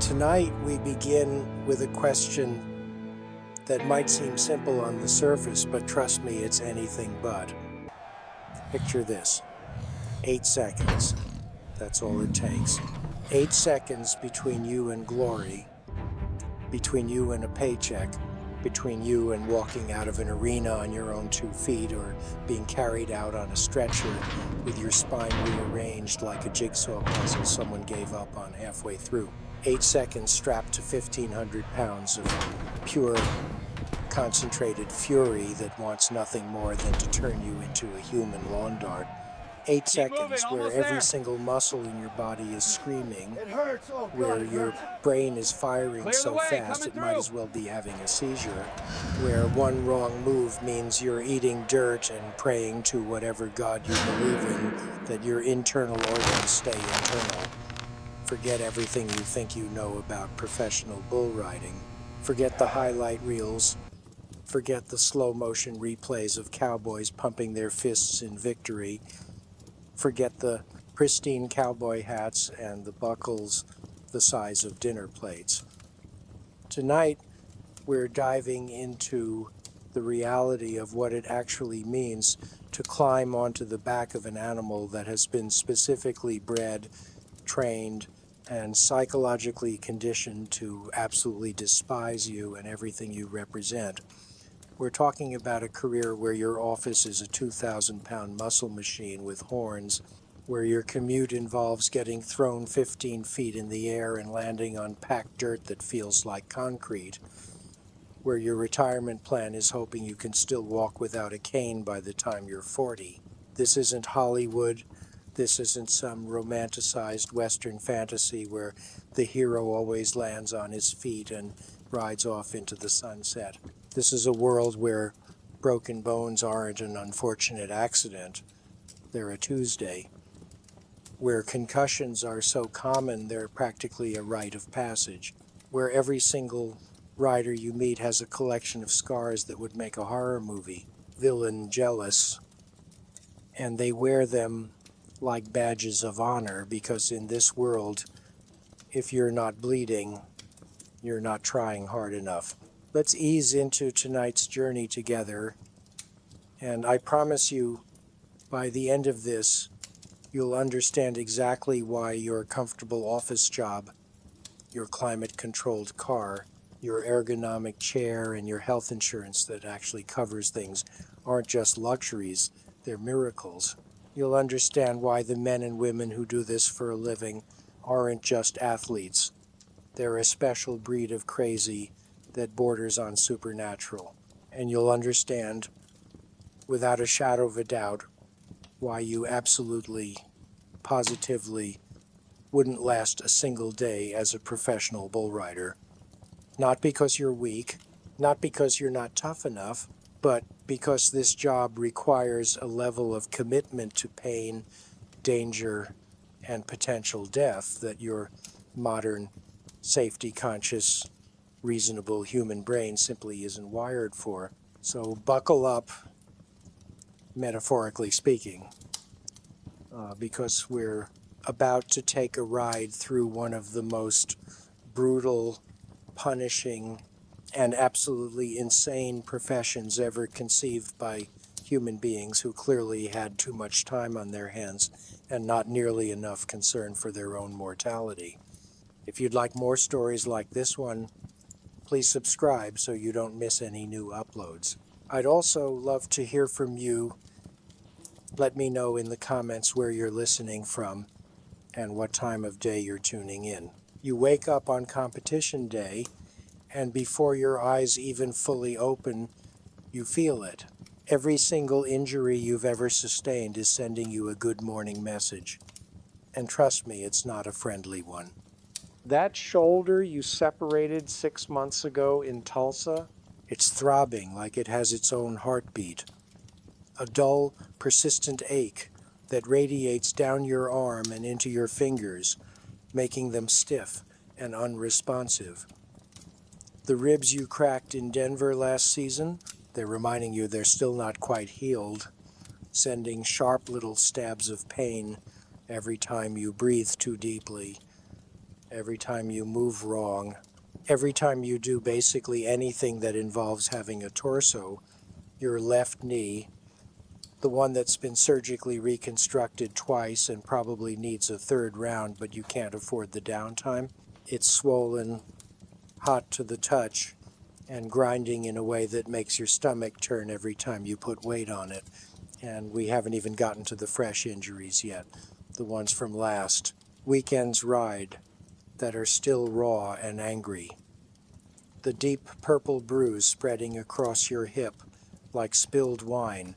Tonight we begin with a question that might seem simple on the surface, but trust me, it's anything but. Picture this. 8 seconds. That's all it takes. 8 seconds between you and glory, between you and a paycheck, between you and walking out of an arena on your own 2 feet or being carried out on a stretcher with your spine rearranged like a jigsaw puzzle someone gave up on halfway through. 8 seconds strapped to 1,500 pounds of pure, concentrated fury that wants nothing more than to turn you into a human lawn dart. 8 seconds where every single muscle in your body is screaming, where your brain is firing so fast it might as well be having a seizure, where one wrong move means you're eating dirt and praying to whatever God you believe in that your internal organs stay internal. Forget everything you think you know about professional bull riding. Forget the highlight reels. Forget the slow motion replays of cowboys pumping their fists in victory. Forget the pristine cowboy hats and the buckles the size of dinner plates. Tonight, we're diving into the reality of what it actually means to climb onto the back of an animal that has been specifically bred, trained, and psychologically conditioned to absolutely despise you and everything you represent. We're talking about a career where your office is a 2,000-pound muscle machine with horns, where your commute involves getting thrown 15 feet in the air and landing on packed dirt that feels like concrete, where your retirement plan is hoping you can still walk without a cane by the time you're 40. This isn't Hollywood. This isn't some romanticized Western fantasy where the hero always lands on his feet and rides off into the sunset. This is a world where broken bones aren't an unfortunate accident, they're a Tuesday. Where concussions are so common they're practically a rite of passage. Where every single rider you meet has a collection of scars that would make a horror movie. Villain jealous. And they wear them like badges of honor because in this world, if you're not bleeding, you're not trying hard enough. Let's ease into tonight's journey together, and I promise you, by the end of this, you'll understand exactly why your comfortable office job, your climate-controlled car, your ergonomic chair, and your health insurance that actually covers things aren't just luxuries, they're miracles. You'll understand why the men and women who do this for a living aren't just athletes. They're a special breed of crazy that borders on supernatural. And you'll understand, without a shadow of a doubt, why you absolutely, positively wouldn't last a single day as a professional bull rider. Not because you're weak, not because you're not tough enough, but because this job requires a level of commitment to pain, danger, and potential death that your modern, safety-conscious, reasonable human brain simply isn't wired for. So buckle up, metaphorically speaking, because we're about to take a ride through one of the most brutal, punishing, and absolutely insane professions ever conceived by human beings who clearly had too much time on their hands and not nearly enough concern for their own mortality. If you'd like more stories like this one, please subscribe so you don't miss any new uploads. I'd also love to hear from you. Let me know in the comments where you're listening from and what time of day you're tuning in. You wake up on competition day, and before your eyes even fully open, you feel it. Every single injury you've ever sustained is sending you a good morning message. And trust me, it's not a friendly one. That shoulder you separated 6 months ago in Tulsa, it's throbbing like it has its own heartbeat. A dull, persistent ache that radiates down your arm and into your fingers, making them stiff and unresponsive. The ribs you cracked in Denver last season, they're reminding you they're still not quite healed, sending sharp little stabs of pain every time you breathe too deeply, every time you move wrong, every time you do basically anything that involves having a torso, your left knee, the one that's been surgically reconstructed twice and probably needs a third round, but you can't afford the downtime. It's swollen, hot to the touch, and grinding in a way that makes your stomach turn every time you put weight on it. And we haven't even gotten to the fresh injuries yet, the ones from last weekend's ride that are still raw and angry. The deep purple bruise spreading across your hip like spilled wine,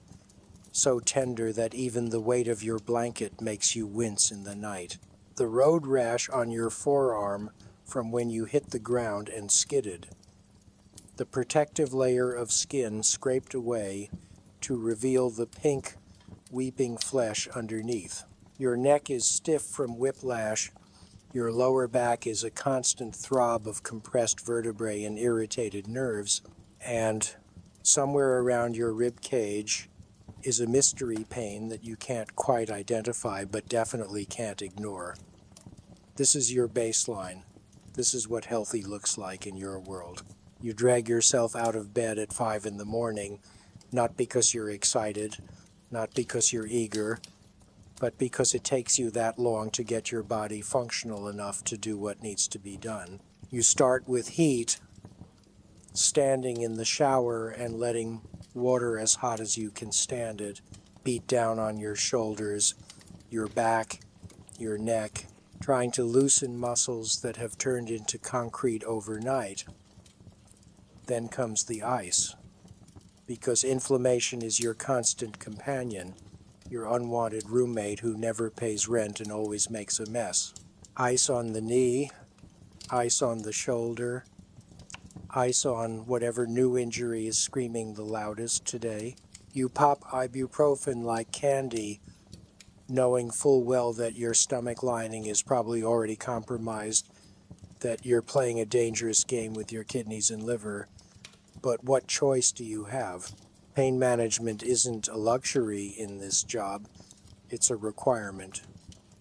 so tender that even the weight of your blanket makes you wince in the night. The road rash on your forearm from when you hit the ground and skidded. The protective layer of skin scraped away to reveal the pink, weeping flesh underneath. Your neck is stiff from whiplash. Your lower back is a constant throb of compressed vertebrae and irritated nerves. And somewhere around your rib cage is a mystery pain that you can't quite identify but definitely can't ignore. This is your baseline. This is what healthy looks like in your world. You drag yourself out of bed at 5 in the morning, not because you're excited, not because you're eager, but because it takes you that long to get your body functional enough to do what needs to be done. You start with heat, standing in the shower and letting water as hot as you can stand it beat down on your shoulders, your back, your neck, trying to loosen muscles that have turned into concrete overnight. Then comes the ice, because inflammation is your constant companion, your unwanted roommate who never pays rent and always makes a mess. Ice on the knee, ice on the shoulder, ice on whatever new injury is screaming the loudest today. You pop ibuprofen like candy, knowing full well that your stomach lining is probably already compromised, that you're playing a dangerous game with your kidneys and liver. But what choice do you have? Pain management isn't a luxury in this job, it's a requirement.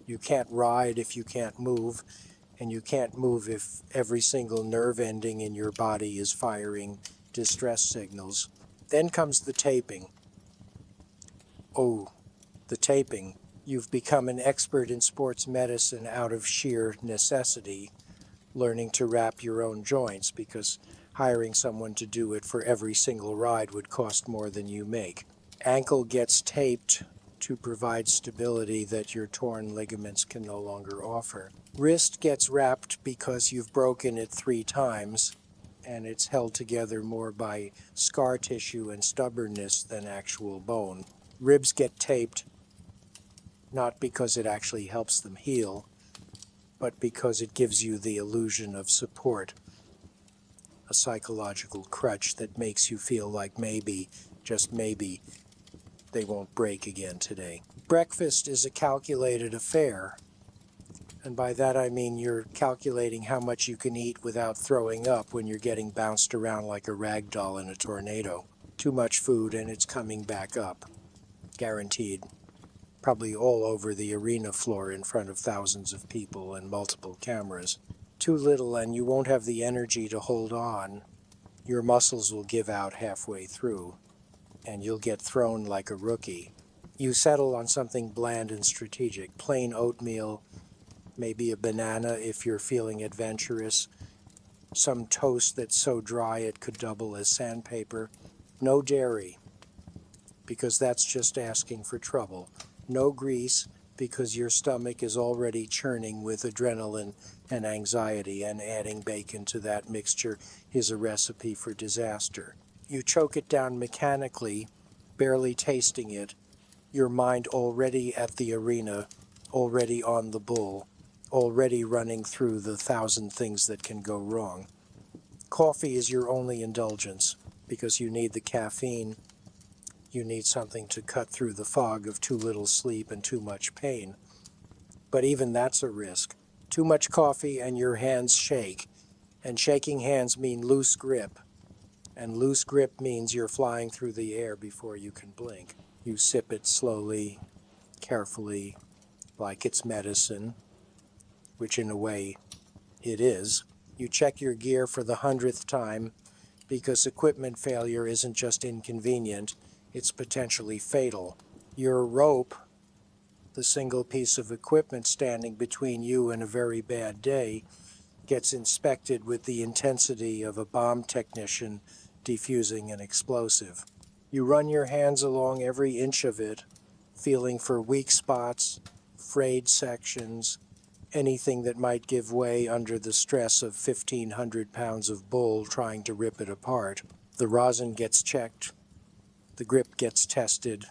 You can't ride if you can't move, and you can't move if every single nerve ending in your body is firing distress signals. Then comes the taping. Oh, the taping. You've become an expert in sports medicine out of sheer necessity, learning to wrap your own joints because hiring someone to do it for every single ride would cost more than you make. Ankle gets taped to provide stability that your torn ligaments can no longer offer. Wrist gets wrapped because you've broken it 3 times, and it's held together more by scar tissue and stubbornness than actual bone. Ribs get taped, not because it actually helps them heal, but because it gives you the illusion of support, a psychological crutch that makes you feel like maybe, just maybe, they won't break again today. Breakfast is a calculated affair, and by that I mean you're calculating how much you can eat without throwing up when you're getting bounced around like a rag doll in a tornado. Too much food and it's coming back up. Guaranteed. Probably all over the arena floor in front of thousands of people and multiple cameras. Too little and you won't have the energy to hold on. Your muscles will give out halfway through, and you'll get thrown like a rookie. You settle on something bland and strategic. Plain oatmeal, maybe a banana if you're feeling adventurous, some toast that's so dry it could double as sandpaper. No dairy, because that's just asking for trouble. No grease, because your stomach is already churning with adrenaline and anxiety, and adding bacon to that mixture is a recipe for disaster. You choke it down mechanically, barely tasting it, your mind already at the arena, already on the bull, already running through the 1,000 things that can go wrong. Coffee is your only indulgence, because you need the caffeine. You need something to cut through the fog of too little sleep and too much pain. But even that's a risk. Too much coffee and your hands shake, and shaking hands mean loose grip, and loose grip means you're flying through the air before you can blink. You sip it slowly, carefully, like it's medicine, which in a way It is. You check your gear for the 100th time because equipment failure isn't just inconvenient, it's potentially fatal. Your rope, the single piece of equipment standing between you and a very bad day, gets inspected with the intensity of a bomb technician defusing an explosive. You run your hands along every inch of it, feeling for weak spots, frayed sections, anything that might give way under the stress of 1,500 pounds of bull trying to rip it apart. The rosin gets checked, the grip gets tested,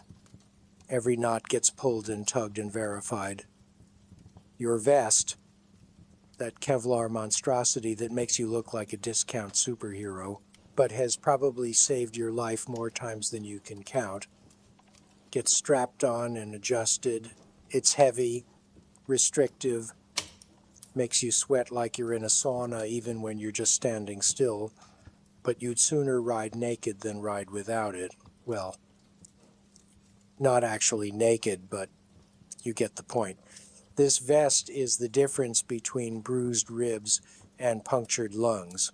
every knot gets pulled and tugged and verified. Your vest, that Kevlar monstrosity that makes you look like a discount superhero, but has probably saved your life more times than you can count, gets strapped on and adjusted. It's heavy, restrictive, makes you sweat like you're in a sauna even when you're just standing still, but you'd sooner ride naked than ride without it. Well, not actually naked, but you get the point. This vest is the difference between bruised ribs and punctured lungs,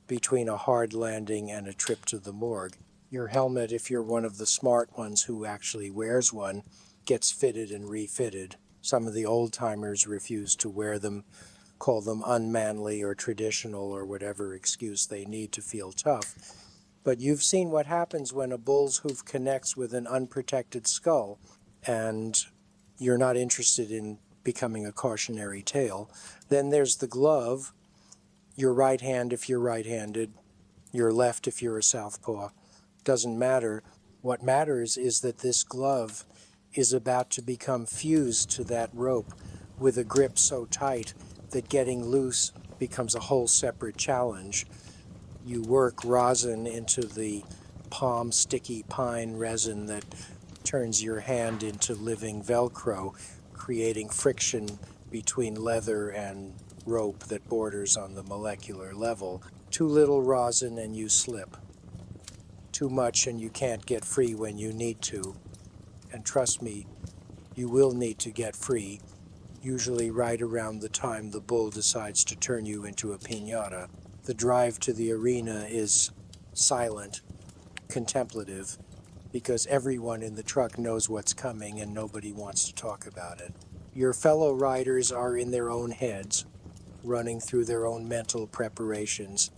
between a hard landing and a trip to the morgue. Your helmet, if you're one of the smart ones who actually wears one, gets fitted and refitted. Some of the old-timers refuse to wear them, call them unmanly or traditional or whatever excuse they need to feel tough. But you've seen what happens when a bull's hoof connects with an unprotected skull, and you're not interested in becoming a cautionary tale. Then there's the glove, your right hand if you're right-handed, your left if you're a southpaw. Doesn't matter. What matters is that this glove is about to become fused to that rope with a grip so tight that getting loose becomes a whole separate challenge. You work rosin into the palm sticky pine resin that turns your hand into living Velcro, creating friction between leather and rope that borders on the molecular level. Too little rosin and you slip. Too much and you can't get free when you need to. And trust me, you will need to get free, usually right around the time the bull decides to turn you into a piñata. The drive to the arena is silent, contemplative, because everyone in the truck knows what's coming and nobody wants to talk about it. Your fellow riders are in their own heads, running through their own mental preparations,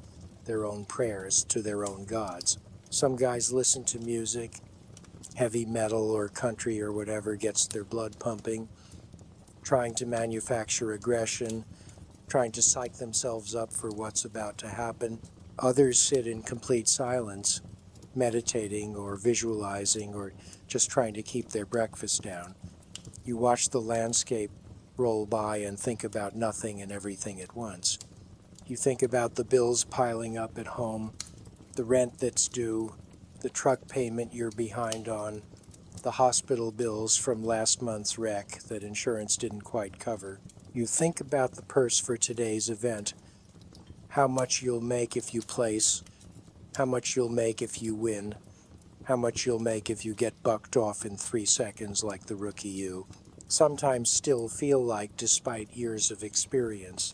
their own prayers to their own gods. Some guys listen to music, heavy metal or country or whatever gets their blood pumping, trying to manufacture aggression, trying to psych themselves up for what's about to happen. Others sit in complete silence, meditating or visualizing or just trying to keep their breakfast down. You watch the landscape roll by and think about nothing and everything at once. You think about the bills piling up at home, the rent that's due, the truck payment you're behind on, the hospital bills from last month's wreck that insurance didn't quite cover. You think about the purse for today's event, how much you'll make if you place, how much you'll make if you win, how much you'll make if you get bucked off in 3 seconds like the rookie you sometimes still feel like despite years of experience.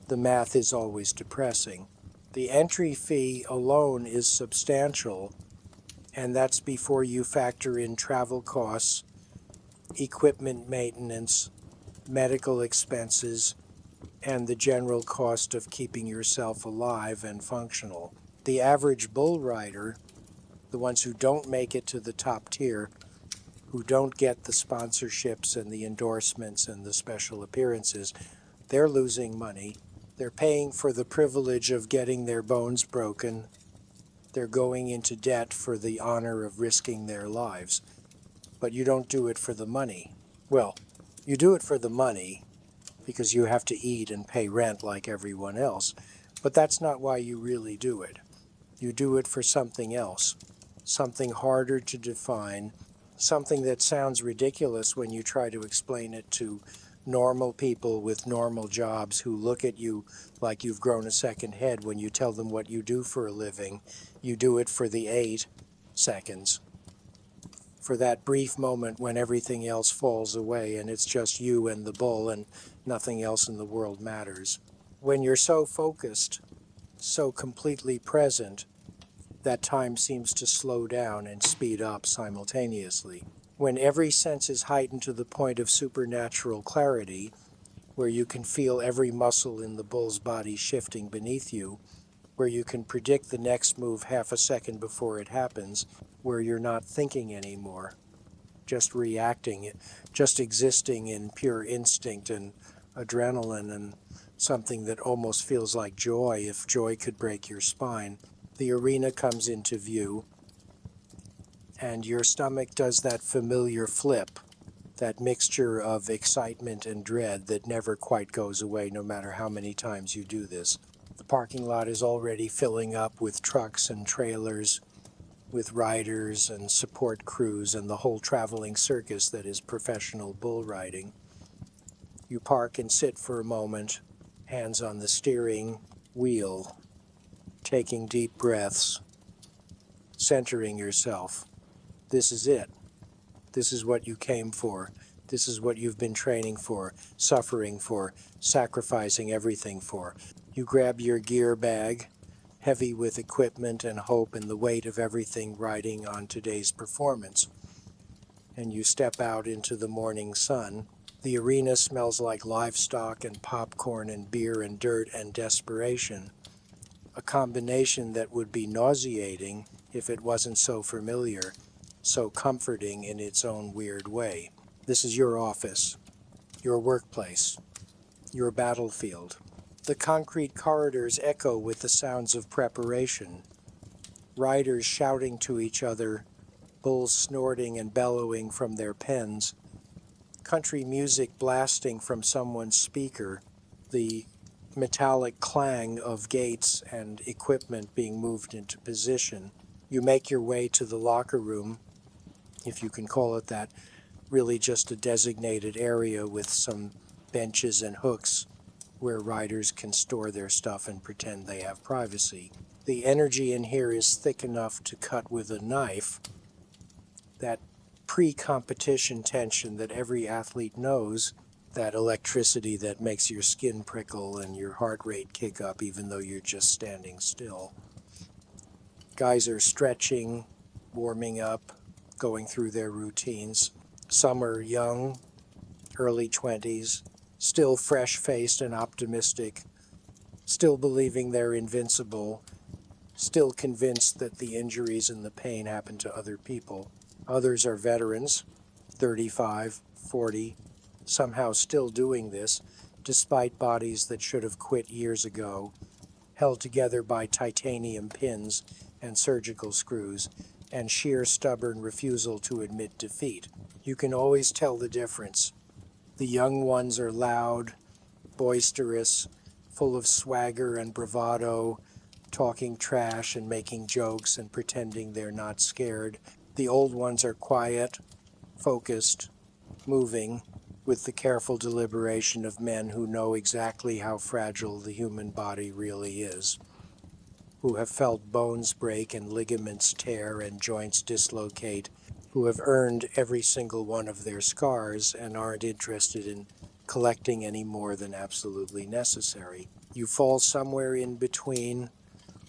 The math is always depressing. The entry fee alone is substantial, and that's before you factor in travel costs, equipment maintenance, medical expenses, and the general cost of keeping yourself alive and functional. The average bull rider, the ones who don't make it to the top tier, who don't get the sponsorships and the endorsements and the special appearances, they're losing money. They're paying for the privilege of getting their bones broken. They're going into debt for the honor of risking their lives. But you don't do it for the money. Well, you do it for the money because you have to eat and pay rent like everyone else. But that's not why you really do it. You do it for something else, something harder to define, something that sounds ridiculous when you try to explain it to normal people with normal jobs who look at you like you've grown a second head when you tell them what you do for a living. You do it for the 8 seconds, for that brief moment when everything else falls away and it's just you and the bull and nothing else in the world matters. When you're so focused, so completely present, that time seems to slow down and speed up simultaneously. When every sense is heightened to the point of supernatural clarity, where you can feel every muscle in the bull's body shifting beneath you, where you can predict the next move half a second before it happens, where you're not thinking anymore, just reacting, just existing in pure instinct and adrenaline and something that almost feels like joy, if joy could break your spine. The arena comes into view, and your stomach does that familiar flip, that mixture of excitement and dread that never quite goes away no matter how many times you do this. The parking lot is already filling up with trucks and trailers, with riders and support crews and the whole traveling circus that is professional bull riding. You park and sit for a moment, hands on the steering wheel, taking deep breaths, centering yourself. This is it. This is what you came for. This is what you've been training for, suffering for, sacrificing everything for. You grab your gear bag, heavy with equipment and hope and the weight of everything riding on today's performance, and you step out into the morning sun. The arena smells like livestock and popcorn and beer and dirt and desperation, a combination that would be nauseating if it wasn't so familiar, so comforting in its own weird way. This is your office, your workplace, your battlefield. The concrete corridors echo with the sounds of preparation, riders shouting to each other, bulls snorting and bellowing from their pens, country music blasting from someone's speaker, the metallic clang of gates and equipment being moved into position. You make your way to the locker room, if you can call it that, really just a designated area with some benches and hooks where riders can store their stuff and pretend they have privacy. The energy in here is thick enough to cut with a knife. That pre-competition tension that every athlete knows, that electricity that makes your skin prickle and your heart rate kick up even though you're just standing still. Guys are stretching, warming up, going through their routines. Some are young, early 20s, still fresh-faced and optimistic, still believing they're invincible, still convinced that the injuries and the pain happen to other people. Others are veterans, 35, 40, somehow still doing this, despite bodies that should have quit years ago, held together by titanium pins and surgical screws, and sheer stubborn refusal to admit defeat. You can always tell the difference. The young ones are loud, boisterous, full of swagger and bravado, talking trash and making jokes and pretending they're not scared. The old ones are quiet, focused, moving, with the careful deliberation of men who know exactly how fragile the human body really is, who have felt bones break and ligaments tear and joints dislocate, who have earned every single one of their scars and aren't interested in collecting any more than absolutely necessary. You fall somewhere in between,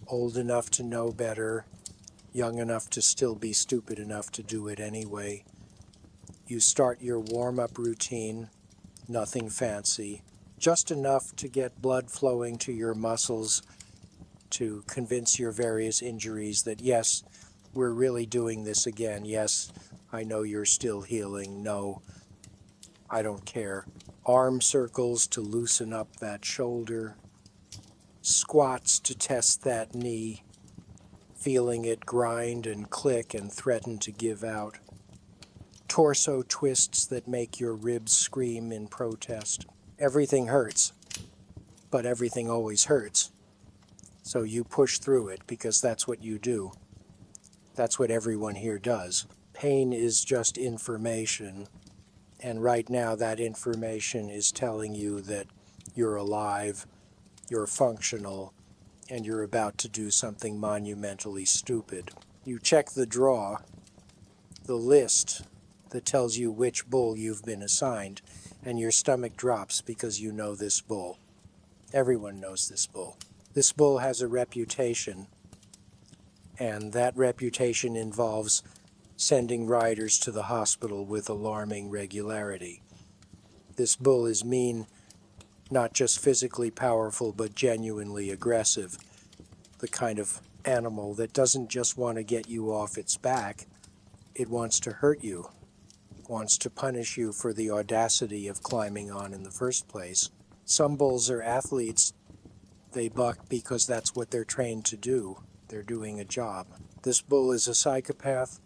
old enough to know better, young enough to still be stupid enough to do it anyway. You start your warm-up routine, nothing fancy, just enough to get blood flowing to your muscles, to convince your various injuries that yes, we're really doing this again. Yes, I know you're still healing. No, I don't care. Arm circles to loosen up that shoulder, squats to test that knee, feeling it grind and click and threaten to give out. Torso twists that make your ribs scream in protest. Everything hurts, but everything always hurts. So you push through it because that's what you do. That's what everyone here does. Pain is just information, and right now that information is telling you that you're alive, you're functional, and you're about to do something monumentally stupid. You check the draw, the list that tells you which bull you've been assigned, and your stomach drops because you know this bull. Everyone knows this bull. This bull has a reputation, and that reputation involves sending riders to the hospital with alarming regularity. This bull is mean, not just physically powerful, but genuinely aggressive. The kind of animal that doesn't just want to get you off its back, it wants to hurt you, wants to punish you for the audacity of climbing on in the first place. Some bulls are athletes. They buck because that's what they're trained to do. They're doing a job. This bull is a psychopath.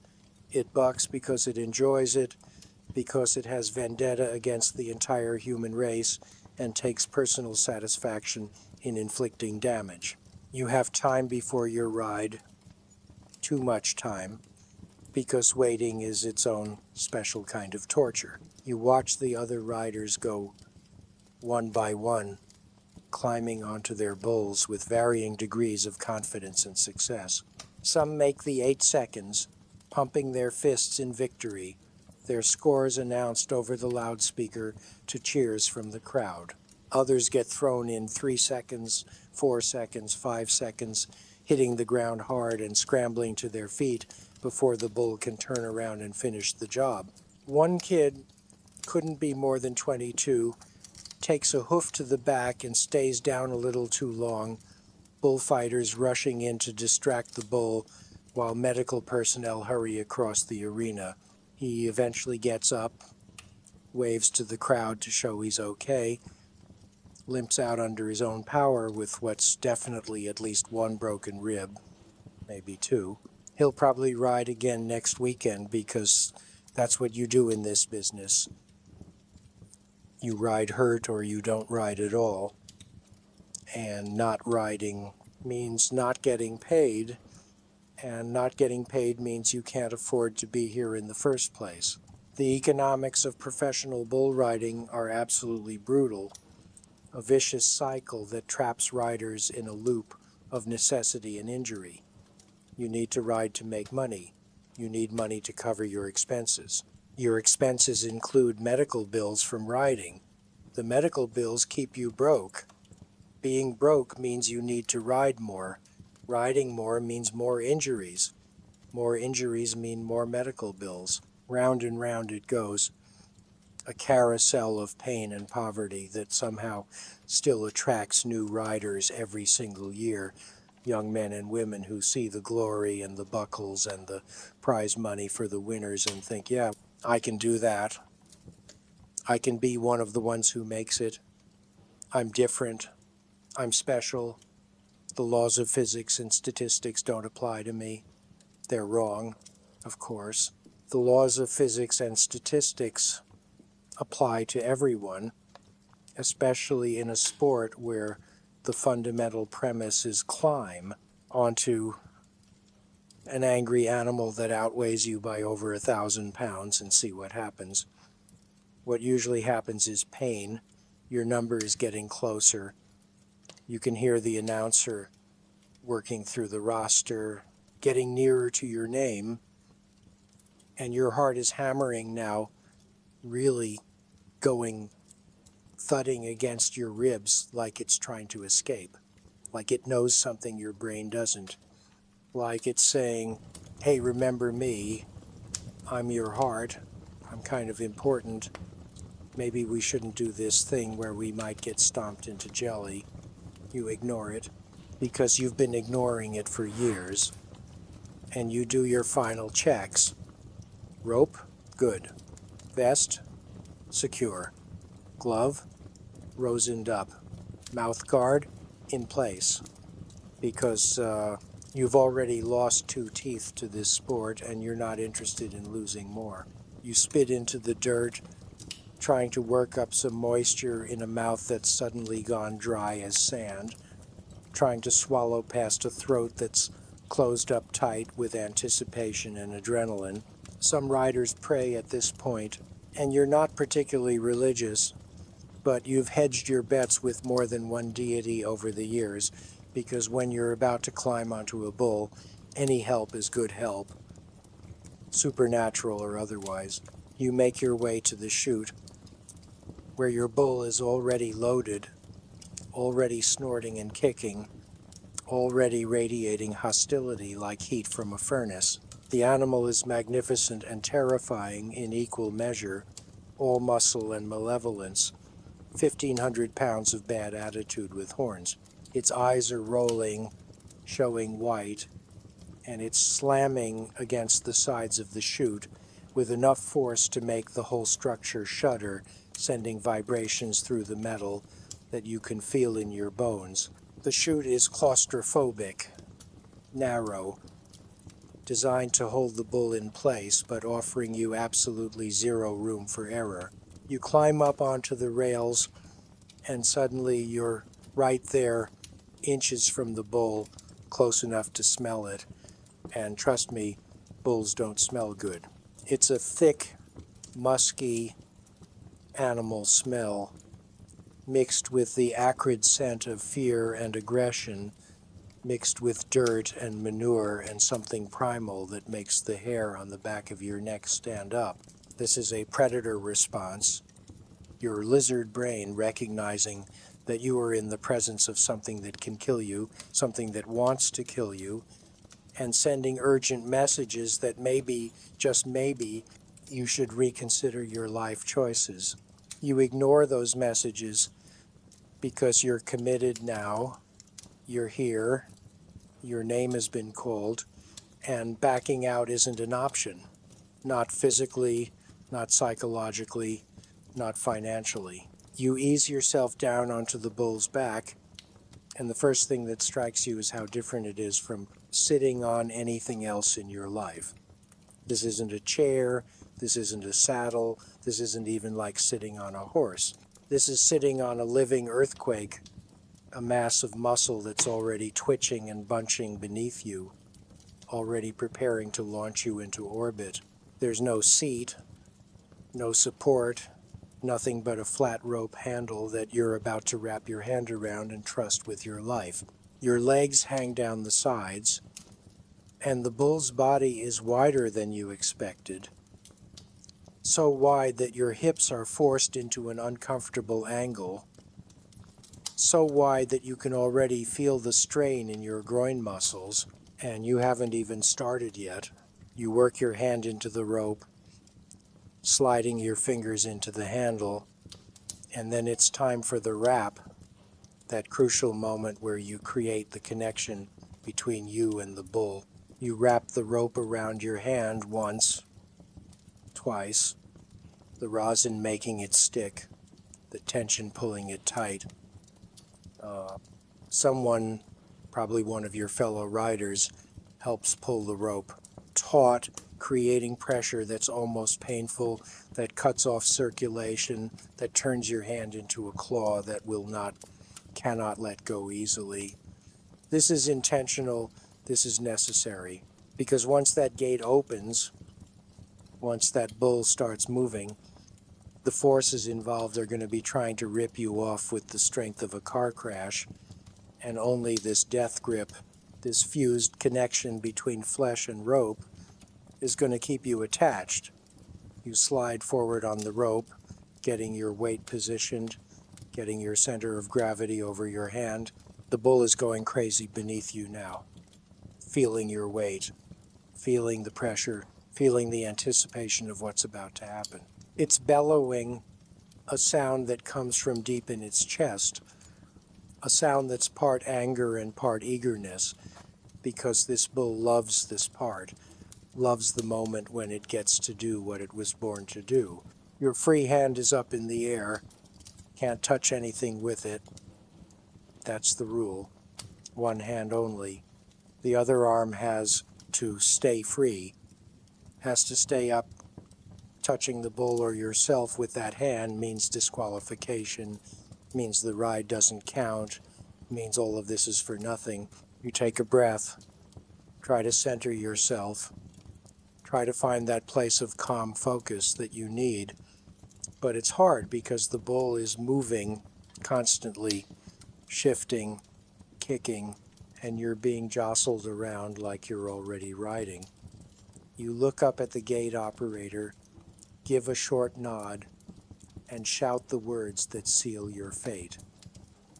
It bucks because it enjoys it, because it has vendetta against the entire human race, and takes personal satisfaction in inflicting damage. You have time before your ride, too much time, because waiting is its own special kind of torture. You watch the other riders go one by one, climbing onto their bulls with varying degrees of confidence and success. Some make the 8 seconds, pumping their fists in victory, their scores announced over the loudspeaker to cheers from the crowd. Others get thrown in 3 seconds, 4 seconds, 5 seconds, hitting the ground hard and scrambling to their feet before the bull can turn around and finish the job. One kid, couldn't be more than 22, takes a hoof to the back and stays down a little too long, bullfighters rushing in to distract the bull while medical personnel hurry across the arena. He eventually gets up, waves to the crowd to show he's okay, limps out under his own power with what's definitely at least one broken rib, maybe 2. He'll probably ride again next weekend because that's what you do in this business. You ride hurt or you don't ride at all. And not riding means not getting paid, and not getting paid means you can't afford to be here in the first place. The economics of professional bull riding are absolutely brutal, a vicious cycle that traps riders in a loop of necessity and injury. You need to ride to make money. You need money to cover your expenses. Your expenses include medical bills from riding. The medical bills keep you broke. Being broke means you need to ride more. Riding more means more injuries. More injuries mean more medical bills. Round and round it goes. A carousel of pain and poverty that somehow still attracts new riders every single year. Young men and women who see the glory and the buckles and the prize money for the winners and think, yeah, I can do that. I can be one of the ones who makes it. I'm different. I'm special. The laws of physics and statistics don't apply to me. They're wrong, of course. The laws of physics and statistics apply to everyone, especially in a sport where the fundamental premise is climb onto an angry animal that outweighs you by over 1,000 pounds and see what happens. What usually happens is pain. Your number is getting closer. You can hear the announcer working through the roster, getting nearer to your name, and your heart is hammering now, really going thudding against your ribs like it's trying to escape, like it knows something your brain doesn't, like it's saying, hey, remember me, I'm your heart, I'm kind of important, maybe we shouldn't do this thing where we might get stomped into jelly. You ignore it because you've been ignoring it for years, and you do your final checks. Rope, good. Vest, secure. Glove, rosined up. Mouth guard, in place. Because you've already lost 2 teeth to this sport and you're not interested in losing more. You spit into the dirt, trying to work up some moisture in a mouth that's suddenly gone dry as sand, trying to swallow past a throat that's closed up tight with anticipation and adrenaline. Some riders pray at this point, and you're not particularly religious, but you've hedged your bets with more than one deity over the years, because when you're about to climb onto a bull, any help is good help, supernatural or otherwise. You make your way to the chute, where your bull is already loaded, already snorting and kicking, already radiating hostility like heat from a furnace. The animal is magnificent and terrifying in equal measure, all muscle and malevolence, 1,500 pounds of bad attitude with horns. Its eyes are rolling, showing white, and it's slamming against the sides of the chute with enough force to make the whole structure shudder, sending vibrations through the metal that you can feel in your bones. The chute is claustrophobic, narrow, designed to hold the bull in place, but offering you absolutely zero room for error. You climb up onto the rails, and suddenly you're right there, inches from the bull, close enough to smell it. And trust me, bulls don't smell good. It's a thick, musky animal smell, mixed with the acrid scent of fear and aggression, mixed with dirt and manure and something primal that makes the hair on the back of your neck stand up. This is a predator response, your lizard brain recognizing that you are in the presence of something that can kill you, something that wants to kill you, and sending urgent messages that maybe, just maybe, you should reconsider your life choices. You ignore those messages because you're committed now, you're here, your name has been called, and backing out isn't an option. Not physically, not psychologically, not financially. You ease yourself down onto the bull's back, and the first thing that strikes you is how different it is from sitting on anything else in your life. This isn't a chair, this isn't a saddle, this isn't even like sitting on a horse. This is sitting on a living earthquake, a mass of muscle that's already twitching and bunching beneath you, already preparing to launch you into orbit. There's no seat, no support, nothing but a flat rope handle that you're about to wrap your hand around and trust with your life. Your legs hang down the sides, and the bull's body is wider than you expected. So wide that your hips are forced into an uncomfortable angle. So wide that you can already feel the strain in your groin muscles, and you haven't even started yet. You work your hand into the rope, sliding your fingers into the handle, and then it's time for the wrap, that crucial moment where you create the connection between you and the bull. You wrap the rope around your hand once, twice, the rosin making it stick, the tension pulling it tight. Someone, probably one of your fellow riders, helps pull the rope, taut, creating pressure that's almost painful, that cuts off circulation, that turns your hand into a claw that cannot let go easily. This is intentional, this is necessary, because once that gate opens, once that bull starts moving, the forces involved are going to be trying to rip you off with the strength of a car crash, and only this death grip, this fused connection between flesh and rope, is going to keep you attached. You slide forward on the rope, getting your weight positioned, getting your center of gravity over your hand. The bull is going crazy beneath you now, feeling your weight, feeling the pressure, feeling the anticipation of what's about to happen. It's bellowing a sound that comes from deep in its chest, a sound that's part anger and part eagerness, because this bull loves this part, loves the moment when it gets to do what it was born to do. Your free hand is up in the air, can't touch anything with it. That's the rule. One hand only. The other arm has to stay free, has to stay up. Touching the bull or yourself with that hand means disqualification, means the ride doesn't count, means all of this is for nothing. You take a breath, try to center yourself, try to find that place of calm focus that you need. But it's hard because the bull is moving constantly, shifting, kicking, and you're being jostled around like you're already riding. You look up at the gate operator, give a short nod, and shout the words that seal your fate.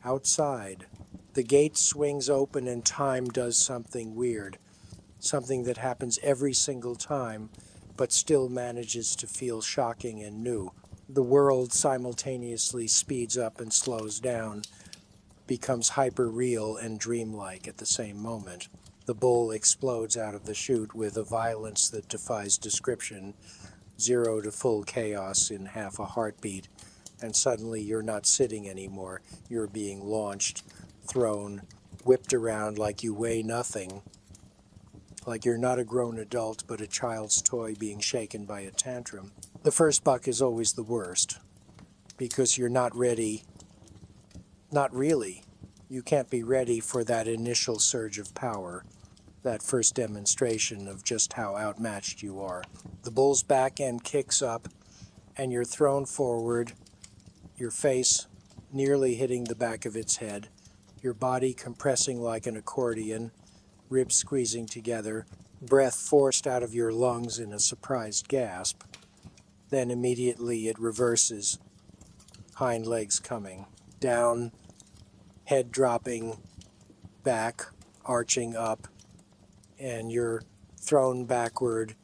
Outside, the gate swings open and time does something weird, something that happens every single time, but still manages to feel shocking and new. The world simultaneously speeds up and slows down, becomes hyper-real and dreamlike at the same moment. The bull explodes out of the chute with a violence that defies description, 0 to full chaos in half a heartbeat, and suddenly you're not sitting anymore. You're being launched, thrown, whipped around like you weigh nothing, like you're not a grown adult but a child's toy being shaken by a tantrum. The first buck is always the worst, because you're not ready. Not really. You can't be ready for that initial surge of power, that first demonstration of just how outmatched you are. The bull's back end kicks up, and you're thrown forward, your face nearly hitting the back of its head, your body compressing like an accordion, ribs squeezing together, breath forced out of your lungs in a surprised gasp. Then immediately it reverses, hind legs coming, down, head dropping, back, arching up, and you're thrown backward,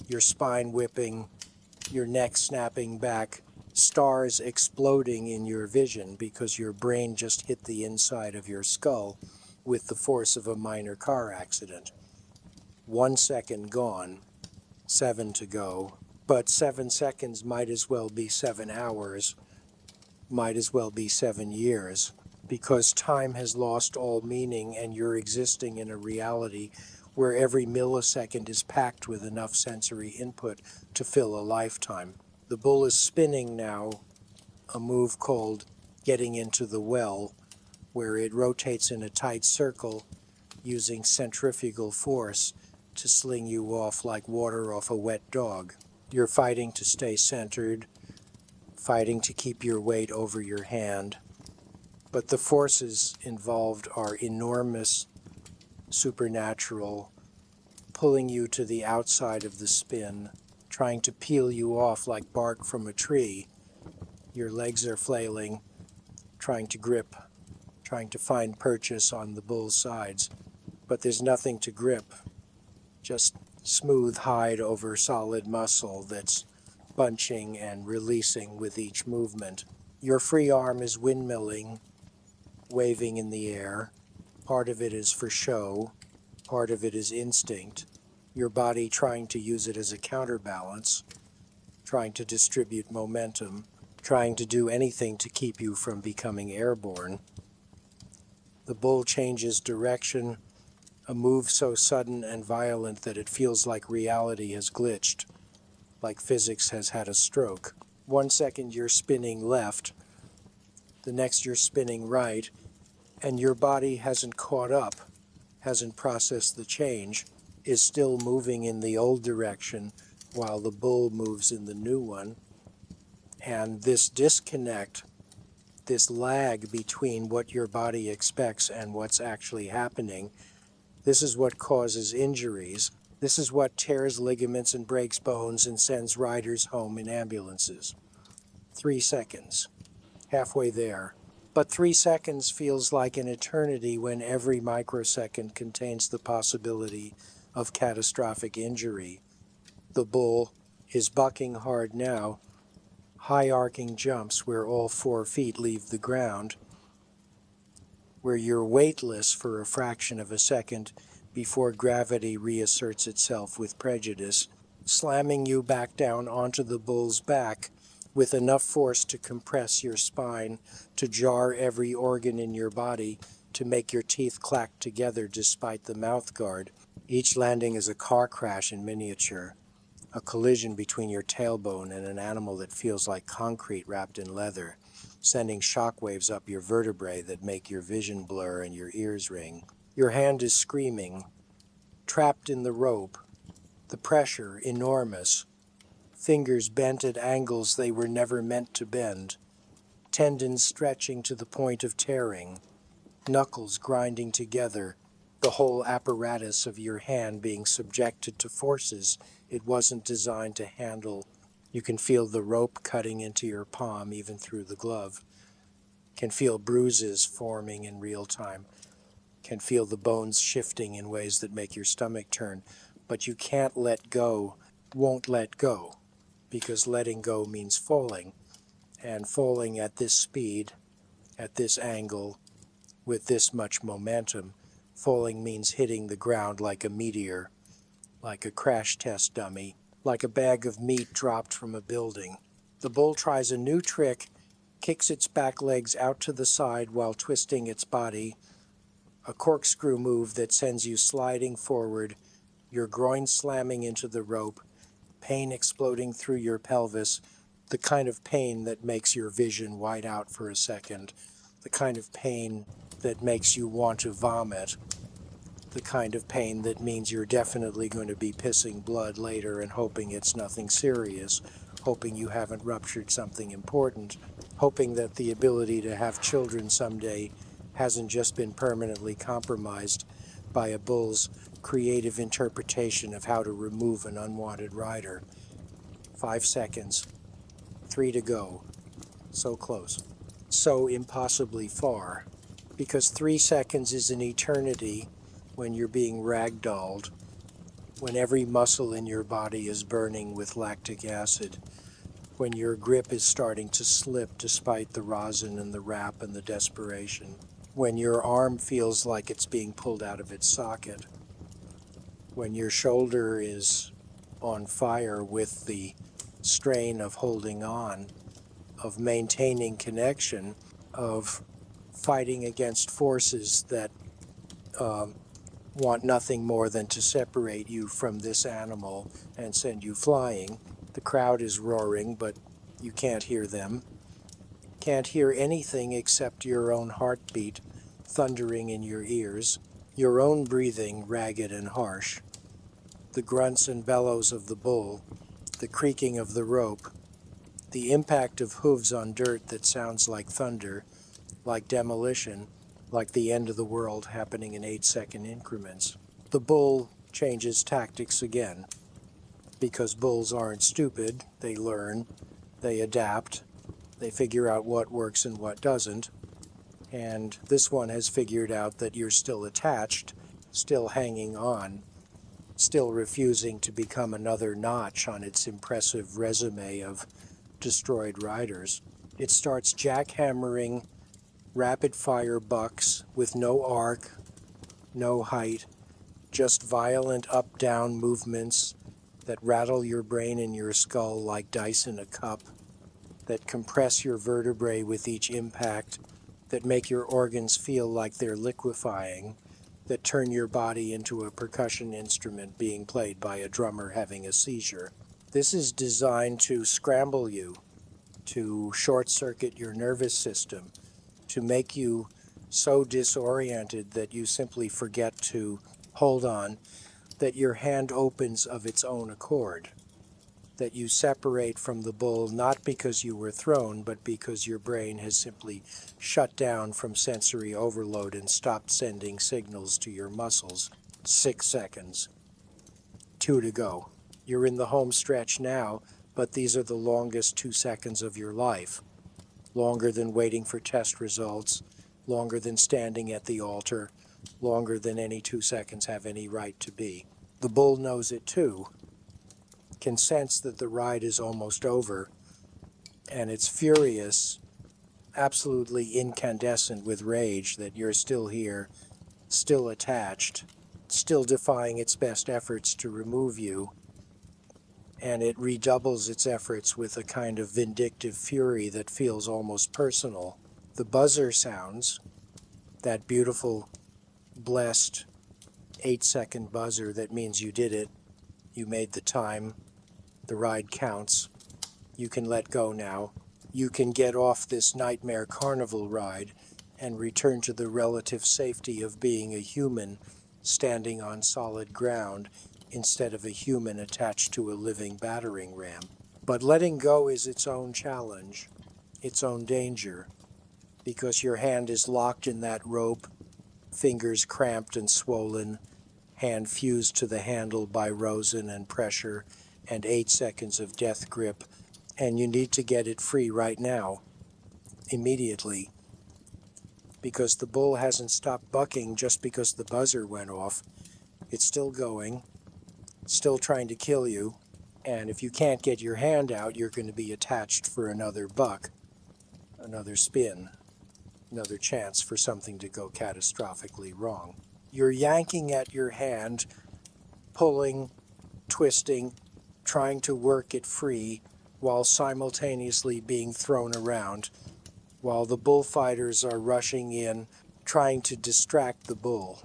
your spine whipping, your neck snapping back, stars exploding in your vision because your brain just hit the inside of your skull with the force of a minor car accident. 1 second gone, 7 to go, but 7 seconds might as well be 7 hours, might as well be 7 years, because time has lost all meaning and you're existing in a reality where every millisecond is packed with enough sensory input to fill a lifetime. The bull is spinning now, a move called getting into the well, where it rotates in a tight circle using centrifugal force to sling you off like water off a wet dog. You're fighting to stay centered, fighting to keep your weight over your hand, but the forces involved are enormous, supernatural, pulling you to the outside of the spin, trying to peel you off like bark from a tree. Your legs are flailing, trying to grip, trying to find purchase on the bull's sides, but there's nothing to grip, just smooth hide over solid muscle that's bunching and releasing with each movement. Your free arm is windmilling, waving in the air. Part of it is for show, part of it is instinct. Your body trying to use it as a counterbalance, trying to distribute momentum, trying to do anything to keep you from becoming airborne. The bull changes direction, a move so sudden and violent that it feels like reality has glitched, like physics has had a stroke. 1 second you're spinning left, the next you're spinning right, and your body hasn't caught up, hasn't processed the change, is still moving in the old direction while the bull moves in the new one. And this disconnect, this lag between what your body expects and what's actually happening, this is what causes injuries. This is what tears ligaments and breaks bones and sends riders home in ambulances. 3 seconds, halfway there. But 3 seconds feels like an eternity when every microsecond contains the possibility of catastrophic injury. The bull is bucking hard now, high arcing jumps where all 4 feet leave the ground, where you're weightless for a fraction of a second before gravity reasserts itself with prejudice, slamming you back down onto the bull's back with enough force to compress your spine, to jar every organ in your body, to make your teeth clack together despite the mouth guard. Each landing is a car crash in miniature, a collision between your tailbone and an animal that feels like concrete wrapped in leather, sending shockwaves up your vertebrae that make your vision blur and your ears ring. Your hand is screaming, trapped in the rope, the pressure enormous, fingers bent at angles they were never meant to bend, tendons stretching to the point of tearing, knuckles grinding together, the whole apparatus of your hand being subjected to forces it wasn't designed to handle. You can feel the rope cutting into your palm even through the glove. can feel bruises forming in real time, can feel the bones shifting in ways that make your stomach turn, but you can't let go, won't let go, because letting go means falling, and falling at this speed, at this angle, with this much momentum, falling means hitting the ground like a meteor, like a crash test dummy, like a bag of meat dropped from a building. The bull tries a new trick, kicks its back legs out to the side while twisting its body, a corkscrew move that sends you sliding forward, your groin slamming into the rope, pain exploding through your pelvis, the kind of pain that makes your vision white out for a second, the kind of pain that makes you want to vomit, the kind of pain that means you're definitely going to be pissing blood later and hoping it's nothing serious, hoping you haven't ruptured something important, hoping that the ability to have children someday hasn't just been permanently compromised by a bull's creative interpretation of how to remove an unwanted rider. 5 seconds. 3 to go. So close. So impossibly far. Because 3 seconds is an eternity when you're being ragdolled, when every muscle in your body is burning with lactic acid, when your grip is starting to slip despite the rosin and the wrap and the desperation, when your arm feels like it's being pulled out of its socket, when your shoulder is on fire with the strain of holding on, of maintaining connection, of fighting against forces that want nothing more than to separate you from this animal and send you flying. The crowd is roaring, but you can't hear them. Can't hear anything except your own heartbeat thundering in your ears, your own breathing ragged and harsh, the grunts and bellows of the bull, the creaking of the rope, the impact of hooves on dirt that sounds like thunder, like demolition, like the end of the world happening in 8-second increments. The bull changes tactics again, because bulls aren't stupid. They learn, they adapt, they figure out what works and what doesn't, and this one has figured out that you're still attached, still hanging on, still refusing to become another notch on its impressive resume of destroyed riders. It starts jackhammering rapid-fire bucks with no arc, no height, just violent up-down movements that rattle your brain and your skull like dice in a cup, that compress your vertebrae with each impact, that make your organs feel like they're liquefying, that turn your body into a percussion instrument being played by a drummer having a seizure. This is designed to scramble you, to short-circuit your nervous system, to make you so disoriented that you simply forget to hold on, that your hand opens of its own accord, that you separate from the bull not because you were thrown, but because your brain has simply shut down from sensory overload and stopped sending signals to your muscles. 6 seconds. 2 to go. You're in the home stretch now, but these are the longest 2 seconds of your life. Longer than waiting for test results, longer than standing at the altar, longer than any 2 seconds have any right to be. The bull knows it too, can sense that the ride is almost over, and it's furious, absolutely incandescent with rage that you're still here, still attached, still defying its best efforts to remove you, and it redoubles its efforts with a kind of vindictive fury that feels almost personal. The buzzer sounds, that beautiful, blessed 8-second buzzer that means you did it, you made the time, the ride counts, you can let go now, you can get off this nightmare carnival ride and return to the relative safety of being a human standing on solid ground instead of a human attached to a living battering ram. But letting go is its own challenge, its own danger, because your hand is locked in that rope, fingers cramped and swollen, hand fused to the handle by rosin and pressure and 8 seconds of death grip, and you need to get it free right now, immediately, because the bull hasn't stopped bucking just because the buzzer went off. It's still going, still trying to kill you, and if you can't get your hand out, you're going to be attached for another buck, another spin, another chance for something to go catastrophically wrong. You're yanking at your hand, pulling, twisting, trying to work it free while simultaneously being thrown around, while the bullfighters are rushing in, trying to distract the bull,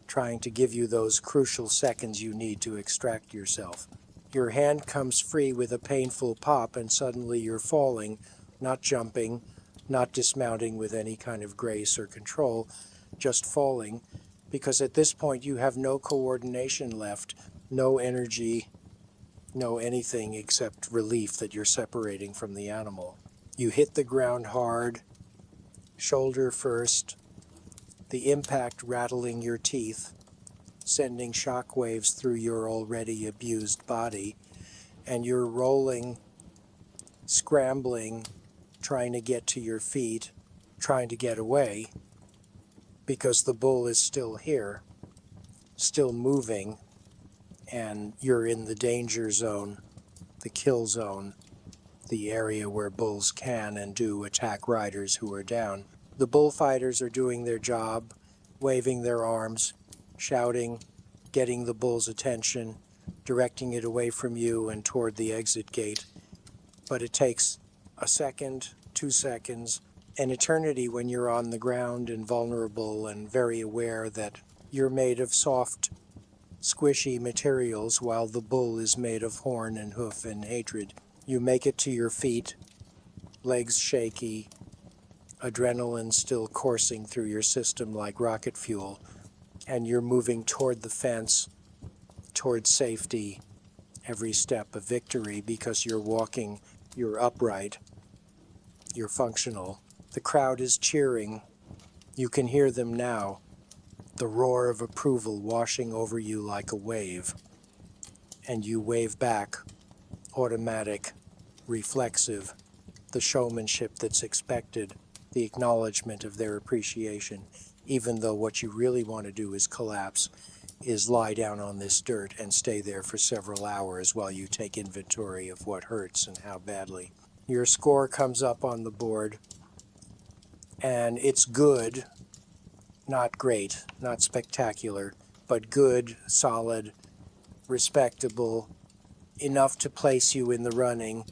trying to give you those crucial seconds you need to extract yourself. Your hand comes free with a painful pop, and suddenly you're falling, not jumping, not dismounting with any kind of grace or control, just falling, because at this point you have no coordination left, no energy, no anything except relief that you're separating from the animal. You hit the ground hard, shoulder first, the impact rattling your teeth, sending shock waves through your already abused body, and you're rolling, scrambling, trying to get to your feet, trying to get away, because the bull is still here, still moving, and you're in the danger zone, the kill zone, the area where bulls can and do attack riders who are down. The bullfighters are doing their job, waving their arms, shouting, getting the bull's attention, directing it away from you and toward the exit gate. But it takes a second, 2 seconds, an eternity when you're on the ground and vulnerable and very aware that you're made of soft, squishy materials while the bull is made of horn and hoof and hatred. You make it to your feet, legs shaky, adrenaline still coursing through your system like rocket fuel, and you're moving toward the fence, toward safety, every step a victory because you're walking, you're upright, you're functional. The crowd is cheering. You can hear them now, the roar of approval washing over you like a wave, and you wave back, automatic, reflexive, the showmanship that's expected, the acknowledgement of their appreciation, even though what you really want to do is collapse, is lie down on this dirt and stay there for several hours while you take inventory of what hurts and how badly. Your score comes up on the board, and it's good, not great, not spectacular, but good, solid, respectable, enough to place you in the running,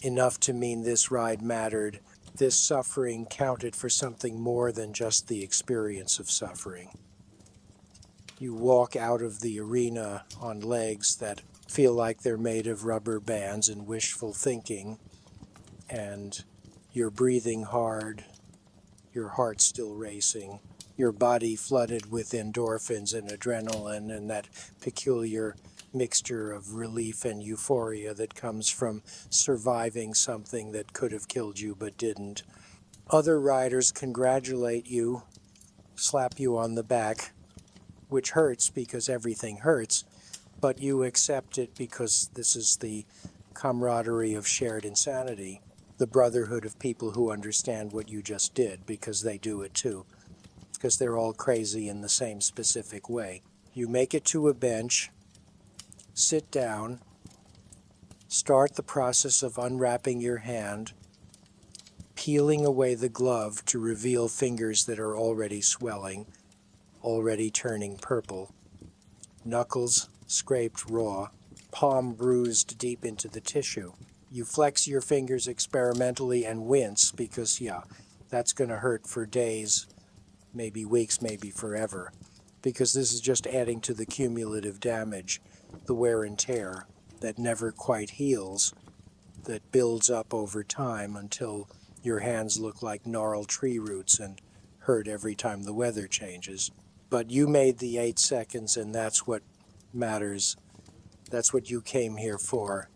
enough to mean this ride mattered. This suffering counted for something more than just the experience of suffering. You walk out of the arena on legs that feel like they're made of rubber bands and wishful thinking, and you're breathing hard, your heart still racing, your body flooded with endorphins and adrenaline and that peculiar mixture of relief and euphoria that comes from surviving something that could have killed you but didn't. Other riders congratulate you, slap you on the back, which hurts because everything hurts, but you accept it because this is the camaraderie of shared insanity, the brotherhood of people who understand what you just did because they do it too, because they're all crazy in the same specific way. You make it to a bench, sit down, start the process of unwrapping your hand, peeling away the glove to reveal fingers that are already swelling, already turning purple, knuckles scraped raw, palm bruised deep into the tissue. You flex your fingers experimentally and wince because, yeah, that's going to hurt for days, maybe weeks, maybe forever, because this is just adding to the cumulative damage, the wear and tear that never quite heals, that builds up over time until your hands look like gnarled tree roots and hurt every time the weather changes. But you made the 8 seconds, and that's what matters. That's what you came here for.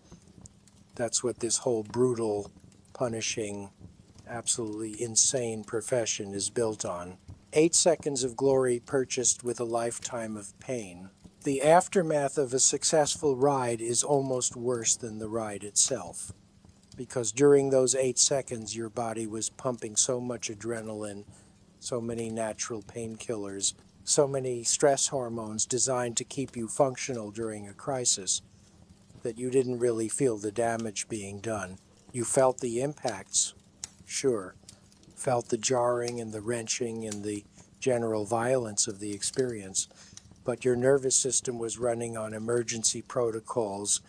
That's what this whole brutal, punishing, absolutely insane profession is built on. 8 seconds of glory purchased with a lifetime of pain. The aftermath of a successful ride is almost worse than the ride itself, because during those 8 seconds your body was pumping so much adrenaline, so many natural painkillers, so many stress hormones designed to keep you functional during a crisis, that you didn't really feel the damage being done. You felt the impacts, sure, felt the jarring and the wrenching and the general violence of the experience, but your nervous system was running on emergency protocols,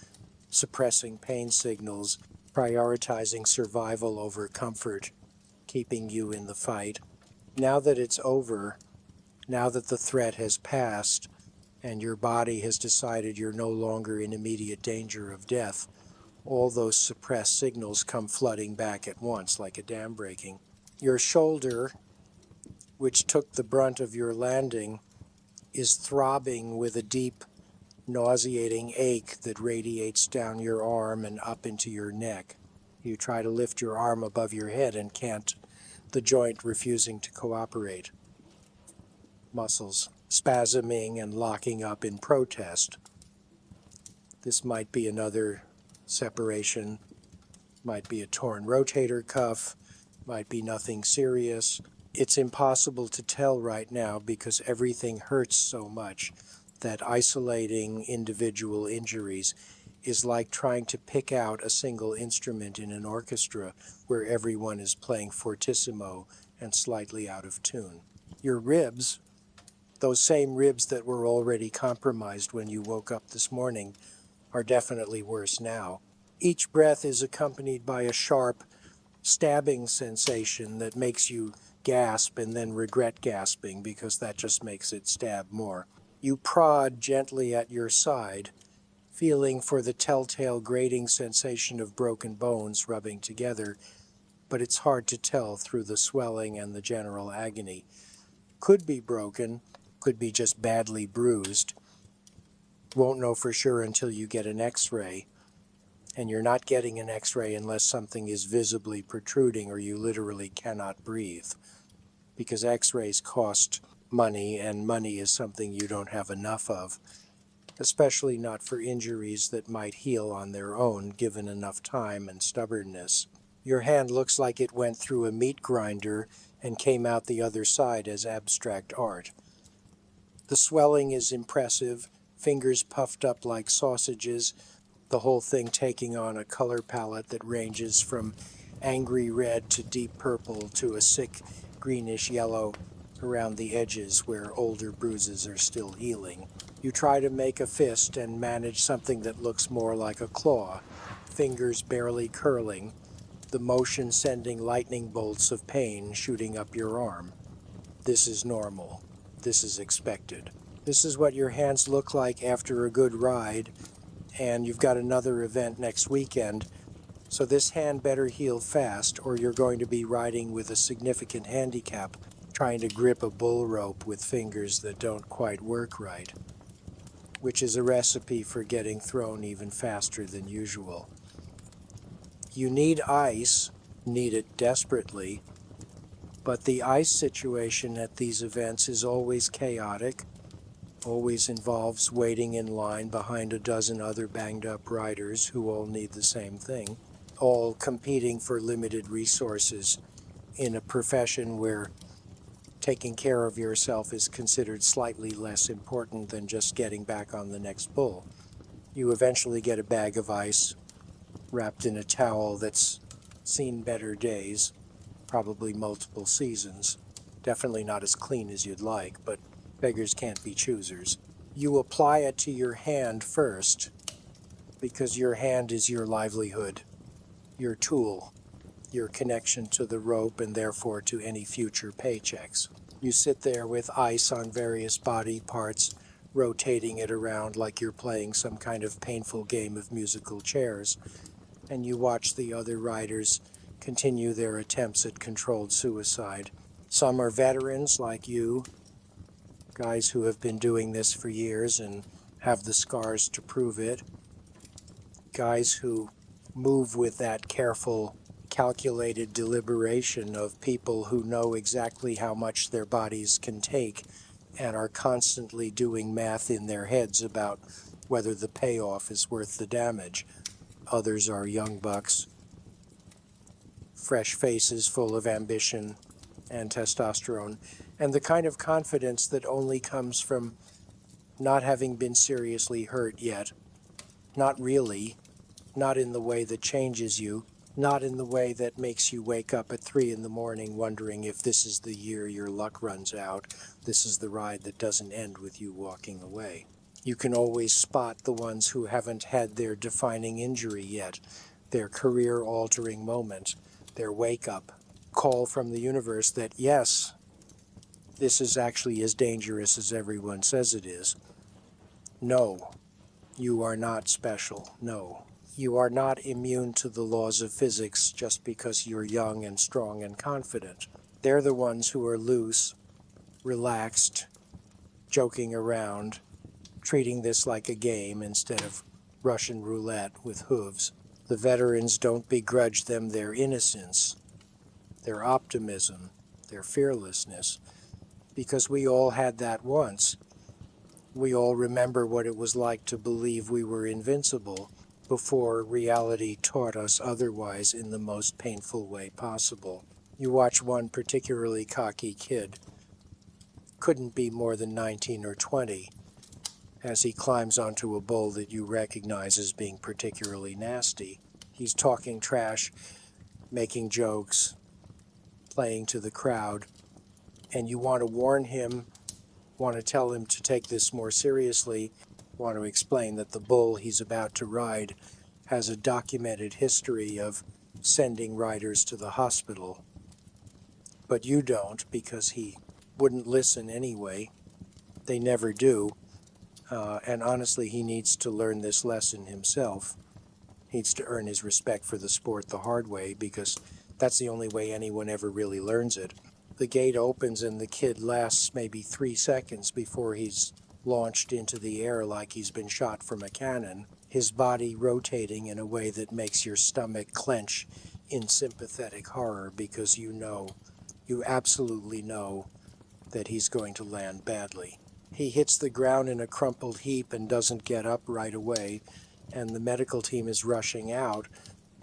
suppressing pain signals, prioritizing survival over comfort, keeping you in the fight. Now that it's over, now that the threat has passed, and your body has decided you're no longer in immediate danger of death, all those suppressed signals come flooding back at once like a dam breaking. Your shoulder, which took the brunt of your landing, is throbbing with a deep, nauseating ache that radiates down your arm and up into your neck. You try to lift your arm above your head and can't, the joint refusing to cooperate. Muscles spasming and locking up in protest. This might be another separation, might be a torn rotator cuff, might be nothing serious. It's impossible to tell right now because everything hurts so much that isolating individual injuries is like trying to pick out a single instrument in an orchestra where everyone is playing fortissimo and slightly out of tune. Your ribs, those same ribs that were already compromised when you woke up this morning, are definitely worse now. Each breath is accompanied by a sharp, stabbing sensation that makes you gasp and then regret gasping because that just makes it stab more. You prod gently at your side, feeling for the telltale grating sensation of broken bones rubbing together, but it's hard to tell through the swelling and the general agony. Could be broken, could be just badly bruised. Won't know for sure until you get an X-ray. And you're not getting an X-ray unless something is visibly protruding or you literally cannot breathe. Because X-rays cost money, and money is something you don't have enough of, especially not for injuries that might heal on their own given enough time and stubbornness. Your hand looks like it went through a meat grinder and came out the other side as abstract art. The swelling is impressive, fingers puffed up like sausages, the whole thing taking on a color palette that ranges from angry red to deep purple to a sick greenish yellow around the edges where older bruises are still healing. You try to make a fist and manage something that looks more like a claw, fingers barely curling, the motion sending lightning bolts of pain shooting up your arm. This is normal. This is expected. This is what your hands look like after a good ride, and you've got another event next weekend, so this hand better heal fast or you're going to be riding with a significant handicap, trying to grip a bull rope with fingers that don't quite work right, which is a recipe for getting thrown even faster than usual. You need ice, need it desperately, but the ice situation at these events is always chaotic, always involves waiting in line behind a dozen other banged-up riders who all need the same thing, all competing for limited resources in a profession where taking care of yourself is considered slightly less important than just getting back on the next bull. You eventually get a bag of ice wrapped in a towel that's seen better days, probably multiple seasons. Definitely not as clean as you'd like, but beggars can't be choosers. You apply it to your hand first, because your hand is your livelihood, your tool, your connection to the rope and therefore to any future paychecks. You sit there with ice on various body parts, rotating it around like you're playing some kind of painful game of musical chairs, and you watch the other riders continue their attempts at controlled suicide. Some are veterans like you, guys who have been doing this for years and have the scars to prove it, guys who move with that careful, calculated deliberation of people who know exactly how much their bodies can take and are constantly doing math in their heads about whether the payoff is worth the damage. Others are young bucks, fresh faces full of ambition, and testosterone, and the kind of confidence that only comes from not having been seriously hurt yet. Not really, not in the way that changes you, not in the way that makes you wake up at 3 in the morning wondering if this is the year your luck runs out, this is the ride that doesn't end with you walking away. You can always spot the ones who haven't had their defining injury yet, their career-altering moment, their wake-up call from the universe that, yes, this is actually as dangerous as everyone says it is. No, you are not special. No, you are not immune to the laws of physics just because you're young and strong and confident. They're the ones who are loose, relaxed, joking around, treating this like a game instead of Russian roulette with hooves. The veterans don't begrudge them their innocence, their optimism, their fearlessness, because we all had that once. We all remember what it was like to believe we were invincible before reality taught us otherwise in the most painful way possible. You watch one particularly cocky kid, couldn't be more than 19 or 20, as he climbs onto a bull that you recognize as being particularly nasty. He's talking trash, making jokes, playing to the crowd, and you want to warn him, want to tell him to take this more seriously, want to explain that the bull he's about to ride has a documented history of sending riders to the hospital. But you don't, because he wouldn't listen anyway. They never do. And honestly, he needs to learn this lesson himself. He needs to earn his respect for the sport the hard way, because that's the only way anyone ever really learns it. The gate opens and the kid lasts maybe 3 seconds before he's launched into the air like he's been shot from a cannon, his body rotating in a way that makes your stomach clench in sympathetic horror, because you absolutely know that he's going to land badly. He hits the ground in a crumpled heap and doesn't get up right away, and the medical team is rushing out,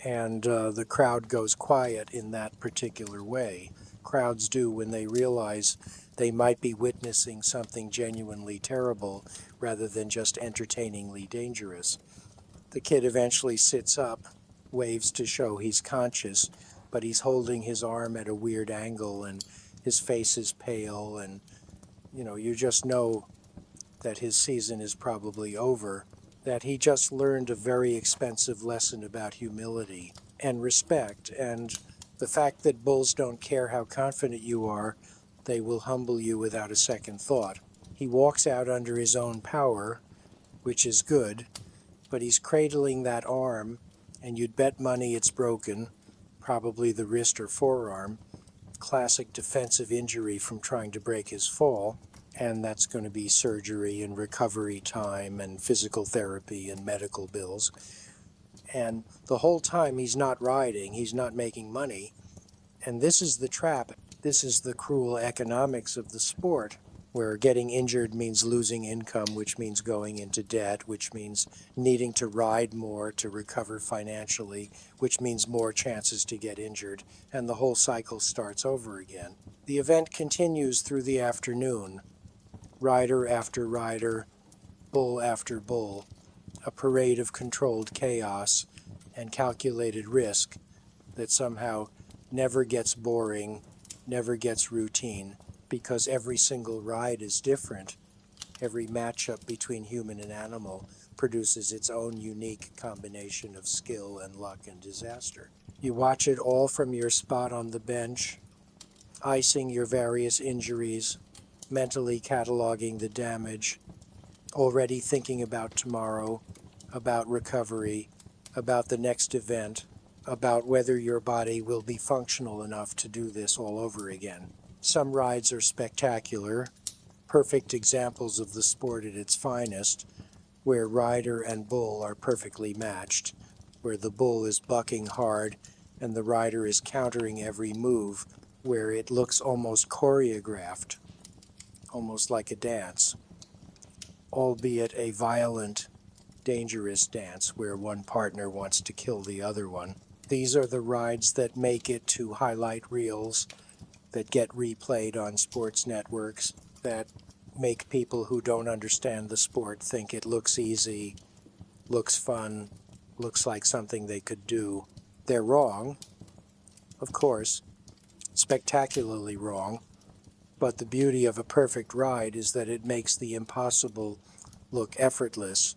and the crowd goes quiet in that particular way. Crowds do when they realize they might be witnessing something genuinely terrible rather than just entertainingly dangerous. The kid eventually sits up, waves to show he's conscious, but he's holding his arm at a weird angle and his face is pale, and you just know that his season is probably over, that he just learned a very expensive lesson about humility and respect, and the fact that bulls don't care how confident you are, they will humble you without a second thought. He walks out under his own power, which is good, but he's cradling that arm, and you'd bet money it's broken, probably the wrist or forearm, classic defensive injury from trying to break his fall, and that's going to be surgery and recovery time and physical therapy and medical bills. And the whole time he's not riding, he's not making money, and this is the trap. This is the cruel economics of the sport, where getting injured means losing income, which means going into debt, which means needing to ride more to recover financially, which means more chances to get injured, and the whole cycle starts over again. The event continues through the afternoon, rider after rider, bull after bull, a parade of controlled chaos and calculated risk that somehow never gets boring, never gets routine, because every single ride is different. Every matchup between human and animal produces its own unique combination of skill and luck and disaster. You watch it all from your spot on the bench, icing your various injuries, mentally cataloging the damage, already thinking about tomorrow, about recovery, about the next event, about whether your body will be functional enough to do this all over again. Some rides are spectacular, perfect examples of the sport at its finest, where rider and bull are perfectly matched, where the bull is bucking hard and the rider is countering every move, where it looks almost choreographed, almost like a dance, albeit a violent, dangerous dance where one partner wants to kill the other one. These are the rides that make it to highlight reels that get replayed on sports networks that make people who don't understand the sport think it looks easy, looks fun, looks like something they could do. They're wrong, of course, spectacularly wrong, but the beauty of a perfect ride is that it makes the impossible look effortless,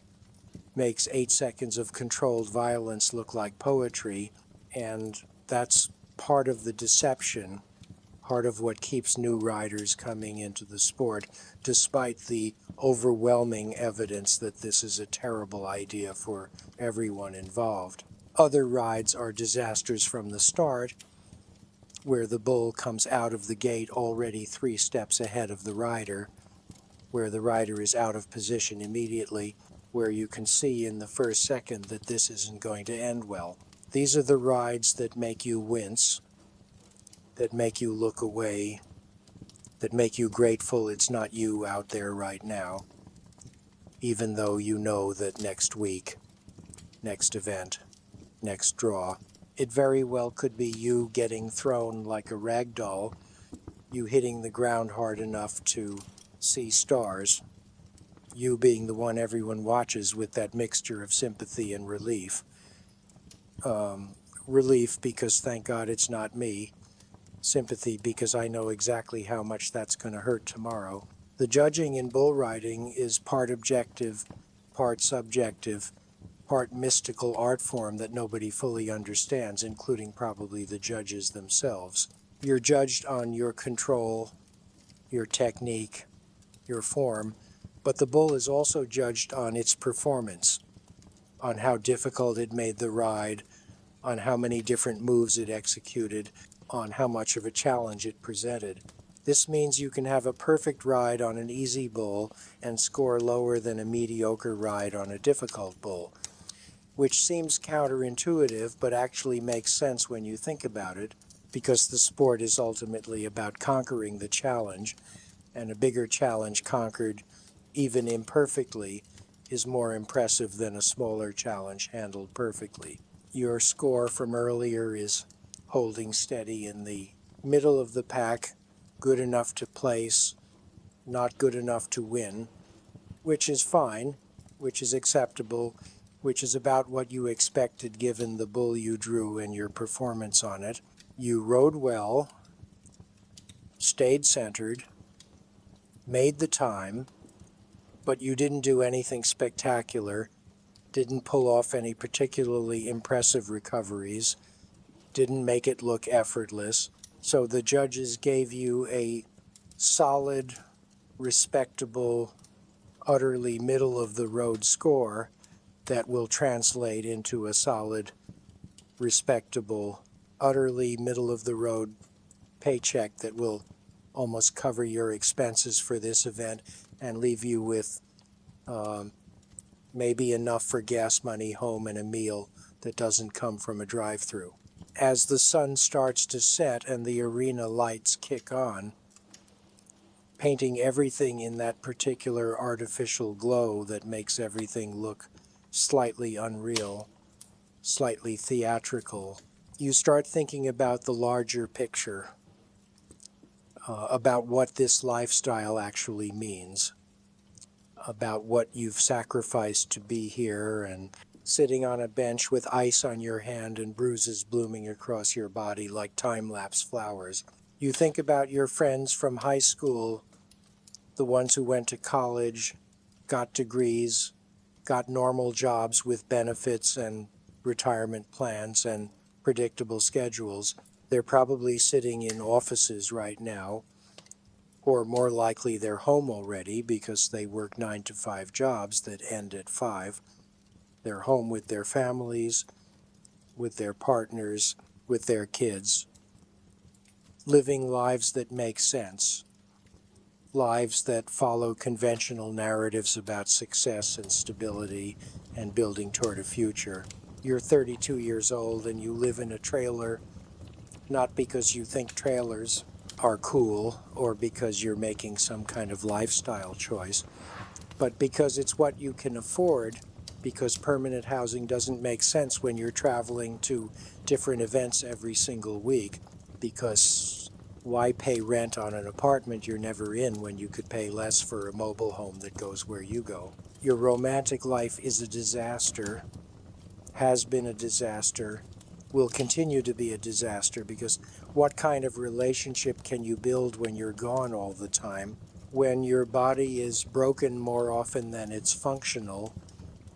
makes 8 seconds of controlled violence look like poetry, and that's part of the deception, part of what keeps new riders coming into the sport, despite the overwhelming evidence that this is a terrible idea for everyone involved. Other rides are disasters from the start, where the bull comes out of the gate already 3 steps ahead of the rider, where the rider is out of position immediately, where you can see in the first second that this isn't going to end well. These are the rides that make you wince, that make you look away, that make you grateful it's not you out there right now, even though you know that next week, next event, next draw, it very well could be you getting thrown like a rag doll, you hitting the ground hard enough to see stars, you being the one everyone watches with that mixture of sympathy and relief. Relief because thank God it's not me. Sympathy because I know exactly how much that's going to hurt tomorrow. The judging in bull riding is part objective, part subjective, part mystical art form that nobody fully understands, including probably the judges themselves. You're judged on your control, your technique, your form, but the bull is also judged on its performance, on how difficult it made the ride, on how many different moves it executed, on how much of a challenge it presented. This means you can have a perfect ride on an easy bull and score lower than a mediocre ride on a difficult bull, which seems counterintuitive but actually makes sense when you think about it, because the sport is ultimately about conquering the challenge, and a bigger challenge conquered, even imperfectly, is more impressive than a smaller challenge handled perfectly. Your score from earlier is holding steady in the middle of the pack, good enough to place, not good enough to win, which is fine, which is acceptable, which is about what you expected given the bull you drew and your performance on it. You rode well, stayed centered, made the time, but you didn't do anything spectacular, didn't pull off any particularly impressive recoveries, didn't make it look effortless. So the judges gave you a solid, respectable, utterly middle-of-the-road score that will translate into a solid, respectable, utterly middle-of-the-road paycheck that will almost cover your expenses for this event and leave you with maybe enough for gas money home and a meal that doesn't come from a drive-through. As the sun starts to set and the arena lights kick on, painting everything in that particular artificial glow that makes everything look slightly unreal, slightly theatrical, you start thinking about the larger picture, about what this lifestyle actually means, about what you've sacrificed to be here, and sitting on a bench with ice on your hand and bruises blooming across your body like time-lapse flowers. You think about your friends from high school, the ones who went to college, got degrees, got normal jobs with benefits and retirement plans and predictable schedules. They're probably sitting in offices right now, or more likely they're home already because they work 9-to-5 jobs that end at 5. They're home with their families, with their partners, with their kids, living lives that make sense, lives that follow conventional narratives about success and stability and building toward a future. You're 32 years old and you live in a trailer, not because you think trailers are cool or because you're making some kind of lifestyle choice, but because it's what you can afford, because permanent housing doesn't make sense when you're traveling to different events every single week, because Why pay rent on an apartment you're never in when you could pay less for a mobile home that goes where you go? Your romantic life is a disaster, has been a disaster, will continue to be a disaster, because what kind of relationship can you build when you're gone all the time? When your body is broken more often than it's functional,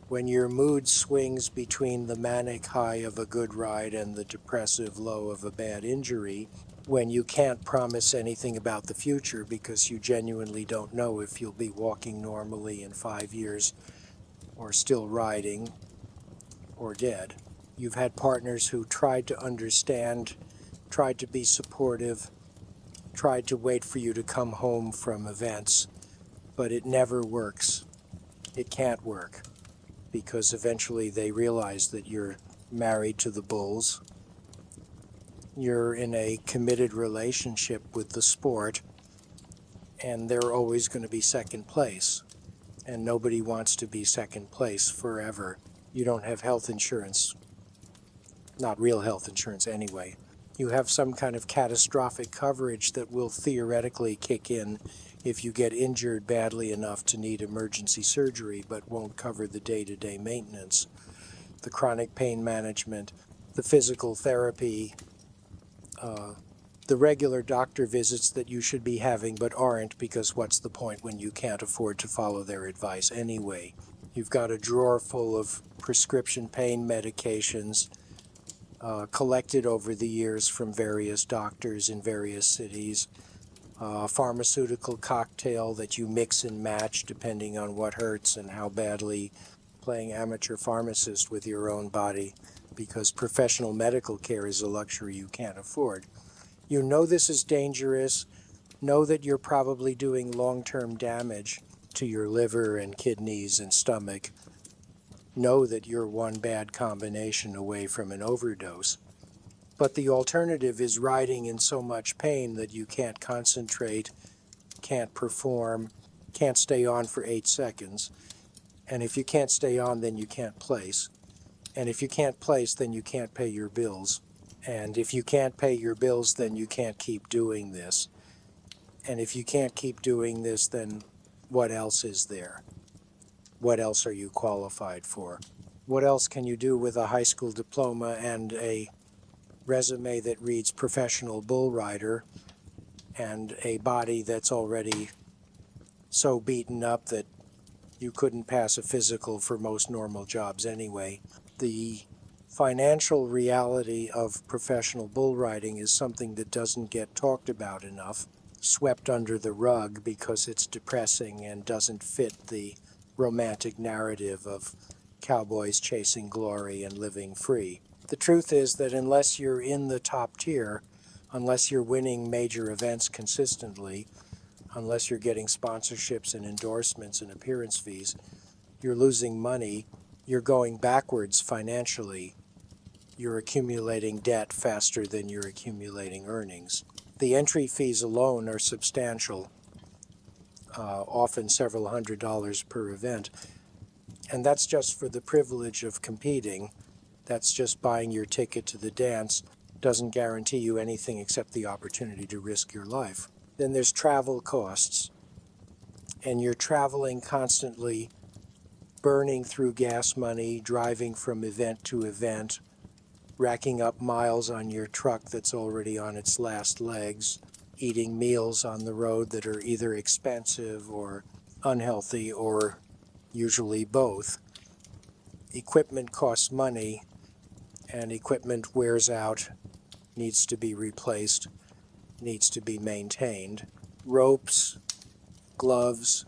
when your mood swings between the manic high of a good ride and the depressive low of a bad injury, when you can't promise anything about the future because you genuinely don't know if you'll be walking normally in 5 years or still riding or dead. You've had partners who tried to understand, tried to be supportive, tried to wait for you to come home from events, but it never works. It can't work, because eventually they realize that you're married to the bulls, you're in a committed relationship with the sport, and they're always going to be second place. And nobody wants to be second place forever. You don't have health insurance, not real health insurance anyway. You have some kind of catastrophic coverage that will theoretically kick in if you get injured badly enough to need emergency surgery, but won't cover the day-to-day maintenance, the chronic pain management, the physical therapy, the regular doctor visits that you should be having but aren't, because what's the point when you can't afford to follow their advice anyway? You've got a drawer full of prescription pain medications collected over the years from various doctors in various cities, a pharmaceutical cocktail that you mix and match depending on what hurts and how badly, playing amateur pharmacist with your own body, because professional medical care is a luxury you can't afford. You know this is dangerous, know that you're probably doing long-term damage to your liver and kidneys and stomach, know that you're one bad combination away from an overdose. But the alternative is riding in so much pain that you can't concentrate, can't perform, can't stay on for 8 seconds. And if you can't stay on, then you can't place. And if you can't place, then you can't pay your bills. And if you can't pay your bills, then you can't keep doing this. And if you can't keep doing this, then what else is there? What else are you qualified for? What else can you do with a high school diploma and a resume that reads professional bull rider and a body that's already so beaten up that you couldn't pass a physical for most normal jobs anyway? The financial reality of professional bull riding is something that doesn't get talked about enough, swept under the rug because it's depressing and doesn't fit the romantic narrative of cowboys chasing glory and living free. The truth is that unless you're in the top tier, unless you're winning major events consistently, unless you're getting sponsorships and endorsements and appearance fees, you're losing money, you're going backwards financially, you're accumulating debt faster than you're accumulating earnings. The entry fees alone are substantial, often several $100s per event. And that's just for the privilege of competing. That's just buying your ticket to the dance. Doesn't guarantee you anything except the opportunity to risk your life. Then there's travel costs. And you're traveling constantly, burning through gas money, driving from event to event, racking up miles on your truck that's already on its last legs, eating meals on the road that are either expensive or unhealthy or usually both. Equipment costs money, and equipment wears out, needs to be replaced, needs to be maintained. Ropes, gloves,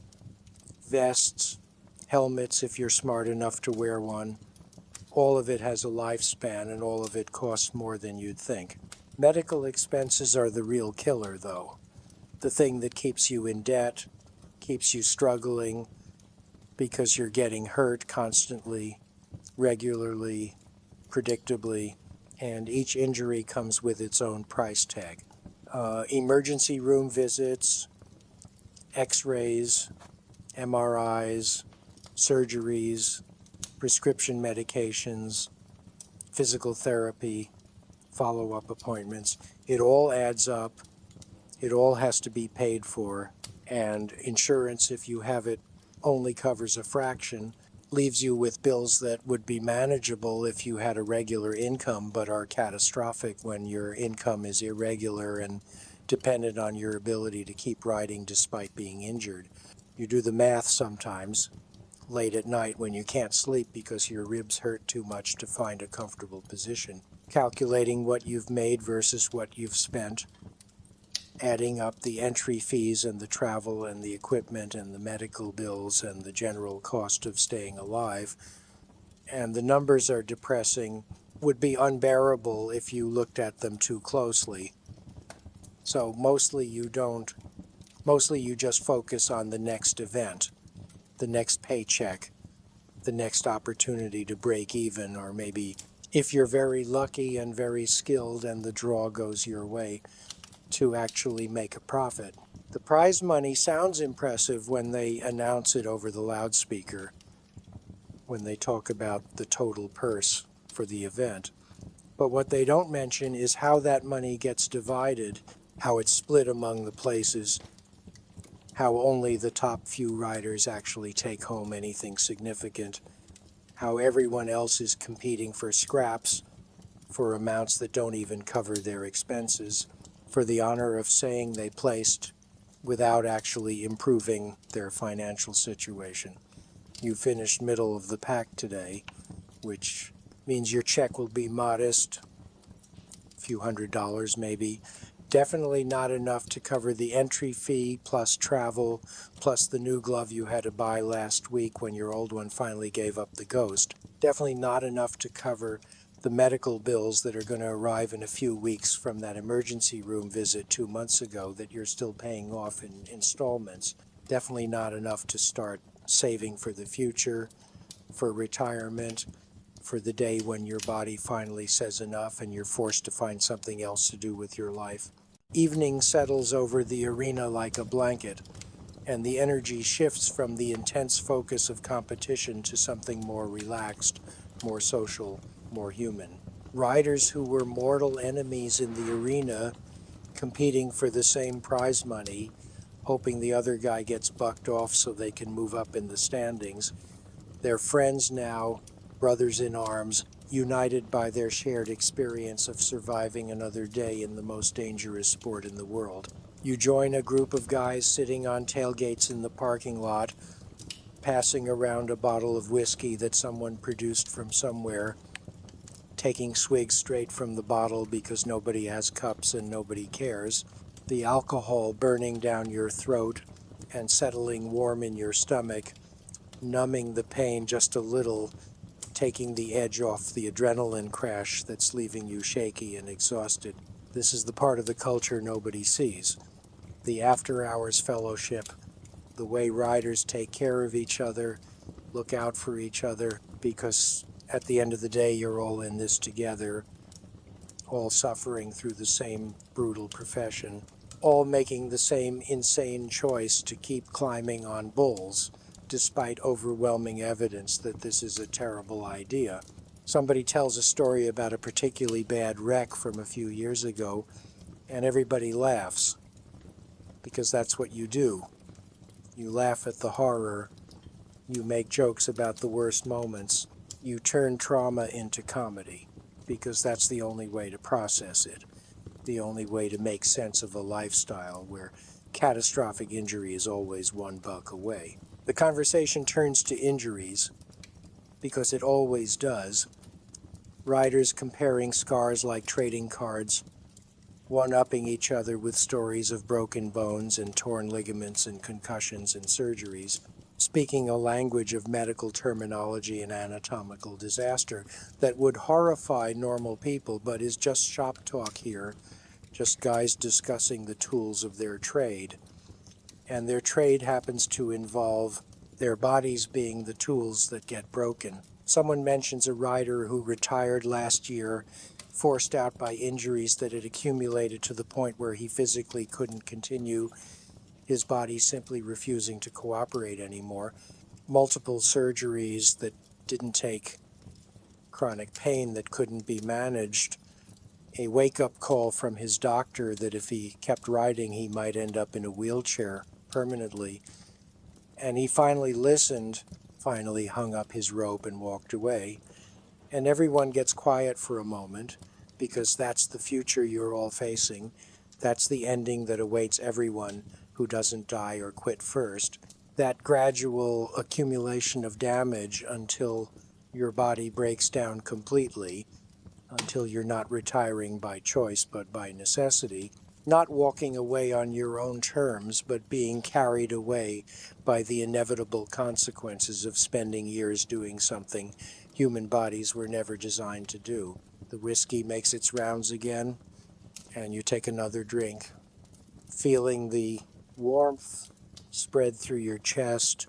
vests, helmets if you're smart enough to wear one. All of it has a lifespan, and all of it costs more than you'd think. Medical expenses are the real killer, though. The thing that keeps you in debt, keeps you struggling because you're getting hurt constantly, regularly, predictably, and each injury comes with its own price tag. Emergency room visits, x-rays, MRIs, surgeries, prescription medications, physical therapy, follow-up appointments. It all adds up, It all has to be paid for, and insurance, if you have it, only covers a fraction, leaves you with bills that would be manageable if you had a regular income, but are catastrophic when your income is irregular and dependent on your ability to keep riding despite being injured. You do the math sometimes, late at night when you can't sleep because your ribs hurt too much to find a comfortable position, calculating what you've made versus what you've spent, adding up the entry fees and the travel and the equipment and the medical bills and the general cost of staying alive. And the numbers are depressing, would be unbearable if you looked at them too closely. So mostly you just focus on the next event, the next paycheck, the next opportunity to break even, or maybe if you're very lucky and very skilled and the draw goes your way, to actually make a profit. The prize money sounds impressive when they announce it over the loudspeaker, when they talk about the total purse for the event. But what they don't mention is how that money gets divided, how it's split among the places, how only the top few riders actually take home anything significant, how everyone else is competing for scraps, for amounts that don't even cover their expenses, for the honor of saying they placed without actually improving their financial situation. You finished middle of the pack today, which means your check will be modest, a few $100s maybe. Definitely not enough to cover the entry fee plus travel plus the new glove you had to buy last week when your old one finally gave up the ghost. Definitely not enough to cover the medical bills that are going to arrive in a few weeks from that emergency room visit 2 months ago that you're still paying off in installments. Definitely not enough to start saving for the future, for retirement, for the day when your body finally says enough and you're forced to find something else to do with your life. Evening settles over the arena like a blanket, and the energy shifts from the intense focus of competition to something more relaxed, more social, more human. Riders who were mortal enemies in the arena, competing for the same prize money, hoping the other guy gets bucked off so they can move up in the standings. They're friends now, brothers in arms, united by their shared experience of surviving another day in the most dangerous sport in the world. You join a group of guys sitting on tailgates in the parking lot, passing around a bottle of whiskey that someone produced from somewhere, taking swigs straight from the bottle because nobody has cups and nobody cares, the alcohol burning down your throat and settling warm in your stomach, numbing the pain just a little, taking the edge off the adrenaline crash that's leaving you shaky and exhausted. This is the part of the culture nobody sees. The after-hours fellowship, the way riders take care of each other, look out for each other, because at the end of the day, you're all in this together, all suffering through the same brutal profession, all making the same insane choice to keep climbing on bulls, despite overwhelming evidence that this is a terrible idea. Somebody tells a story about a particularly bad wreck from a few years ago, and everybody laughs, because that's what you do. You laugh at the horror. You make jokes about the worst moments. You turn trauma into comedy, because that's the only way to process it, the only way to make sense of a lifestyle where catastrophic injury is always $1 away. The conversation turns to injuries, because it always does. Riders comparing scars like trading cards, one-upping each other with stories of broken bones and torn ligaments and concussions and surgeries, speaking a language of medical terminology and anatomical disaster that would horrify normal people, but is just shop talk here, just guys discussing the tools of their trade. And their trade happens to involve their bodies being the tools that get broken. Someone mentions a rider who retired last year, forced out by injuries that had accumulated to the point where he physically couldn't continue, his body simply refusing to cooperate anymore. Multiple surgeries that didn't take, chronic pain that couldn't be managed, a wake-up call from his doctor that if he kept riding, he might end up in a wheelchair permanently. And he finally listened, finally hung up his rope and walked away. And everyone gets quiet for a moment, because that's the future you're all facing. That's the ending that awaits everyone who doesn't die or quit first. That gradual accumulation of damage until your body breaks down completely, until you're not retiring by choice but by necessity, not walking away on your own terms, but being carried away by the inevitable consequences of spending years doing something human bodies were never designed to do. The whiskey makes its rounds again, and you take another drink, feeling the warmth spread through your chest,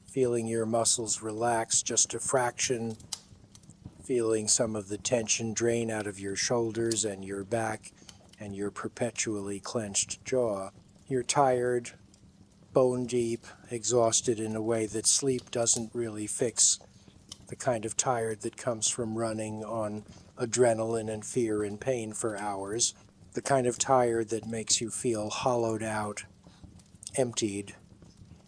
feeling your muscles relax just a fraction, feeling some of the tension drain out of your shoulders and your back and your perpetually clenched jaw. You're tired, bone deep, exhausted in a way that sleep doesn't really fix. The kind of tired that comes from running on adrenaline and fear and pain for hours. The kind of tired that makes you feel hollowed out, emptied,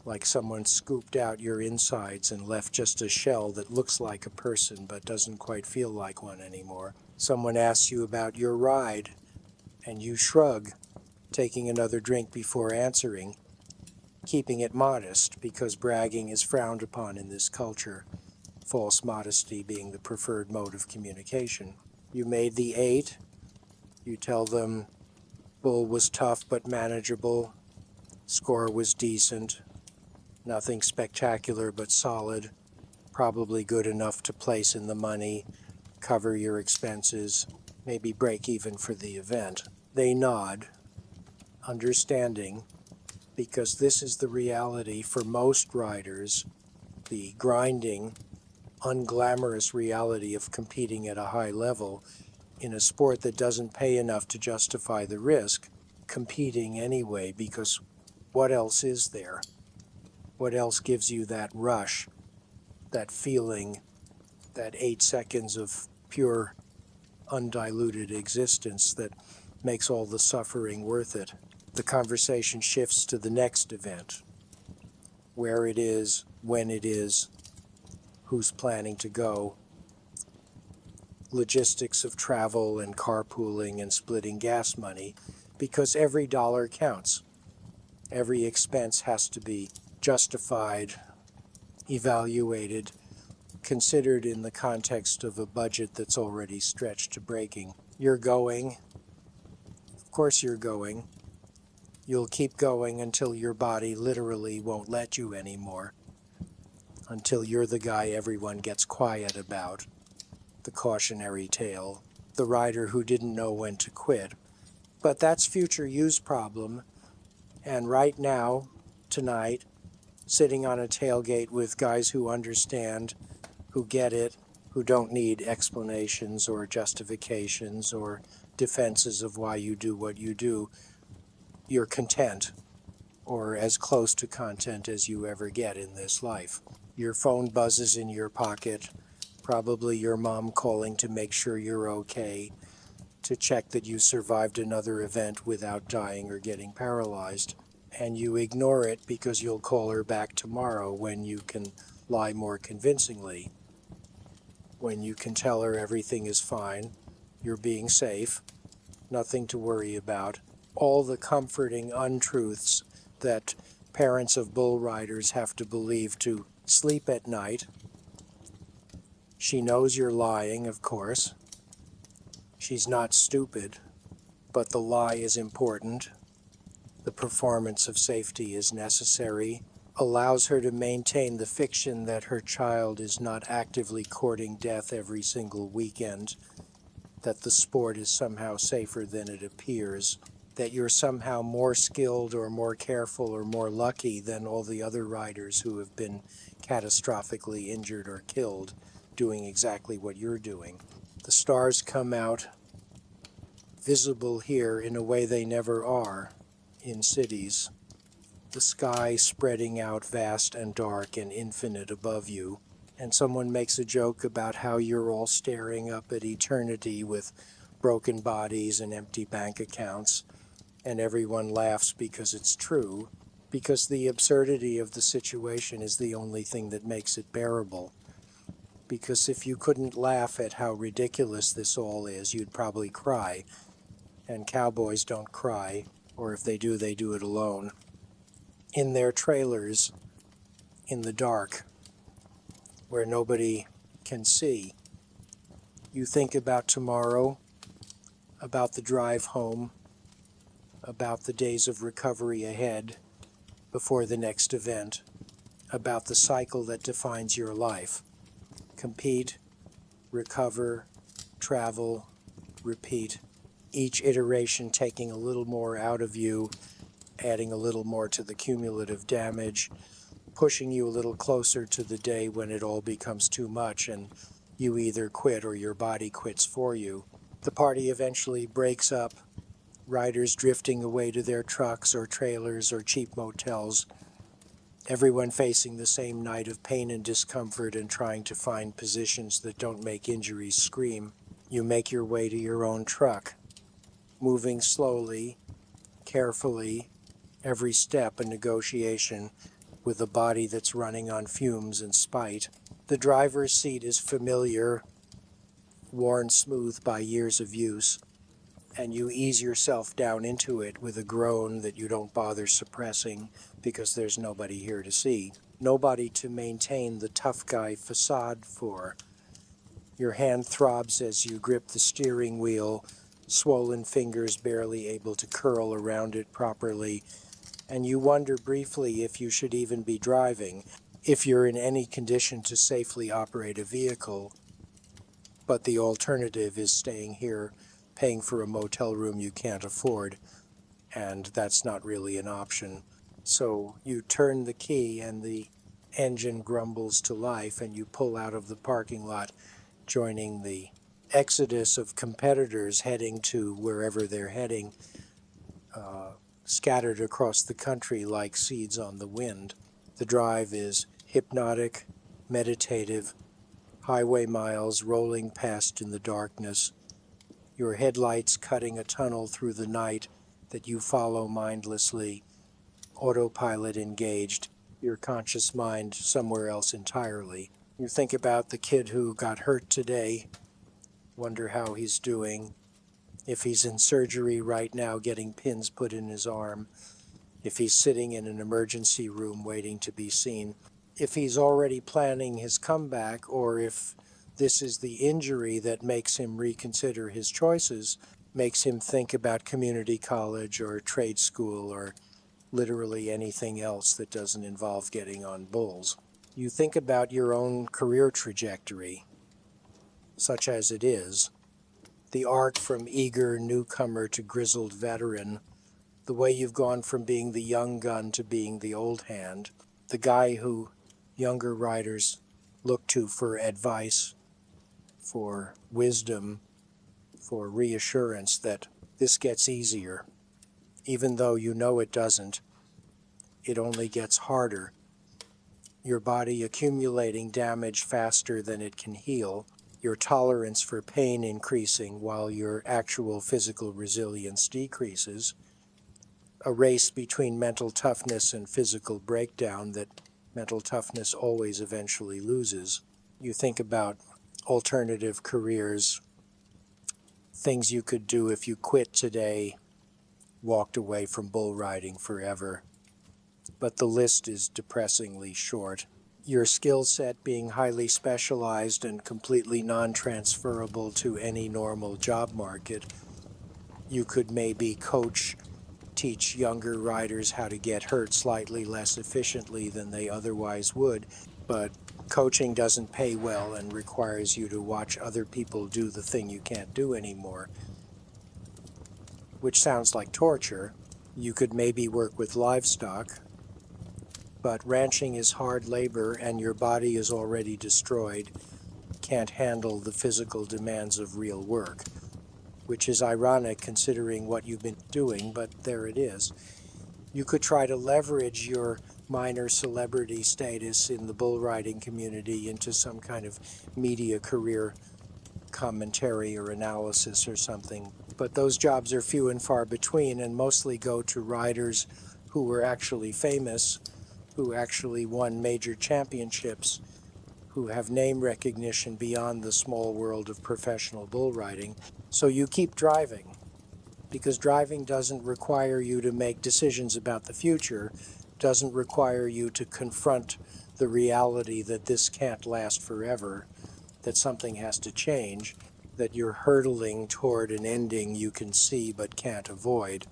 like someone scooped out your insides and left just a shell that looks like a person but doesn't quite feel like one anymore. Someone asks you about your ride, and you shrug, taking another drink before answering, keeping it modest because bragging is frowned upon in this culture, false modesty being the preferred mode of communication. You made the 8. You tell them bull was tough but manageable, score was decent, nothing spectacular but solid, probably good enough to place in the money, cover your expenses, maybe break even for the event. They nod, understanding, because this is the reality for most riders, the grinding, unglamorous reality of competing at a high level in a sport that doesn't pay enough to justify the risk, competing anyway, because what else is there? What else gives you that rush, that feeling, that 8 seconds of pure, undiluted existence that makes all the suffering worth it? The conversation shifts to the next event, where it is, when it is, who's planning to go, logistics of travel and carpooling and splitting gas money, because every dollar counts. Every expense has to be justified, evaluated, considered in the context of a budget that's already stretched to breaking. You're going. Of course you're going. You'll keep going until your body literally won't let you anymore, until you're the guy everyone gets quiet about, the cautionary tale, the rider who didn't know when to quit. But that's future you's problem, and right now, tonight, sitting on a tailgate with guys who understand, who get it, who don't need explanations or justifications or defenses of why you do what you do, you're content, or as close to content as you ever get in this life. Your phone buzzes in your pocket, probably your mom calling to make sure you're okay, to check that you survived another event without dying or getting paralyzed. And you ignore it because you'll call her back tomorrow when you can lie more convincingly, when you can tell her everything is fine, you're being safe, nothing to worry about. All the comforting untruths that parents of bull riders have to believe to sleep at night. She knows you're lying, of course. She's not stupid, but the lie is important. The performance of safety is necessary, allows her to maintain the fiction that her child is not actively courting death every single weekend, that the sport is somehow safer than it appears, that you're somehow more skilled or more careful or more lucky than all the other riders who have been catastrophically injured or killed doing exactly what you're doing. The stars come out, visible here in a way they never are in cities. The sky spreading out vast and dark and infinite above you, and someone makes a joke about how you're all staring up at eternity with broken bodies and empty bank accounts, and everyone laughs because it's true, because the absurdity of the situation is the only thing that makes it bearable. Because if you couldn't laugh at how ridiculous this all is, you'd probably cry, and cowboys don't cry, or if they do it alone. In their trailers, in the dark, where nobody can see. You think about tomorrow, about the drive home, about the days of recovery ahead before the next event, about the cycle that defines your life. Compete, recover, travel, repeat. Each iteration taking a little more out of you, adding a little more to the cumulative damage, pushing you a little closer to the day when it all becomes too much and you either quit or your body quits for you. The party eventually breaks up, riders drifting away to their trucks or trailers or cheap motels, everyone facing the same night of pain and discomfort and trying to find positions that don't make injuries scream. You make your way to your own truck, moving slowly, carefully, every step a negotiation with a body that's running on fumes and spite. The driver's seat is familiar, worn smooth by years of use, and you ease yourself down into it with a groan that you don't bother suppressing because there's nobody here to see, nobody to maintain the tough guy facade for. Your hand throbs as you grip the steering wheel, swollen fingers barely able to curl around it properly, and you wonder briefly if you should even be driving, if you're in any condition to safely operate a vehicle. But the alternative is staying here, paying for a motel room you can't afford, and that's not really an option. So you turn the key and the engine grumbles to life and you pull out of the parking lot, joining the exodus of competitors heading to wherever they're heading, scattered across the country like seeds on the wind. The drive is hypnotic, meditative, highway miles rolling past in the darkness, your headlights cutting a tunnel through the night that you follow mindlessly, autopilot engaged, your conscious mind somewhere else entirely. You think about the kid who got hurt today, wonder how he's doing, if he's in surgery right now getting pins put in his arm, if he's sitting in an emergency room waiting to be seen, if he's already planning his comeback, or if this is the injury that makes him reconsider his choices, makes him think about community college or trade school or literally anything else that doesn't involve getting on bulls. You think about your own career trajectory, such as it is, the arc from eager newcomer to grizzled veteran, the way you've gone from being the young gun to being the old hand, the guy who younger riders look to for advice, for wisdom, for reassurance that this gets easier. Even though you know it doesn't, it only gets harder. Your body accumulating damage faster than it can heal, your tolerance for pain increasing while your actual physical resilience decreases, a race between mental toughness and physical breakdown that mental toughness always eventually loses. You think about alternative careers, things you could do if you quit today, walked away from bull riding forever. But the list is depressingly short. Your skill set being highly specialized and completely non-transferable to any normal job market. You could maybe teach younger riders how to get hurt slightly less efficiently than they otherwise would, but coaching doesn't pay well and requires you to watch other people do the thing you can't do anymore, which sounds like torture. You could maybe work with livestock, but ranching is hard labor and your body is already destroyed, can't handle the physical demands of real work, which is ironic considering what you've been doing, but there it is. You could try to leverage your minor celebrity status in the bull riding community into some kind of media career, commentary or analysis or something. But those jobs are few and far between and mostly go to riders who were actually famous, who actually won major championships, who have name recognition beyond the small world of professional bull riding. So you keep driving, because driving doesn't require you to make decisions about the future, doesn't require you to confront the reality that this can't last forever, that something has to change, that you're hurtling toward an ending you can see but can't avoid,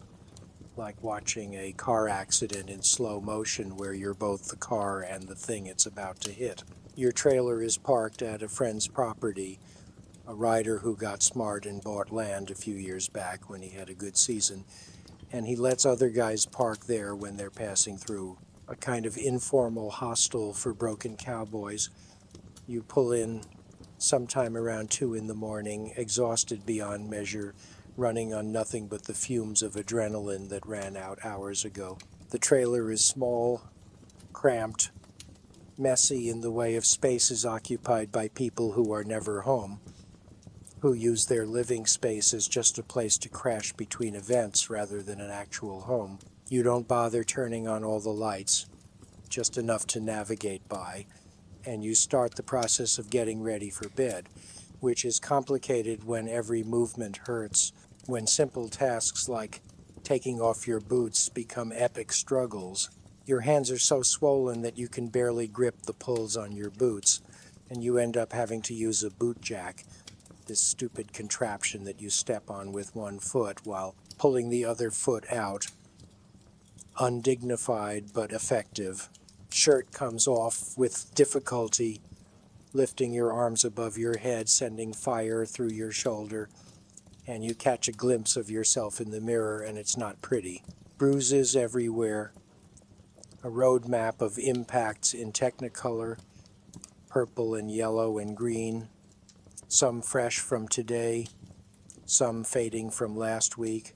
like watching a car accident in slow motion where you're both the car and the thing it's about to hit. Your trailer is parked at a friend's property, a rider who got smart and bought land a few years back when he had a good season, and he lets other guys park there when they're passing through, a kind of informal hostel for broken cowboys. You pull in sometime around 2 in the morning, exhausted beyond measure, running on nothing but the fumes of adrenaline that ran out hours ago. The trailer is small, cramped, messy in the way of spaces occupied by people who are never home, who use their living space as just a place to crash between events rather than an actual home. You don't bother turning on all the lights, just enough to navigate by, and you start the process of getting ready for bed, which is complicated when every movement hurts, when simple tasks like taking off your boots become epic struggles. Your hands are so swollen that you can barely grip the pulls on your boots, and you end up having to use a boot jack, this stupid contraption that you step on with one foot while pulling the other foot out. Undignified but effective. Shirt comes off with difficulty, lifting your arms above your head, sending fire through your shoulder, and you catch a glimpse of yourself in the mirror, and it's not pretty. Bruises everywhere, a road map of impacts in technicolor, purple and yellow and green, some fresh from today, some fading from last week,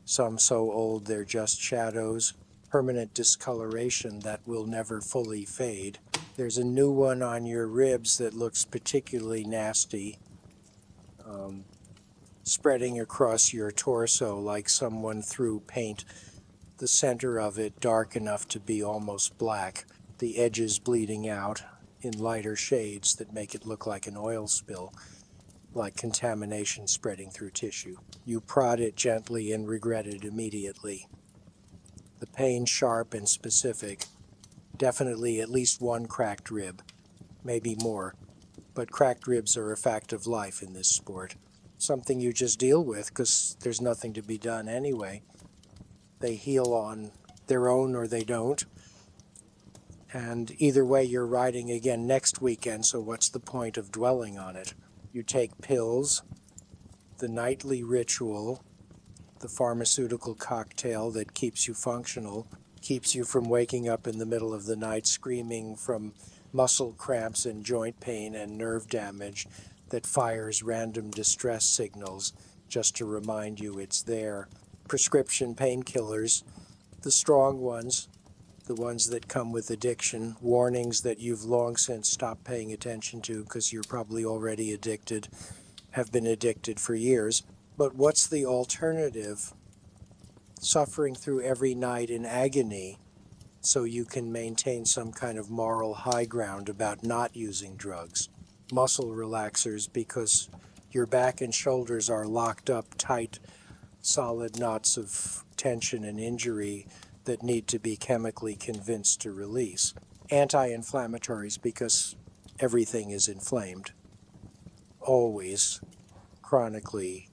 some so old they're just shadows, permanent discoloration that will never fully fade. There's a new one on your ribs that looks particularly nasty, spreading across your torso like someone threw paint, the center of it dark enough to be almost black, the edges bleeding out in lighter shades that make it look like an oil spill, like contamination spreading through tissue. You prod it gently and regret it immediately. The pain sharp and specific, definitely at least one cracked rib, maybe more, but cracked ribs are a fact of life in this sport. Something you just deal with because there's nothing to be done anyway. They heal on their own or they don't. And either way, you're riding again next weekend, so what's the point of dwelling on it? You take pills, the nightly ritual, the pharmaceutical cocktail that keeps you functional, keeps you from waking up in the middle of the night screaming from muscle cramps and joint pain and nerve damage, that fires random distress signals just to remind you it's there. Prescription painkillers, the strong ones, the ones that come with addiction, warnings that you've long since stopped paying attention to because you're probably already addicted, have been addicted for years. But what's the alternative? Suffering through every night in agony so you can maintain some kind of moral high ground about not using drugs. Muscle relaxers because your back and shoulders are locked up tight, solid knots of tension and injury that need to be chemically convinced to release. Anti-inflammatories because everything is inflamed. Always, chronically,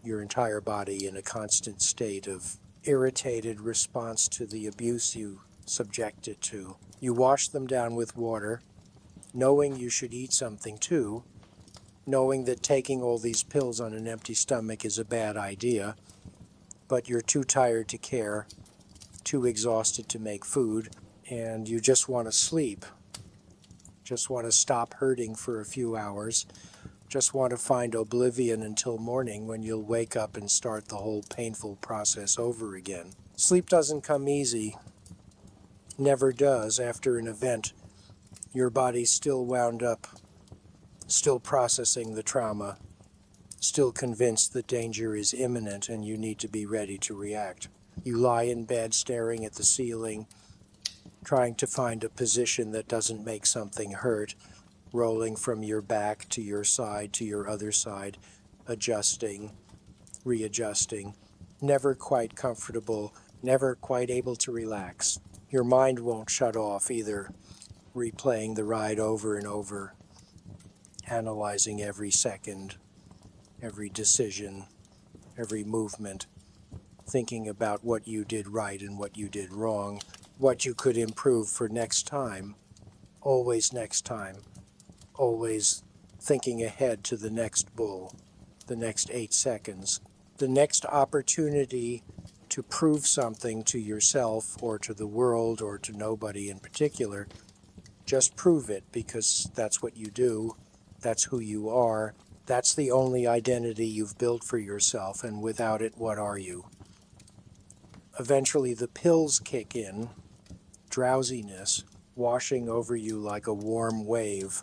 your entire body in a constant state of irritated response to the abuse you subject it to. You wash them down with water, knowing you should eat something too, knowing that taking all these pills on an empty stomach is a bad idea, but you're too tired to care, too exhausted to make food, and you just want to sleep, just want to stop hurting for a few hours, just want to find oblivion until morning when you'll wake up and start the whole painful process over again. Sleep doesn't come easy, never does after an event. Your body's still wound up, still processing the trauma, still convinced that danger is imminent and you need to be ready to react. You lie in bed staring at the ceiling, trying to find a position that doesn't make something hurt, rolling from your back to your side to your other side, adjusting, readjusting, never quite comfortable, never quite able to relax. Your mind won't shut off either, replaying the ride over and over, analyzing every second, every decision, every movement, thinking about what you did right and what you did wrong, what you could improve for next time, always next time, always thinking ahead to the next bull, the next 8 seconds, the next opportunity to prove something to yourself or to the world or to nobody in particular. Just prove it, because that's what you do, that's who you are, that's the only identity you've built for yourself, and without it, what are you? Eventually the pills kick in, drowsiness, washing over you like a warm wave,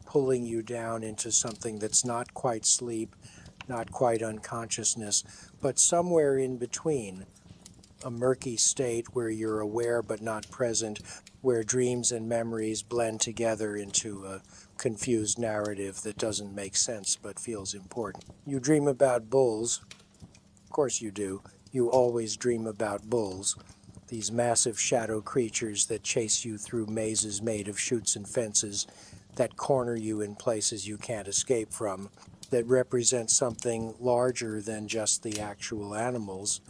pulling you down into something that's not quite sleep, not quite unconsciousness, but somewhere in between. A murky state where you're aware but not present, where dreams and memories blend together into a confused narrative that doesn't make sense but feels important. You dream about bulls. Of course you do. You always dream about bulls. These massive shadow creatures that chase you through mazes made of chutes and fences, that corner you in places you can't escape from, that represent something larger than just the actual animals,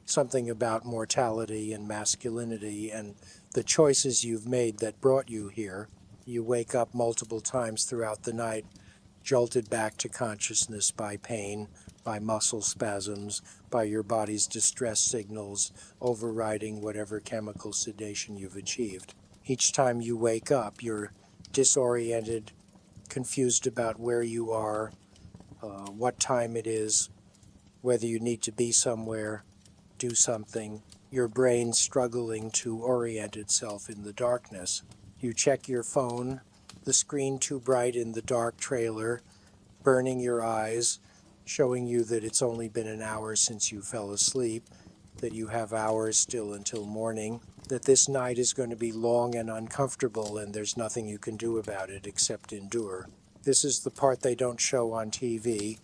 something about mortality and masculinity and the choices you've made that brought you here. You wake up multiple times throughout the night, jolted back to consciousness by pain, by muscle spasms, by your body's distress signals overriding whatever chemical sedation you've achieved. Each time you wake up, you're disoriented, confused about where you are, what time it is, whether you need to be somewhere, do something, your brain struggling to orient itself in the darkness. You check your phone, the screen too bright in the dark trailer, burning your eyes, showing you that it's only been an hour since you fell asleep, that you have hours still until morning, that this night is going to be long and uncomfortable and there's nothing you can do about it except endure. This is the part they don't show on TV,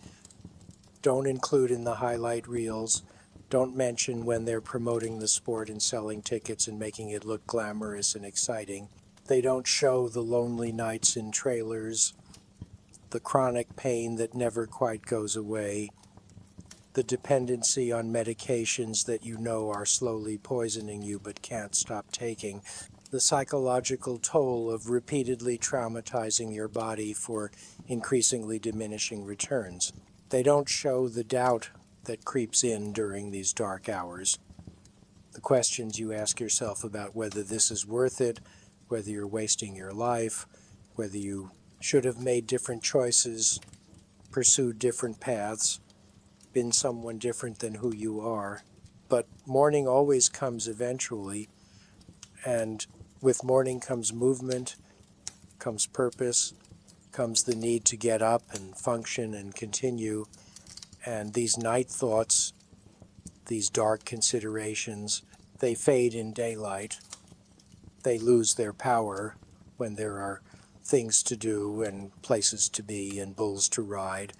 don't include in the highlight reels, don't mention when they're promoting the sport and selling tickets and making it look glamorous and exciting. They don't show the lonely nights in trailers, the chronic pain that never quite goes away, the dependency on medications that you know are slowly poisoning you but can't stop taking, the psychological toll of repeatedly traumatizing your body for increasingly diminishing returns. They don't show the doubt that creeps in during these dark hours, the questions you ask yourself about whether this is worth it, whether you're wasting your life, whether you should have made different choices, pursued different paths, been someone different than who you are. But morning always comes eventually, and with morning comes movement, comes purpose, comes the need to get up and function and continue. And these night thoughts, these dark considerations, they fade in daylight. They lose their power when there are things to do and places to be and bulls to ride.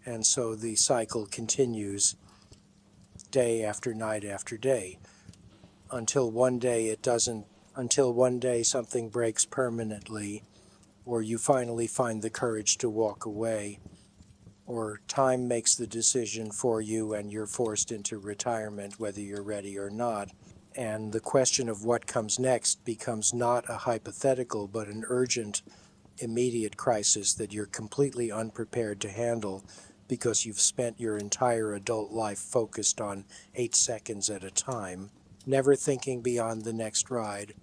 And so the cycle continues day after night after day until one day it doesn't, until one day something breaks permanently, or you finally find the courage to walk away, or time makes the decision for you and you're forced into retirement whether you're ready or not. And the question of what comes next becomes not a hypothetical but an urgent, immediate crisis that you're completely unprepared to handle because you've spent your entire adult life focused on 8 seconds at a time, never thinking beyond the next ride,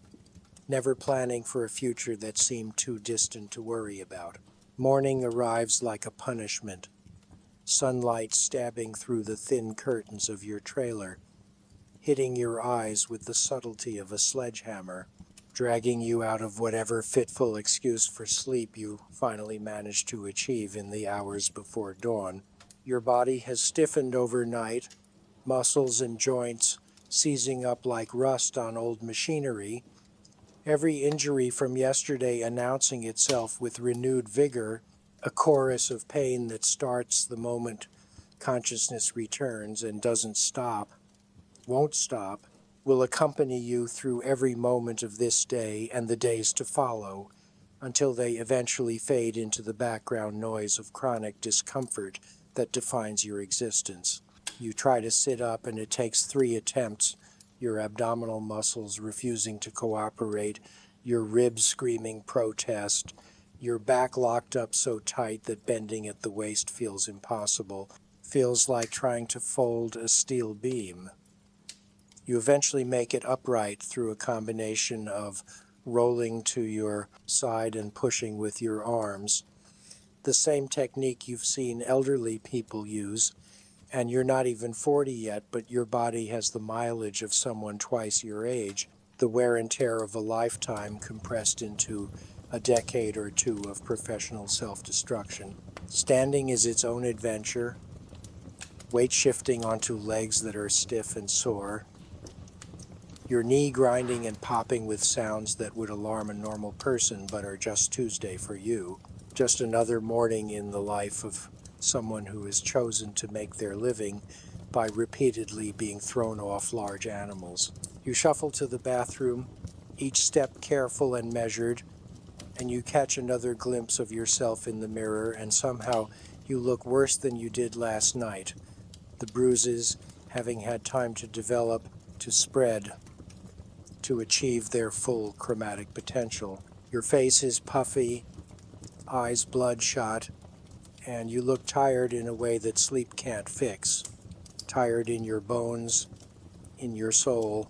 never planning for a future that seemed too distant to worry about. Morning arrives like a punishment, sunlight stabbing through the thin curtains of your trailer, hitting your eyes with the subtlety of a sledgehammer, dragging you out of whatever fitful excuse for sleep you finally managed to achieve in the hours before dawn. Your body has stiffened overnight, muscles and joints seizing up like rust on old machinery, every injury from yesterday announcing itself with renewed vigor, a chorus of pain that starts the moment consciousness returns and doesn't stop, won't stop, will accompany you through every moment of this day and the days to follow, until they eventually fade into the background noise of chronic discomfort that defines your existence. You try to sit up and it takes 3 attempts, your abdominal muscles refusing to cooperate, your ribs screaming protest, your back locked up so tight that bending at the waist feels impossible, feels like trying to fold a steel beam. You eventually make it upright through a combination of rolling to your side and pushing with your arms, the same technique you've seen elderly people use, and you're not even 40 yet, but your body has the mileage of someone twice your age, the wear and tear of a lifetime compressed into a decade or two of professional self-destruction. Standing is its own adventure, weight shifting onto legs that are stiff and sore, your knee grinding and popping with sounds that would alarm a normal person but are just Tuesday for you, just another morning in the life of someone who has chosen to make their living by repeatedly being thrown off large animals. You shuffle to the bathroom, each step careful and measured, and you catch another glimpse of yourself in the mirror, and somehow you look worse than you did last night, the bruises having had time to develop, to spread, to achieve their full chromatic potential. Your face is puffy, eyes bloodshot, and you look tired in a way that sleep can't fix. Tired in your bones, in your soul,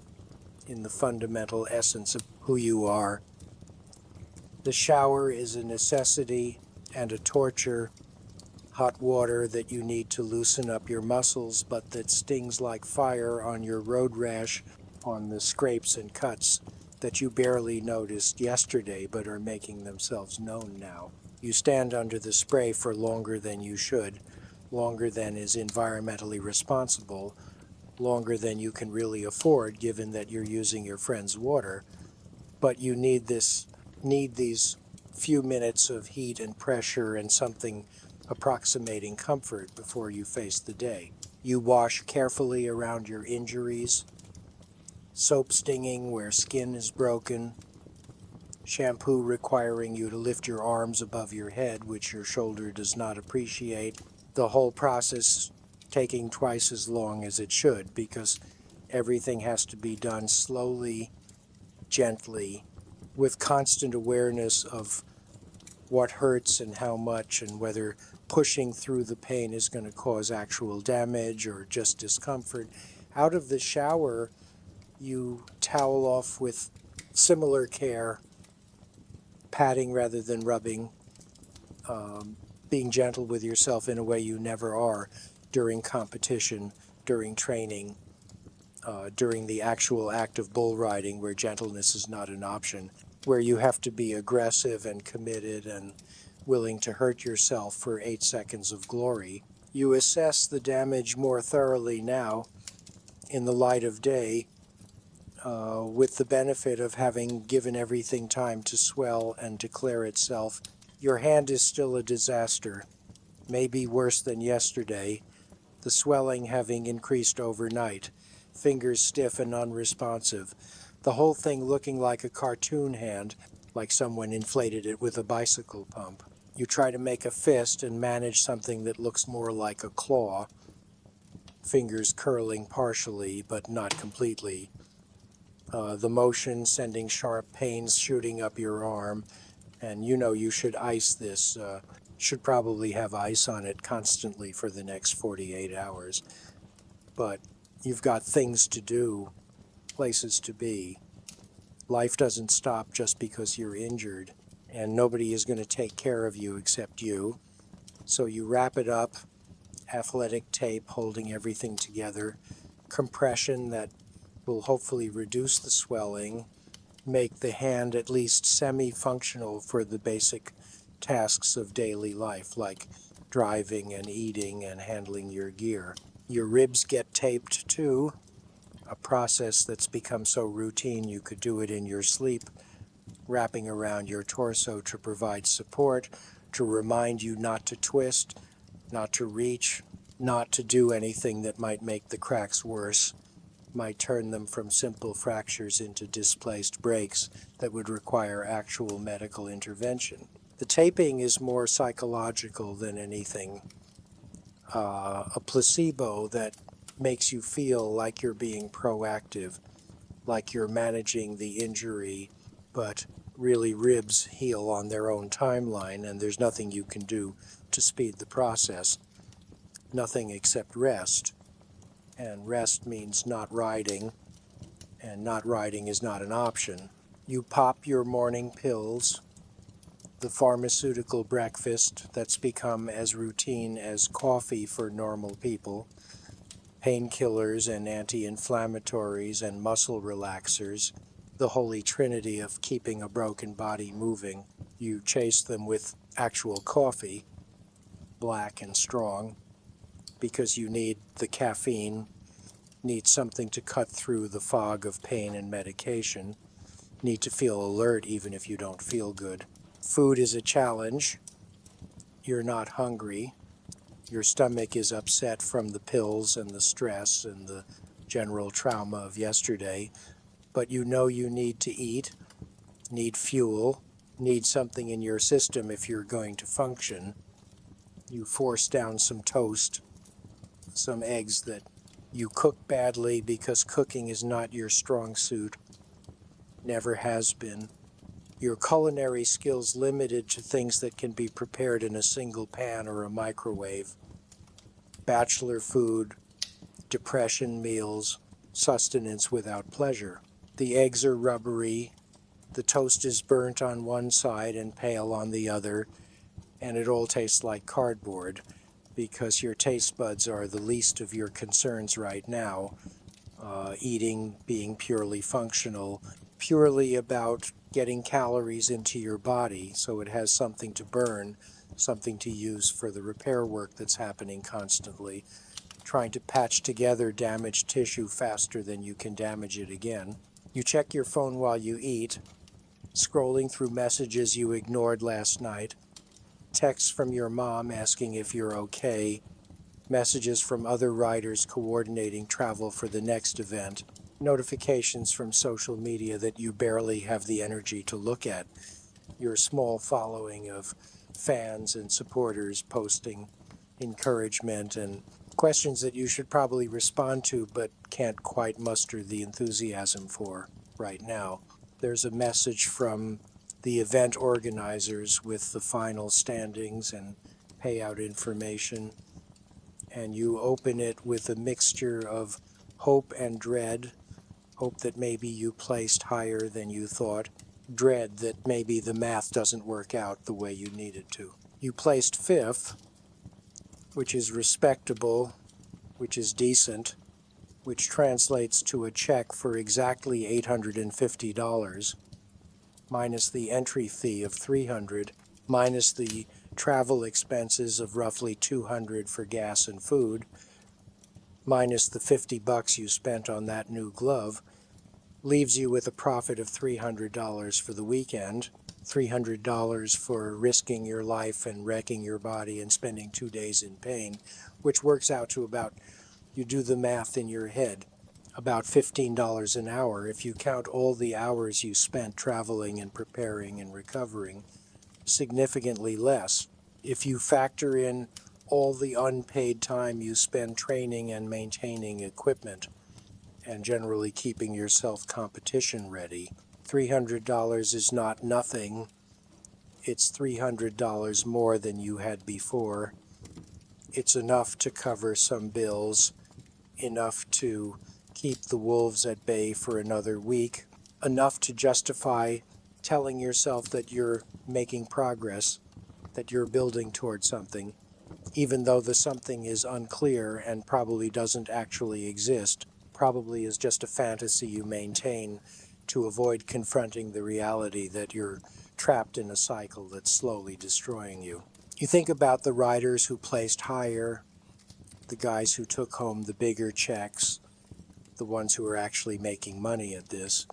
in the fundamental essence of who you are. The shower is a necessity and a torture, hot water that you need to loosen up your muscles, but that stings like fire on your road rash, on the scrapes and cuts that you barely noticed yesterday but are making themselves known now. You stand under the spray for longer than you should, longer than is environmentally responsible, longer than you can really afford given that you're using your friend's water, but you need these few minutes of heat and pressure and something approximating comfort before you face the day. You wash carefully around your injuries, soap stinging where skin is broken, shampoo requiring you to lift your arms above your head, which your shoulder does not appreciate, the whole process taking twice as long as it should because everything has to be done slowly, gently, with constant awareness of what hurts and how much and whether pushing through the pain is going to cause actual damage or just discomfort. Out of the shower, you towel off with similar care, patting rather than rubbing, being gentle with yourself in a way you never are during competition, during training, during the actual act of bull riding where gentleness is not an option, where you have to be aggressive and committed and willing to hurt yourself for 8 seconds of glory. You assess the damage more thoroughly now in the light of day, with the benefit of having given everything time to swell and declare itself. Your hand is still a disaster, maybe worse than yesterday, the swelling having increased overnight, fingers stiff and unresponsive, the whole thing looking like a cartoon hand, like someone inflated it with a bicycle pump. You try to make a fist and manage something that looks more like a claw, fingers curling partially but not completely. The motion sending sharp pains shooting up your arm, and you know you should ice this, should probably have ice on it constantly for the next 48 hours. But you've got things to do, places to be. Life doesn't stop just because you're injured, and nobody is going to take care of you except you. So you wrap it up, athletic tape holding everything together, compression that will hopefully reduce the swelling, make the hand at least semi-functional for the basic tasks of daily life, like driving and eating and handling your gear. Your ribs get taped too, a process that's become so routine you could do it in your sleep, wrapping around your torso to provide support, to remind you not to twist, not to reach, not to do anything that might make the cracks worse, might turn them from simple fractures into displaced breaks that would require actual medical intervention. The taping is more psychological than anything, a placebo that makes you feel like you're being proactive, like you're managing the injury, but really ribs heal on their own timeline and there's nothing you can do to speed the process. Nothing except rest. And rest means not riding, and not riding is not an option. You pop your morning pills, the pharmaceutical breakfast that's become as routine as coffee for normal people, painkillers and anti-inflammatories and muscle relaxers, the holy trinity of keeping a broken body moving. You chase them with actual coffee, black and strong, because you need the caffeine, need something to cut through the fog of pain and medication, need to feel alert even if you don't feel good. Food is a challenge. You're not hungry. Your stomach is upset from the pills and the stress and the general trauma of yesterday, but you know you need to eat, need fuel, need something in your system if you're going to function. You force down some toast, some eggs that you cook badly because cooking is not your strong suit, never has been. Your culinary skills limited to things that can be prepared in a single pan or a microwave. Bachelor food, depression meals, sustenance without pleasure. The eggs are rubbery, the toast is burnt on one side and pale on the other, and it all tastes like cardboard because your taste buds are the least of your concerns right now. Eating being purely functional, purely about getting calories into your body so it has something to burn, something to use for the repair work that's happening constantly, trying to patch together damaged tissue faster than you can damage it again. You check your phone while you eat, scrolling through messages you ignored last night, texts from your mom asking if you're okay, messages from other riders coordinating travel for the next event, notifications from social media that you barely have the energy to look at, your small following of fans and supporters posting encouragement and questions that you should probably respond to but can't quite muster the enthusiasm for right now. There's a message from the event organizers with the final standings and payout information, and you open it with a mixture of hope and dread. Hope that maybe you placed higher than you thought. Dread that maybe the math doesn't work out the way you need it to. You placed fifth, which is respectable, which is decent, which translates to a check for exactly $850, minus the entry fee of $300, minus the travel expenses of roughly $200 for gas and food, minus the $50 you spent on that new glove, leaves you with a profit of $300 for the weekend, $300 for risking your life and wrecking your body and spending 2 days in pain, which works out to about, you do the math in your head, about $15 an hour if you count all the hours you spent traveling and preparing and recovering, significantly less. If you factor in all the unpaid time you spend training and maintaining equipment and generally keeping yourself competition ready, $300 is not nothing. It's $300 more than you had before. It's enough to cover some bills, enough to keep the wolves at bay for another week, enough to justify telling yourself that you're making progress, that you're building towards something, even though the something is unclear and probably doesn't actually exist, probably is just a fantasy you maintain to avoid confronting the reality that you're trapped in a cycle that's slowly destroying you. You think about the riders who placed higher, the guys who took home the bigger checks, the ones who are actually making money at this,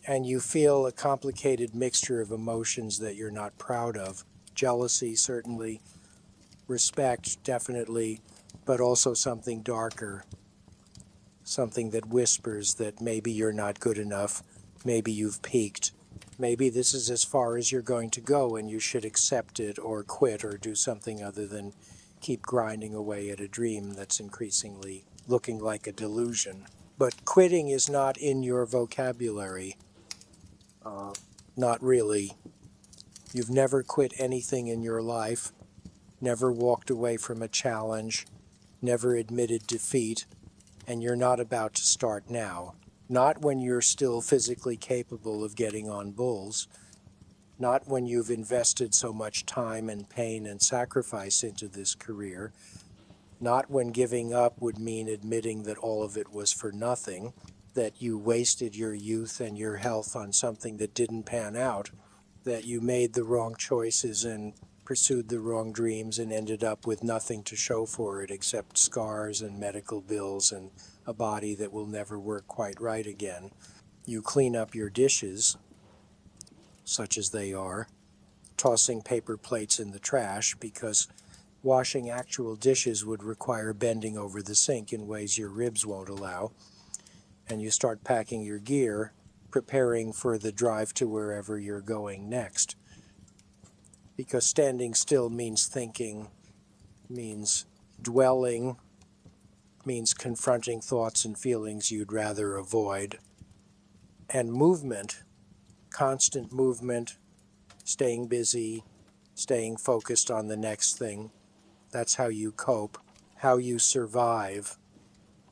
and you feel a complicated mixture of emotions that you're not proud of. Jealousy, certainly, respect, definitely, but also something darker, something that whispers that maybe you're not good enough, maybe you've peaked, maybe this is as far as you're going to go and you should accept it or quit or do something other than keep grinding away at a dream that's increasingly looking like a delusion. But quitting is not in your vocabulary. Not really. You've never quit anything in your life, never walked away from a challenge, never admitted defeat, and you're not about to start now. Not when you're still physically capable of getting on bulls, not when you've invested so much time and pain and sacrifice into this career, not when giving up would mean admitting that all of it was for nothing, that you wasted your youth and your health on something that didn't pan out, that you made the wrong choices and pursued the wrong dreams and ended up with nothing to show for it except scars and medical bills and a body that will never work quite right again. You clean up your dishes, such as they are, tossing paper plates in the trash because washing actual dishes would require bending over the sink in ways your ribs won't allow, and you start packing your gear, preparing for the drive to wherever you're going next. Because standing still means thinking, means dwelling, means confronting thoughts and feelings you'd rather avoid. And movement, constant movement, staying busy, staying focused on the next thing, that's how you cope, how you survive,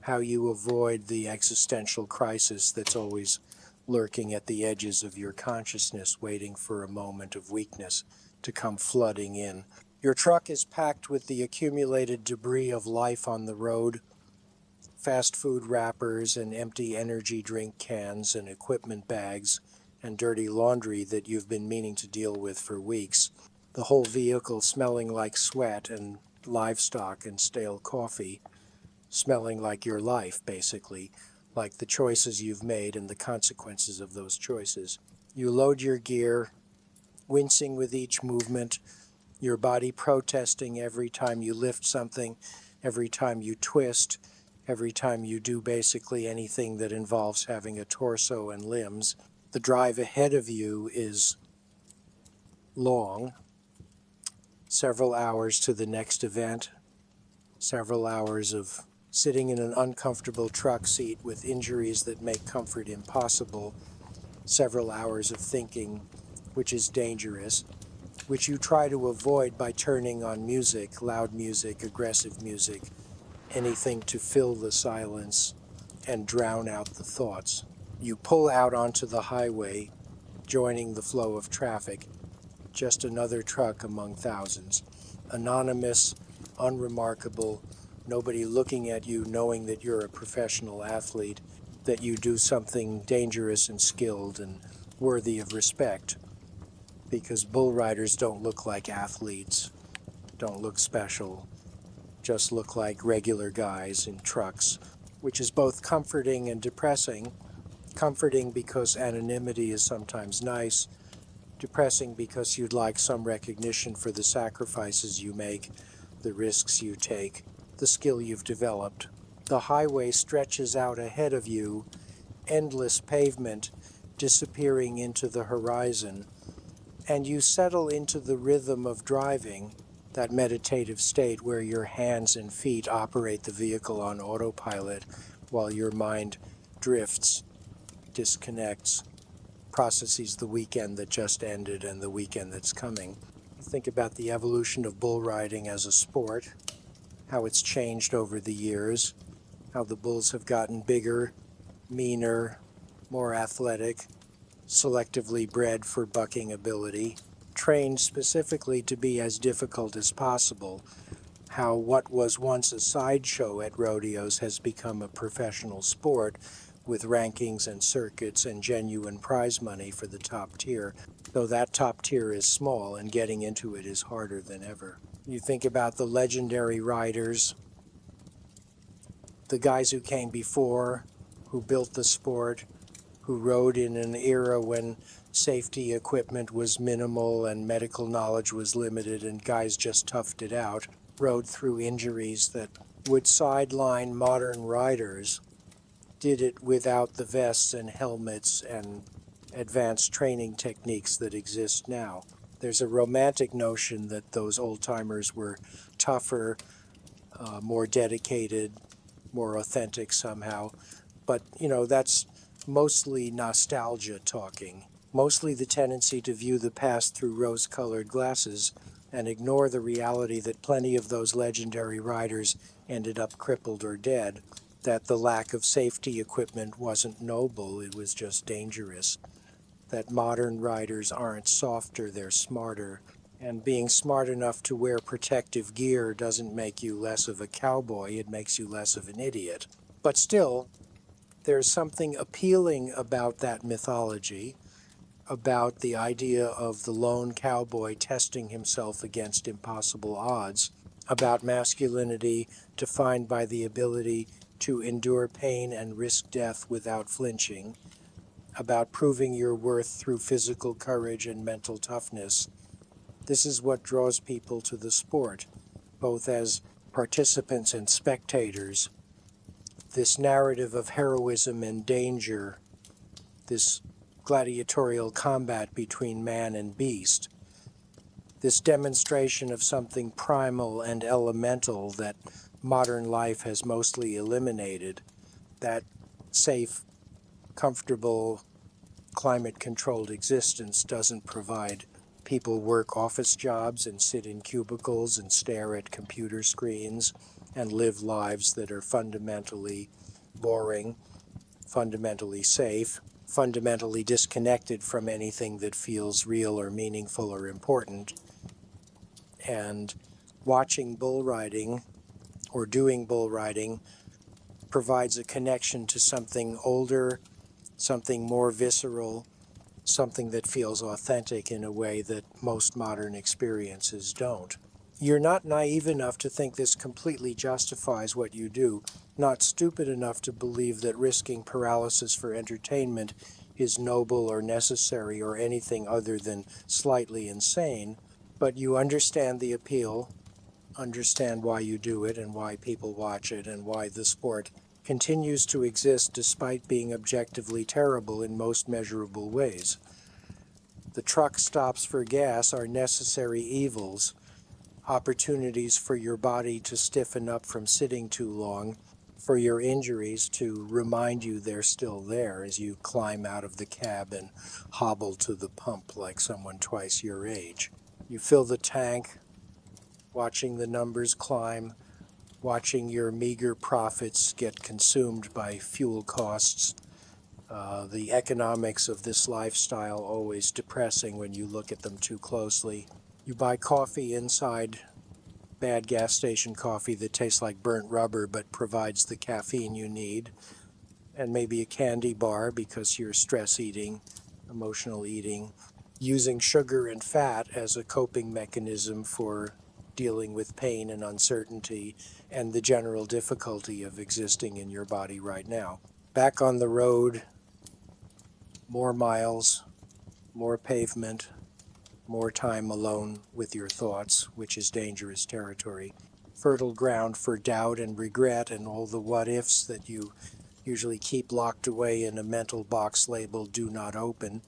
how you avoid the existential crisis that's always lurking at the edges of your consciousness, waiting for a moment of weakness to come flooding in. Your truck is packed with the accumulated debris of life on the road, fast food wrappers and empty energy drink cans and equipment bags and dirty laundry that you've been meaning to deal with for weeks. The whole vehicle smelling like sweat and livestock and stale coffee, smelling like your life, basically, like the choices you've made and the consequences of those choices. You load your gear, wincing with each movement, your body protesting every time you lift something, every time you twist, every time you do basically anything that involves having a torso and limbs. The drive ahead of you is long, several hours to the next event, several hours of sitting in an uncomfortable truck seat with injuries that make comfort impossible, several hours of thinking, which is dangerous, which you try to avoid by turning on music, loud music, aggressive music, anything to fill the silence and drown out the thoughts. You pull out onto the highway, joining the flow of traffic, just another truck among thousands, anonymous, unremarkable, nobody looking at you knowing that you're a professional athlete, that you do something dangerous and skilled and worthy of respect, because bull riders don't look like athletes, don't look special, just look like regular guys in trucks, which is both comforting and depressing. Comforting because anonymity is sometimes nice, depressing because you'd like some recognition for the sacrifices you make, the risks you take, the skill you've developed. The highway stretches out ahead of you, endless pavement disappearing into the horizon, and you settle into the rhythm of driving, that meditative state where your hands and feet operate the vehicle on autopilot while your mind drifts, disconnects, processes the weekend that just ended and the weekend that's coming. Think about the evolution of bull riding as a sport, how it's changed over the years, how the bulls have gotten bigger, meaner, more athletic, selectively bred for bucking ability, trained specifically to be as difficult as possible, how what was once a sideshow at rodeos has become a professional sport with rankings and circuits and genuine prize money for the top tier. though that top tier is small and getting into it is harder than ever. You think about the legendary riders, the guys who came before, who built the sport, who rode in an era when safety equipment was minimal and medical knowledge was limited and guys just toughed it out, rode through injuries that would sideline modern riders, did it without the vests and helmets and advanced training techniques that exist now. There's a romantic notion that those old-timers were tougher, more dedicated, more authentic somehow. But, that's mostly nostalgia talking, mostly the tendency to view the past through rose-colored glasses and ignore the reality that plenty of those legendary riders ended up crippled or dead, that the lack of safety equipment wasn't noble, it was just dangerous, that modern riders aren't softer, they're smarter, and being smart enough to wear protective gear doesn't make you less of a cowboy, it makes you less of an idiot. But still, there's something appealing about that mythology, about the idea of the lone cowboy testing himself against impossible odds, about masculinity defined by the ability to endure pain and risk death without flinching, about proving your worth through physical courage and mental toughness. This is what draws people to the sport, both as participants and spectators. This narrative of heroism and danger, this gladiatorial combat between man and beast, this demonstration of something primal and elemental that modern life has mostly eliminated, that safe, comfortable, climate-controlled existence doesn't provide. People work office jobs and sit in cubicles and stare at computer screens and live lives that are fundamentally boring, fundamentally safe, fundamentally disconnected from anything that feels real or meaningful or important. And watching bull riding or doing bull riding provides a connection to something older, something more visceral, something that feels authentic in a way that most modern experiences don't. You're not naive enough to think this completely justifies what you do, not stupid enough to believe that risking paralysis for entertainment is noble or necessary or anything other than slightly insane, but you understand the appeal, understand why you do it and why people watch it and why the sport continues to exist despite being objectively terrible in most measurable ways. The truck stops for gas are necessary evils, opportunities for your body to stiffen up from sitting too long, for your injuries to remind you they're still there as you climb out of the cab and hobble to the pump like someone twice your age. You fill the tank, watching the numbers climb, watching your meager profits get consumed by fuel costs, the economics of this lifestyle always depressing when you look at them too closely. You buy coffee inside, bad gas station coffee that tastes like burnt rubber but provides the caffeine you need, and maybe a candy bar because you're stress eating, emotional eating, using sugar and fat as a coping mechanism for dealing with pain and uncertainty and the general difficulty of existing in your body right now. Back on the road, more miles, more pavement, more time alone with your thoughts, which is dangerous territory. Fertile ground for doubt and regret and all the what-ifs that you usually keep locked away in a mental box labeled "do not open."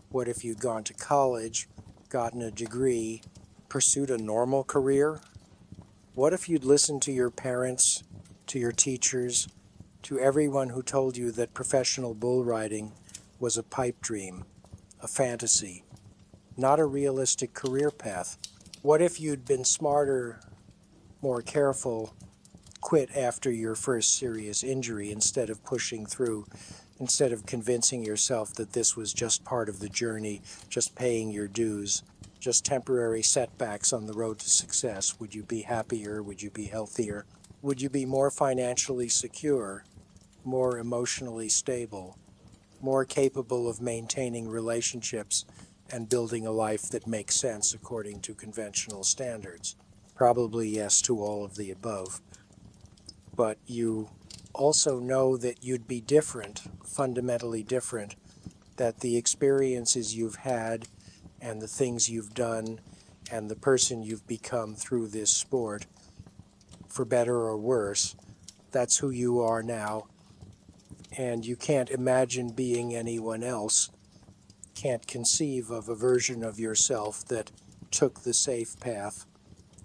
What if you'd gone to college, gotten a degree, pursued a normal career? What if you'd listened to your parents, to your teachers, to everyone who told you that professional bull riding was a pipe dream, a fantasy, not a realistic career path? What if you'd been smarter, more careful, quit after your first serious injury instead of pushing through, instead of convincing yourself that this was just part of the journey, just paying your dues, just temporary setbacks on the road to success? Would you be happier? Would you be healthier? Would you be more financially secure, more emotionally stable, more capable of maintaining relationships and building a life that makes sense according to conventional standards? Probably yes to all of the above. But you also know that you'd be different, fundamentally different, that the experiences you've had and the things you've done and the person you've become through this sport, for better or worse, that's who you are now. And you can't imagine being anyone else, can't conceive of a version of yourself that took the safe path,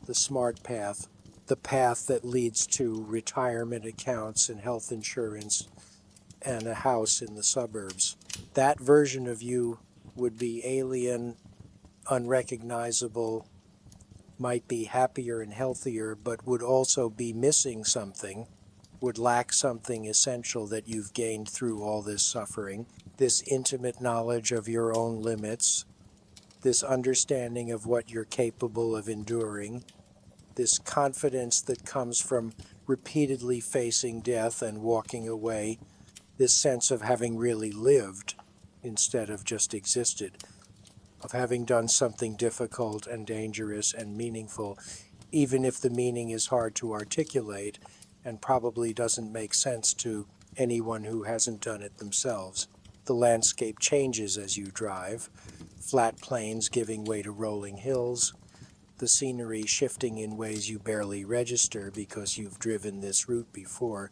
the smart path, the path that leads to retirement accounts and health insurance and a house in the suburbs. That version of you would be alien, unrecognizable, might be happier and healthier, but would also be missing something, would lack something essential that you've gained through all this suffering, this intimate knowledge of your own limits, this understanding of what you're capable of enduring, this confidence that comes from repeatedly facing death and walking away, this sense of having really lived instead of just existed, of having done something difficult and dangerous and meaningful, even if the meaning is hard to articulate and probably doesn't make sense to anyone who hasn't done it themselves. The landscape changes as you drive, flat plains giving way to rolling hills, the scenery shifting in ways you barely register because you've driven this route before,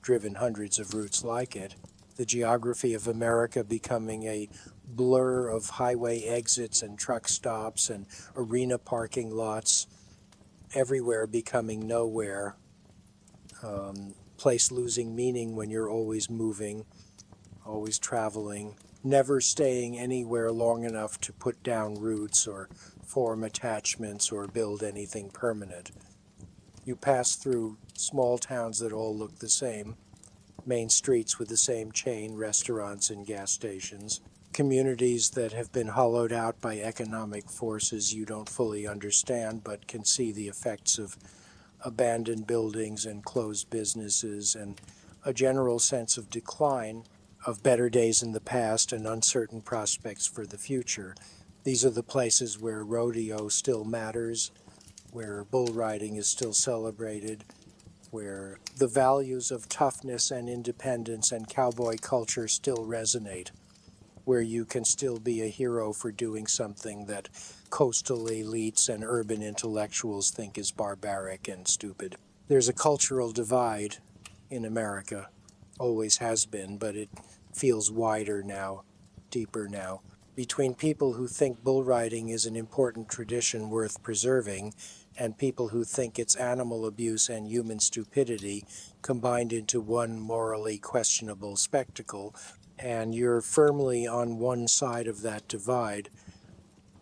driven hundreds of routes like it, the geography of America becoming a blur of highway exits and truck stops and arena parking lots, everywhere becoming nowhere, place losing meaning when you're always moving, always traveling, never staying anywhere long enough to put down roots or form attachments or build anything permanent. You pass through small towns that all look the same, main streets with the same chain, restaurants and gas stations, communities that have been hollowed out by economic forces you don't fully understand but can see the effects of abandoned buildings and closed businesses and a general sense of decline, of better days in the past and uncertain prospects for the future. These are the places where rodeo still matters, where bull riding is still celebrated, where the values of toughness and independence and cowboy culture still resonate, where you can still be a hero for doing something that coastal elites and urban intellectuals think is barbaric and stupid. There's a cultural divide in America, always has been, but it feels wider now, deeper now, between people who think bull riding is an important tradition worth preserving and people who think it's animal abuse and human stupidity combined into one morally questionable spectacle. And you're firmly on one side of that divide,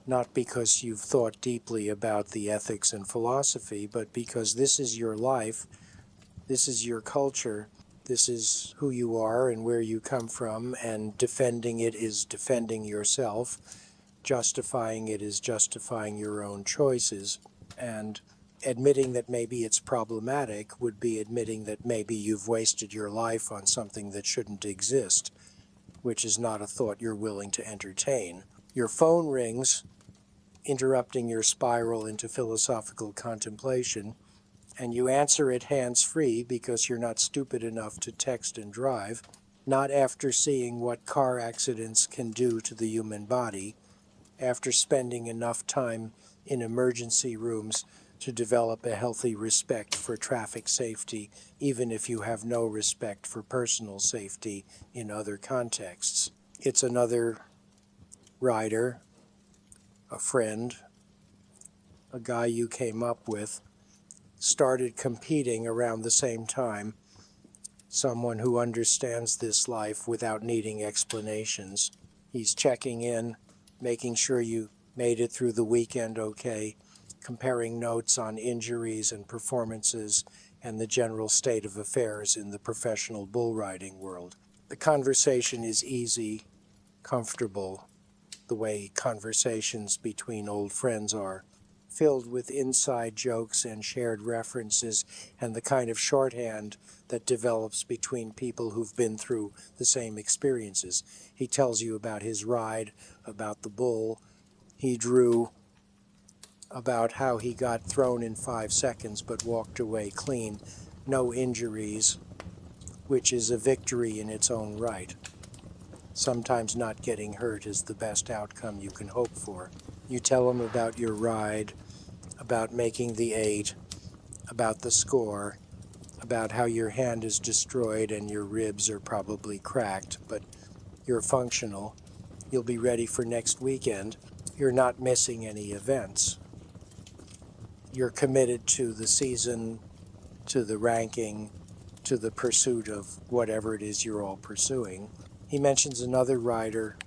not because you've thought deeply about the ethics and philosophy, but because this is your life, this is your culture, this is who you are and where you come from, and defending it is defending yourself, justifying it is justifying your own choices, and admitting that maybe it's problematic would be admitting that maybe you've wasted your life on something that shouldn't exist, which is not a thought you're willing to entertain. Your phone rings, interrupting your spiral into philosophical contemplation, and you answer it hands-free because you're not stupid enough to text and drive, not after seeing what car accidents can do to the human body, after spending enough time in emergency rooms to develop a healthy respect for traffic safety, even if you have no respect for personal safety in other contexts. It's another rider, a friend, a guy you came up with, started competing around the same time, someone who understands this life without needing explanations. He's checking in, making sure you made it through the weekend okay, comparing notes on injuries and performances and the general state of affairs in the professional bull riding world. The conversation is easy, comfortable, the way conversations between old friends are. filled with inside jokes and shared references and the kind of shorthand that develops between people who've been through the same experiences. He tells you about his ride, about the bull he drew, about how he got thrown in 5 seconds but walked away clean, no injuries, which is a victory in its own right. Sometimes not getting hurt is the best outcome you can hope for. You tell him about your ride, about making the 8, about the score, about how your hand is destroyed and your ribs are probably cracked, but you're functional. You'll be ready for next weekend. You're not missing any events. You're committed to the season, to the ranking, to the pursuit of whatever it is you're all pursuing. He mentions another rider,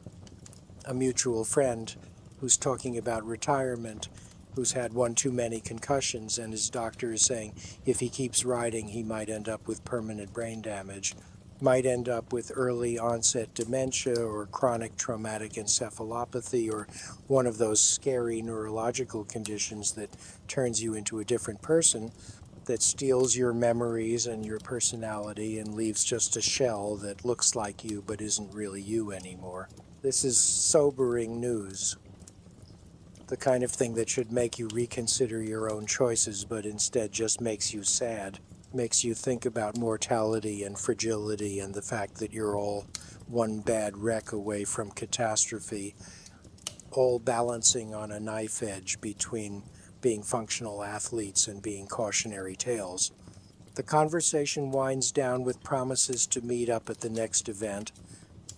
a mutual friend, who's talking about retirement, who's had one too many concussions, and his doctor is saying if he keeps riding, he might end up with permanent brain damage, might end up with early onset dementia or chronic traumatic encephalopathy or one of those scary neurological conditions that turns you into a different person, that steals your memories and your personality and leaves just a shell that looks like you but isn't really you anymore. This is sobering news. The kind of thing that should make you reconsider your own choices, but instead just makes you sad, makes you think about mortality and fragility and the fact that you're all one bad wreck away from catastrophe, all balancing on a knife edge between being functional athletes and being cautionary tales. The conversation winds down with promises to meet up at the next event,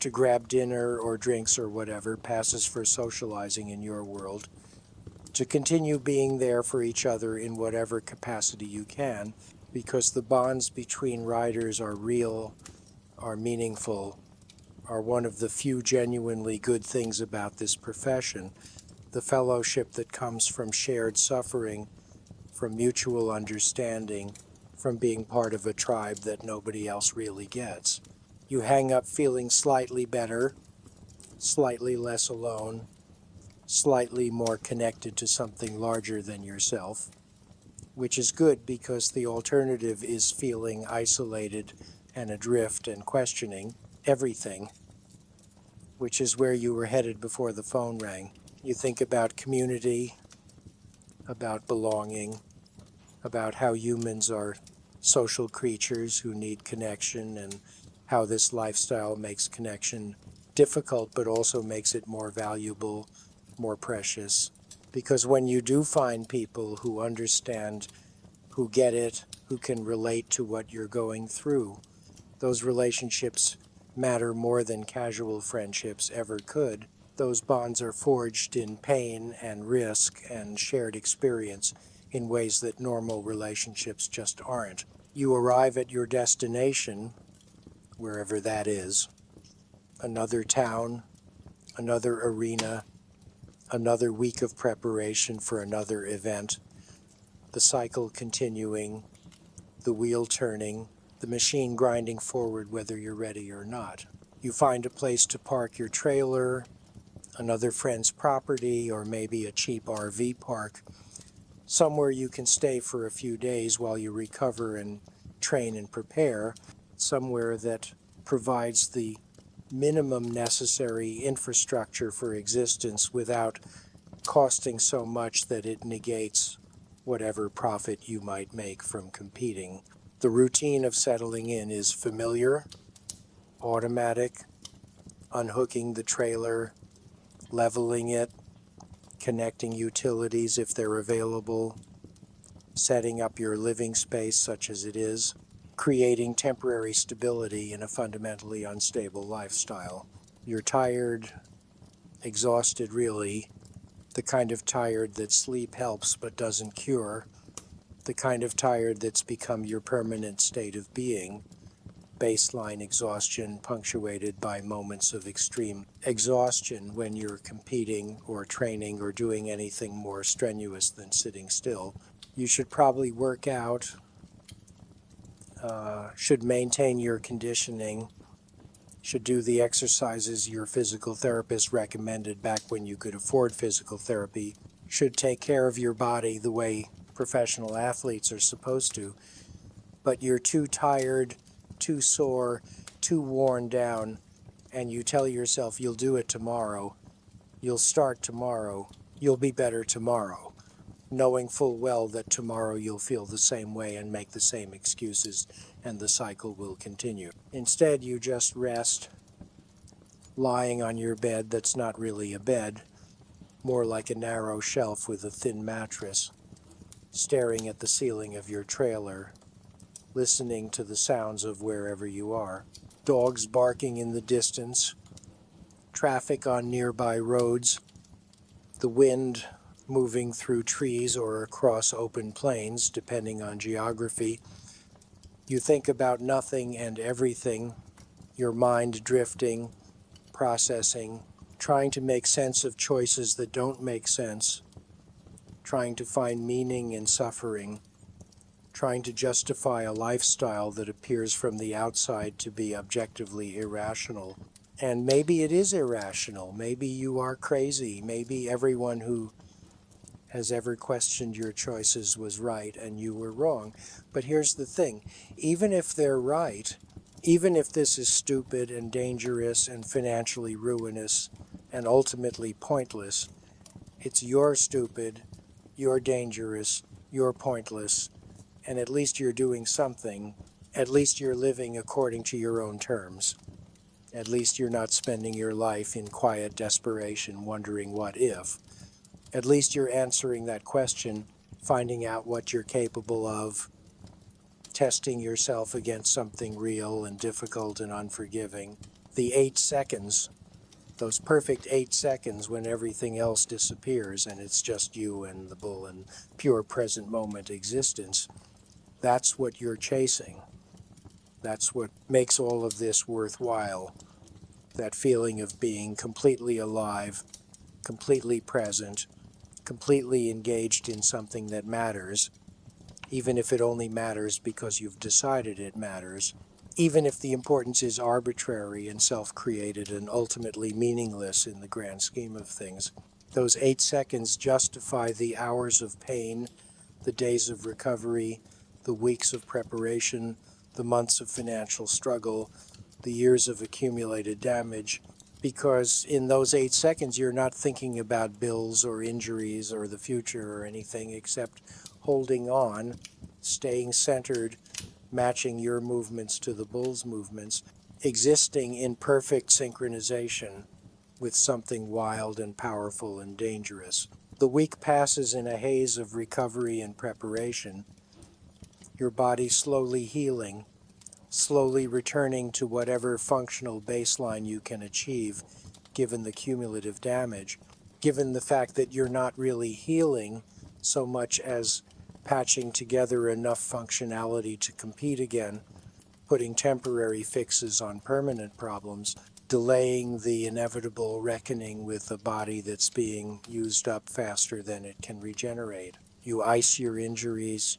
to grab dinner or drinks or whatever passes for socializing in your world, to continue being there for each other in whatever capacity you can, because the bonds between riders are real, are meaningful, are one of the few genuinely good things about this profession. The fellowship that comes from shared suffering, from mutual understanding, from being part of a tribe that nobody else really gets. You hang up feeling slightly better, slightly less alone, slightly more connected to something larger than yourself, which is good because the alternative is feeling isolated and adrift and questioning everything, which is where you were headed before the phone rang. You think about community, about belonging, about how humans are social creatures who need connection and how this lifestyle makes connection difficult but also makes it more valuable, more precious. Because when you do find people who understand, who get it, who can relate to what you're going through, those relationships matter more than casual friendships ever could. Those bonds are forged in pain and risk and shared experience in ways that normal relationships just aren't. You arrive at your destination, wherever that is, another town, another arena, another week of preparation for another event, the cycle continuing, the wheel turning, the machine grinding forward whether you're ready or not. You find a place to park your trailer, another friend's property, or maybe a cheap RV park, somewhere you can stay for a few days while you recover and train and prepare, somewhere that provides the minimum necessary infrastructure for existence without costing so much that it negates whatever profit you might make from competing. The routine of settling in is familiar, automatic, unhooking the trailer, leveling it, connecting utilities if they're available, setting up your living space such as it is, creating temporary stability in a fundamentally unstable lifestyle. You're tired, exhausted really, the kind of tired that sleep helps but doesn't cure, the kind of tired that's become your permanent state of being, baseline exhaustion punctuated by moments of extreme exhaustion when you're competing or training or doing anything more strenuous than sitting still. You should probably work out, should maintain your conditioning, should do the exercises your physical therapist recommended back when you could afford physical therapy, should take care of your body the way professional athletes are supposed to, but you're too tired, too sore, too worn down, and you tell yourself you'll do it tomorrow, you'll start tomorrow, you'll be better tomorrow, knowing full well that tomorrow you'll feel the same way and make the same excuses, and the cycle will continue. Instead, you just rest, lying on your bed that's not really a bed, more like a narrow shelf with a thin mattress, staring at the ceiling of your trailer, listening to the sounds of wherever you are. Dogs barking in the distance, traffic on nearby roads, the wind moving through trees or across open plains, depending on geography. You think about nothing and everything, your mind drifting, processing, trying to make sense of choices that don't make sense, trying to find meaning in suffering, trying to justify a lifestyle that appears from the outside to be objectively irrational. And maybe it is irrational. Maybe you are crazy. Maybe everyone who has ever questioned your choices was right and you were wrong. But here's the thing. Even if they're right, even if this is stupid and dangerous and financially ruinous and ultimately pointless, it's you're stupid, you're dangerous, you're pointless, and at least you're doing something. At least you're living according to your own terms. At least you're not spending your life in quiet desperation wondering what if. At least you're answering that question, finding out what you're capable of, testing yourself against something real and difficult and unforgiving. The 8 seconds, those perfect 8 seconds when everything else disappears and it's just you and the bull and pure present moment existence, that's what you're chasing. That's what makes all of this worthwhile. That feeling of being completely alive, completely present, completely engaged in something that matters, even if it only matters because you've decided it matters, even if the importance is arbitrary and self-created and ultimately meaningless in the grand scheme of things. Those 8 seconds justify the hours of pain, the days of recovery, the weeks of preparation, the months of financial struggle, the years of accumulated damage, because in those 8 seconds you're not thinking about bills or injuries or the future or anything except holding on, staying centered, matching your movements to the bull's movements, existing in perfect synchronization with something wild and powerful and dangerous. The week passes in a haze of recovery and preparation, your body slowly healing, slowly returning to whatever functional baseline you can achieve, given the cumulative damage, given the fact that you're not really healing so much as patching together enough functionality to compete again, putting temporary fixes on permanent problems, delaying the inevitable reckoning with a body that's being used up faster than it can regenerate. You ice your injuries,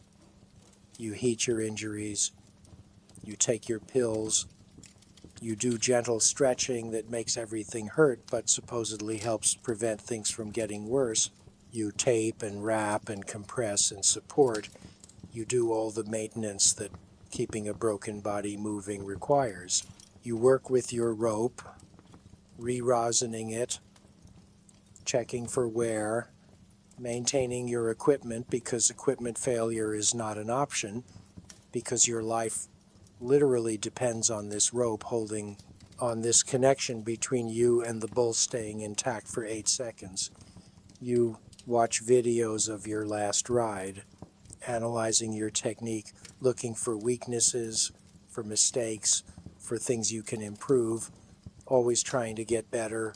you heat your injuries, you take your pills, you do gentle stretching that makes everything hurt but supposedly helps prevent things from getting worse. You tape and wrap and compress and support. You do all the maintenance that keeping a broken body moving requires. You work with your rope, re-rosining it, checking for wear, maintaining your equipment because equipment failure is not an option, because your life literally depends on this rope holding on this connection between you and the bull staying intact for 8 seconds. You watch videos of your last ride, analyzing your technique, looking for weaknesses, for mistakes, for things you can improve, always trying to get better,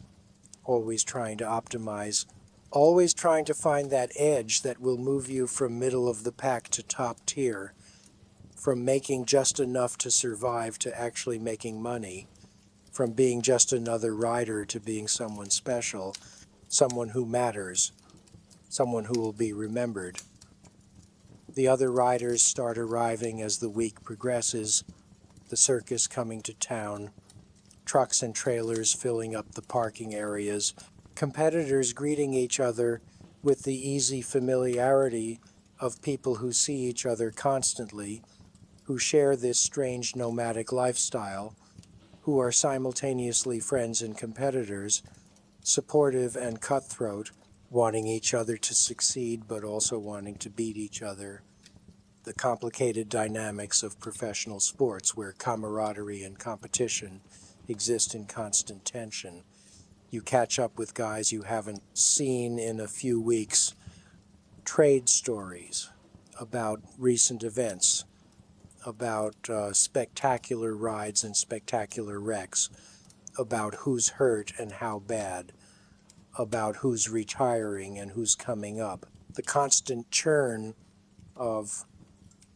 always trying to optimize, always trying to find that edge that will move you from middle of the pack to top tier, from making just enough to survive to actually making money, from being just another rider to being someone special, someone who matters, someone who will be remembered. The other riders start arriving as the week progresses, the circus coming to town, trucks and trailers filling up the parking areas, competitors greeting each other, with the easy familiarity of people who see each other constantly, who share this strange nomadic lifestyle, who are simultaneously friends and competitors, supportive and cutthroat, wanting each other to succeed but also wanting to beat each other. The complicated dynamics of professional sports where camaraderie and competition exist in constant tension. You catch up with guys you haven't seen in a few weeks. Trade stories about recent events, about spectacular rides and spectacular wrecks, about who's hurt and how bad, about who's retiring and who's coming up. The constant churn of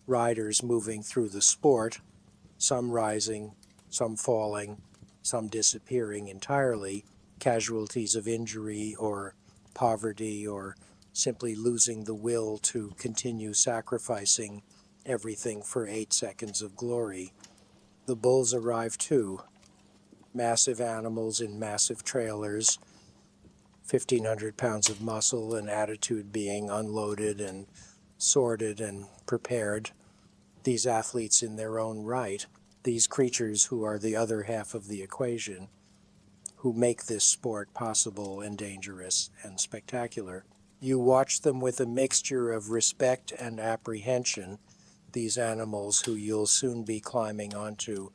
riders moving through the sport, some rising, some falling, some disappearing entirely, casualties of injury or poverty or simply losing the will to continue sacrificing everything for 8 seconds of glory. The bulls arrive too. Massive animals in massive trailers, 1,500 pounds of muscle and attitude being unloaded and sorted and prepared. These athletes in their own right, these creatures who are the other half of the equation, who make this sport possible and dangerous and spectacular. You watch them with a mixture of respect and apprehension, these animals who you'll soon be climbing onto,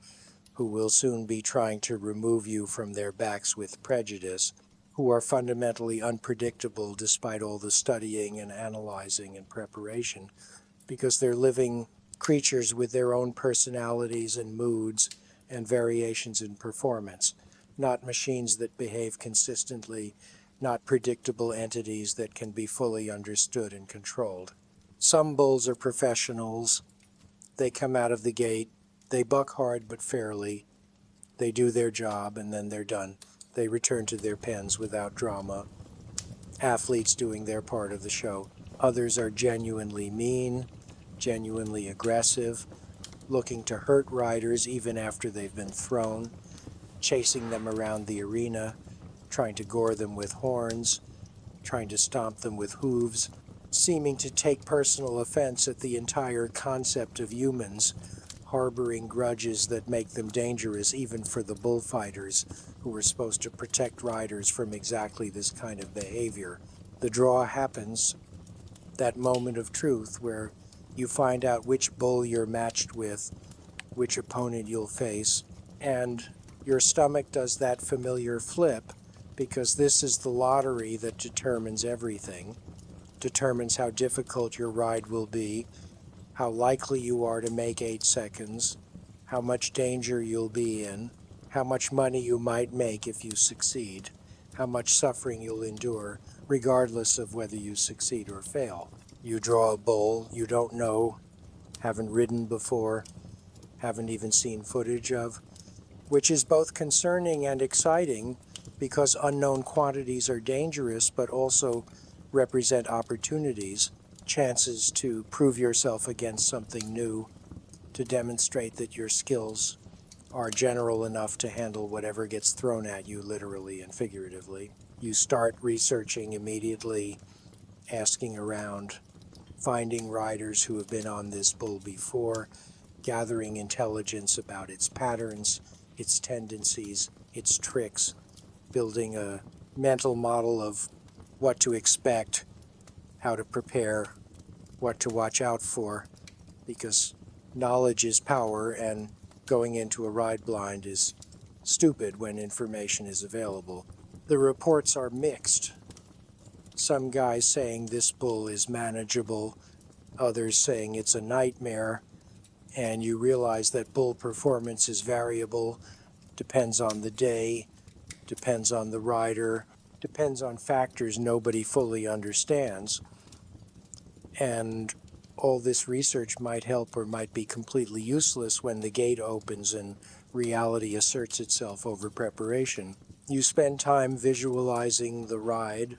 who will soon be trying to remove you from their backs with prejudice, who are fundamentally unpredictable despite all the studying and analyzing and preparation, because they're living creatures with their own personalities and moods and variations in performance, not machines that behave consistently, not predictable entities that can be fully understood and controlled. Some bulls are professionals. They come out of the gate. They buck hard but fairly. They do their job and then they're done. They return to their pens without drama. Athletes doing their part of the show. Others are genuinely mean, genuinely aggressive, looking to hurt riders even after they've been thrown, chasing them around the arena, trying to gore them with horns, trying to stomp them with hooves, seeming to take personal offense at the entire concept of humans, harboring grudges that make them dangerous even for the bullfighters who are supposed to protect riders from exactly this kind of behavior. The draw happens, that moment of truth where you find out which bull you're matched with, which opponent you'll face, and your stomach does that familiar flip, because this is the lottery that determines everything, determines how difficult your ride will be, how likely you are to make 8 seconds, how much danger you'll be in, how much money you might make if you succeed, how much suffering you'll endure, regardless of whether you succeed or fail. You draw a bull you don't know, haven't ridden before, haven't even seen footage of, which is both concerning and exciting because unknown quantities are dangerous but also represent opportunities, chances to prove yourself against something new, to demonstrate that your skills are general enough to handle whatever gets thrown at you literally and figuratively. You start researching immediately, asking around, finding riders who have been on this bull before, gathering intelligence about its patterns, its tendencies, its tricks, building a mental model of what to expect, how to prepare, what to watch out for, because knowledge is power and going into a ride blind is stupid when information is available. The reports are mixed. Some guys saying this bull is manageable, others saying it's a nightmare, and you realize that bull performance is variable, depends on the day, depends on the rider, depends on factors nobody fully understands. And all this research might help or might be completely useless when the gate opens and reality asserts itself over preparation. You spend time visualizing the ride,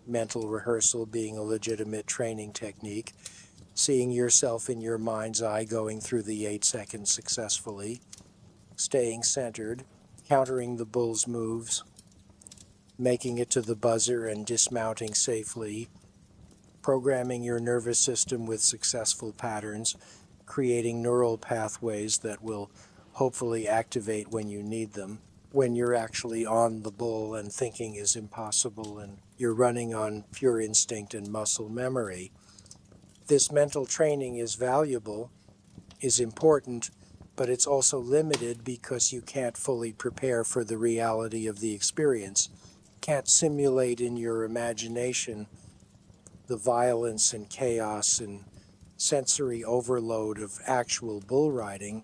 mental rehearsal being a legitimate training technique, seeing yourself in your mind's eye going through the 8 seconds successfully, staying centered, countering the bull's moves, making it to the buzzer and dismounting safely, programming your nervous system with successful patterns, creating neural pathways that will hopefully activate when you need them, when you're actually on the bull and thinking is impossible and you're running on pure instinct and muscle memory. This mental training is valuable, is important, but it's also limited because you can't fully prepare for the reality of the experience, can't simulate in your imagination the violence and chaos and sensory overload of actual bull riding,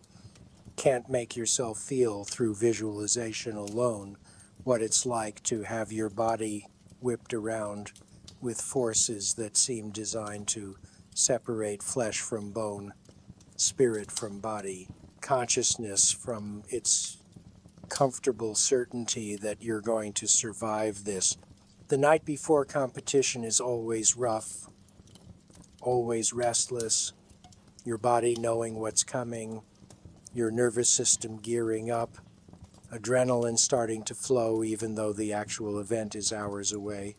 can't make yourself feel through visualization alone what it's like to have your body whipped around with forces that seem designed to separate flesh from bone, spirit from body, consciousness from its comfortable certainty that you're going to survive this. The night before competition is always rough, always restless, your body knowing what's coming, your nervous system gearing up, adrenaline starting to flow even though the actual event is hours away,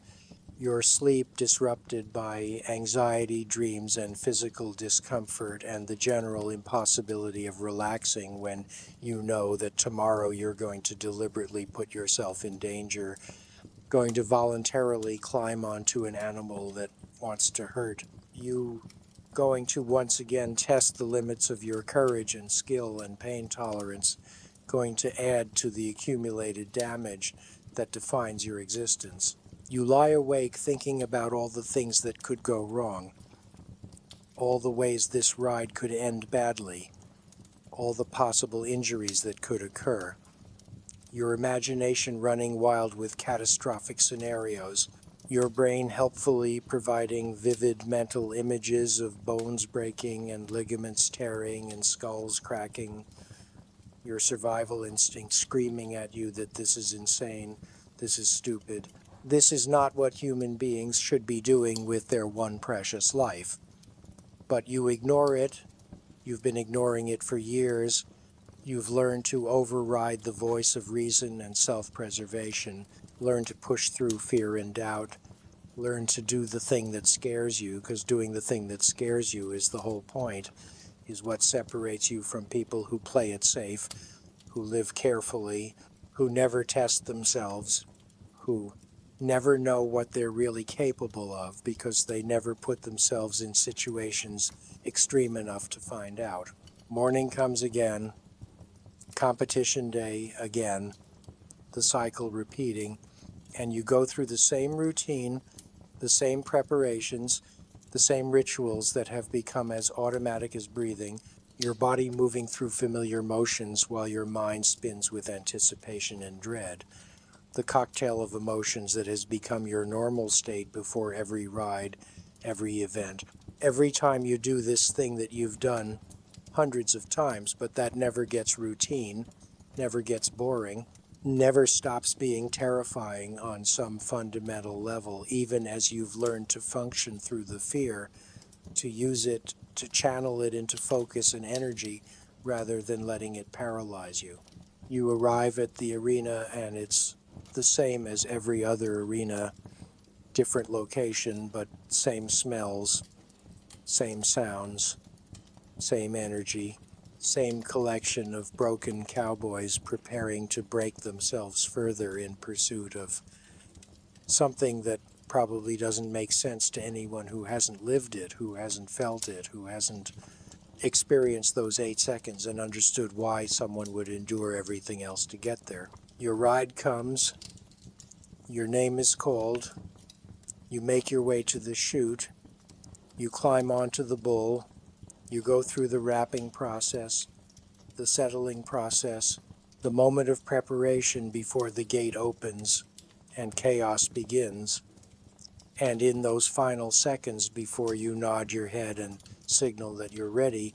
your sleep disrupted by anxiety, dreams, and physical discomfort, and the general impossibility of relaxing when you know that tomorrow you're going to deliberately put yourself in danger, going to voluntarily climb onto an animal that wants to hurt you, going to once again test the limits of your courage and skill and pain tolerance, going to add to the accumulated damage that defines your existence. You lie awake thinking about all the things that could go wrong, all the ways this ride could end badly, all the possible injuries that could occur. Your imagination running wild with catastrophic scenarios, your brain helpfully providing vivid mental images of bones breaking and ligaments tearing and skulls cracking, your survival instinct screaming at you that this is insane, this is stupid, this is not what human beings should be doing with their one precious life. But you ignore it, you've been ignoring it for years, you've learned to override the voice of reason and self-preservation, learn to push through fear and doubt, learn to do the thing that scares you, because doing the thing that scares you is the whole point, is what separates you from people who play it safe, who live carefully, who never test themselves, who never know what they're really capable of because they never put themselves in situations extreme enough to find out. Morning comes again, competition day again, the cycle repeating, and you go through the same routine, the same preparations, the same rituals that have become as automatic as breathing, your body moving through familiar motions while your mind spins with anticipation and dread. The cocktail of emotions that has become your normal state before every ride, every event. Every time you do this thing that you've done hundreds of times, but that never gets routine, never gets boring, never stops being terrifying on some fundamental level, even as you've learned to function through the fear, to use it, to channel it into focus and energy rather than letting it paralyze you. You arrive at the arena and it's the same as every other arena, different location, but same smells, same sounds, same energy, same collection of broken cowboys preparing to break themselves further in pursuit of something that probably doesn't make sense to anyone who hasn't lived it, who hasn't felt it, who hasn't experienced those 8 seconds and understood why someone would endure everything else to get there. Your ride comes, your name is called, you make your way to the chute, you climb onto the bull, you go through the wrapping process, the settling process, the moment of preparation before the gate opens and chaos begins, and in those final seconds before you nod your head and signal that you're ready,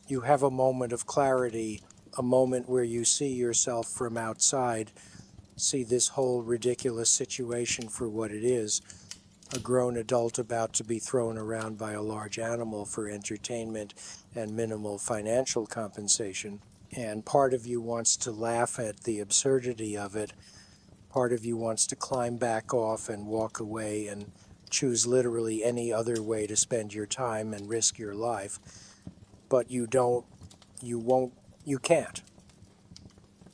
you have a moment of clarity, a moment where you see yourself from outside, see this whole ridiculous situation for what it is, a grown adult about to be thrown around by a large animal for entertainment and minimal financial compensation. And part of you wants to laugh at the absurdity of it. Part of you wants to climb back off and walk away and choose literally any other way to spend your time and risk your life. But you won't, you can't.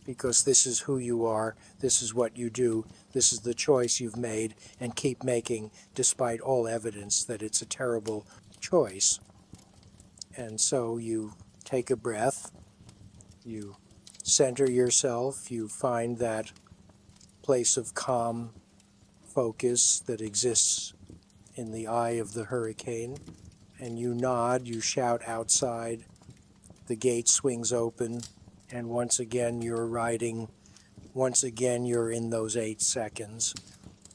Because this is who you are, this is what you do, this is the choice you've made and keep making despite all evidence that it's a terrible choice. And so you take a breath, you center yourself, you find that place of calm focus that exists in the eye of the hurricane, and you nod, you shout outside, the gate swings open, and once again you're riding, once again you're in those 8 seconds,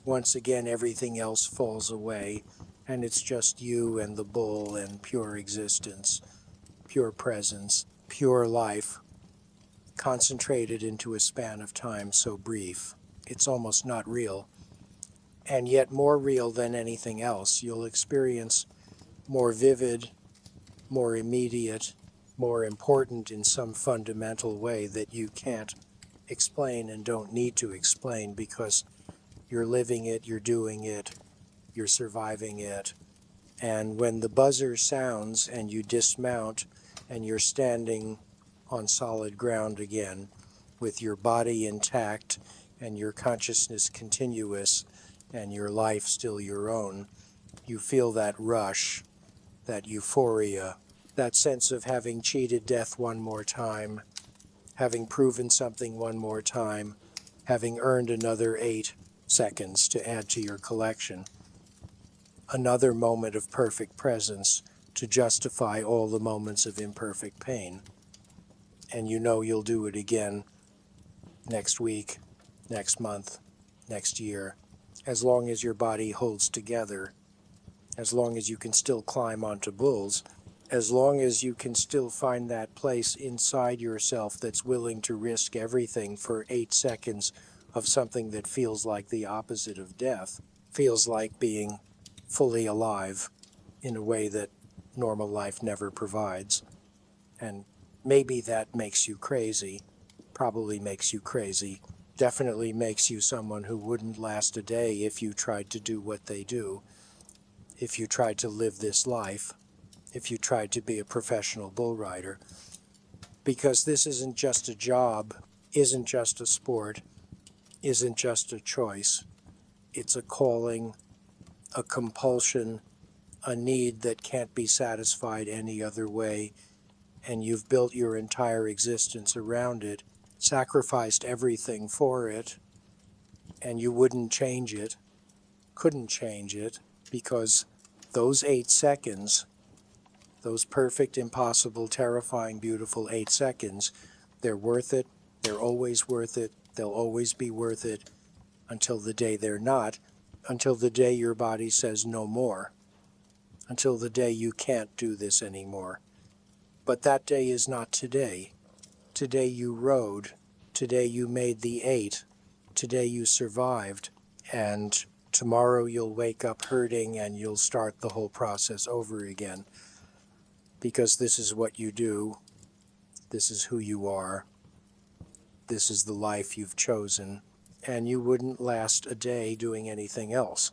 once again everything else falls away, and it's just you and the bull and pure existence, pure presence, pure life, concentrated into a span of time so brief, it's almost not real. And yet more real than anything else. You'll experience more vivid, more immediate, more important in some fundamental way that you can't explain and don't need to explain because you're living it, you're doing it, you're surviving it. And when the buzzer sounds and you dismount and you're standing on solid ground again with your body intact and your consciousness continuous and your life still your own, you feel that rush, that euphoria, that sense of having cheated death one more time, having proven something one more time, having earned another 8 seconds to add to your collection, another moment of perfect presence to justify all the moments of imperfect pain. And you know you'll do it again next week, next month, next year, as long as your body holds together, as long as you can still climb onto bulls, as long as you can still find that place inside yourself that's willing to risk everything for 8 seconds of something that feels like the opposite of death, feels like being fully alive in a way that normal life never provides. And maybe that makes you crazy, probably makes you crazy, definitely makes you someone who wouldn't last a day if you tried to do what they do, if you tried to live this life, if you tried to be a professional bull rider. Because this isn't just a job, isn't just a sport, isn't just a choice. It's a calling, a compulsion, a need that can't be satisfied any other way, and you've built your entire existence around it, sacrificed everything for it, and you wouldn't change it, couldn't change it, because those 8 seconds, those perfect, impossible, terrifying, beautiful 8 seconds, they're worth it, they're always worth it, they'll always be worth it, until the day they're not, until the day your body says no more, until the day you can't do this anymore. But that day is not today. Today you rode, today you made the 8, today you survived, and tomorrow you'll wake up hurting and you'll start the whole process over again. Because this is what you do, this is who you are, this is the life you've chosen, and you wouldn't last a day doing anything else.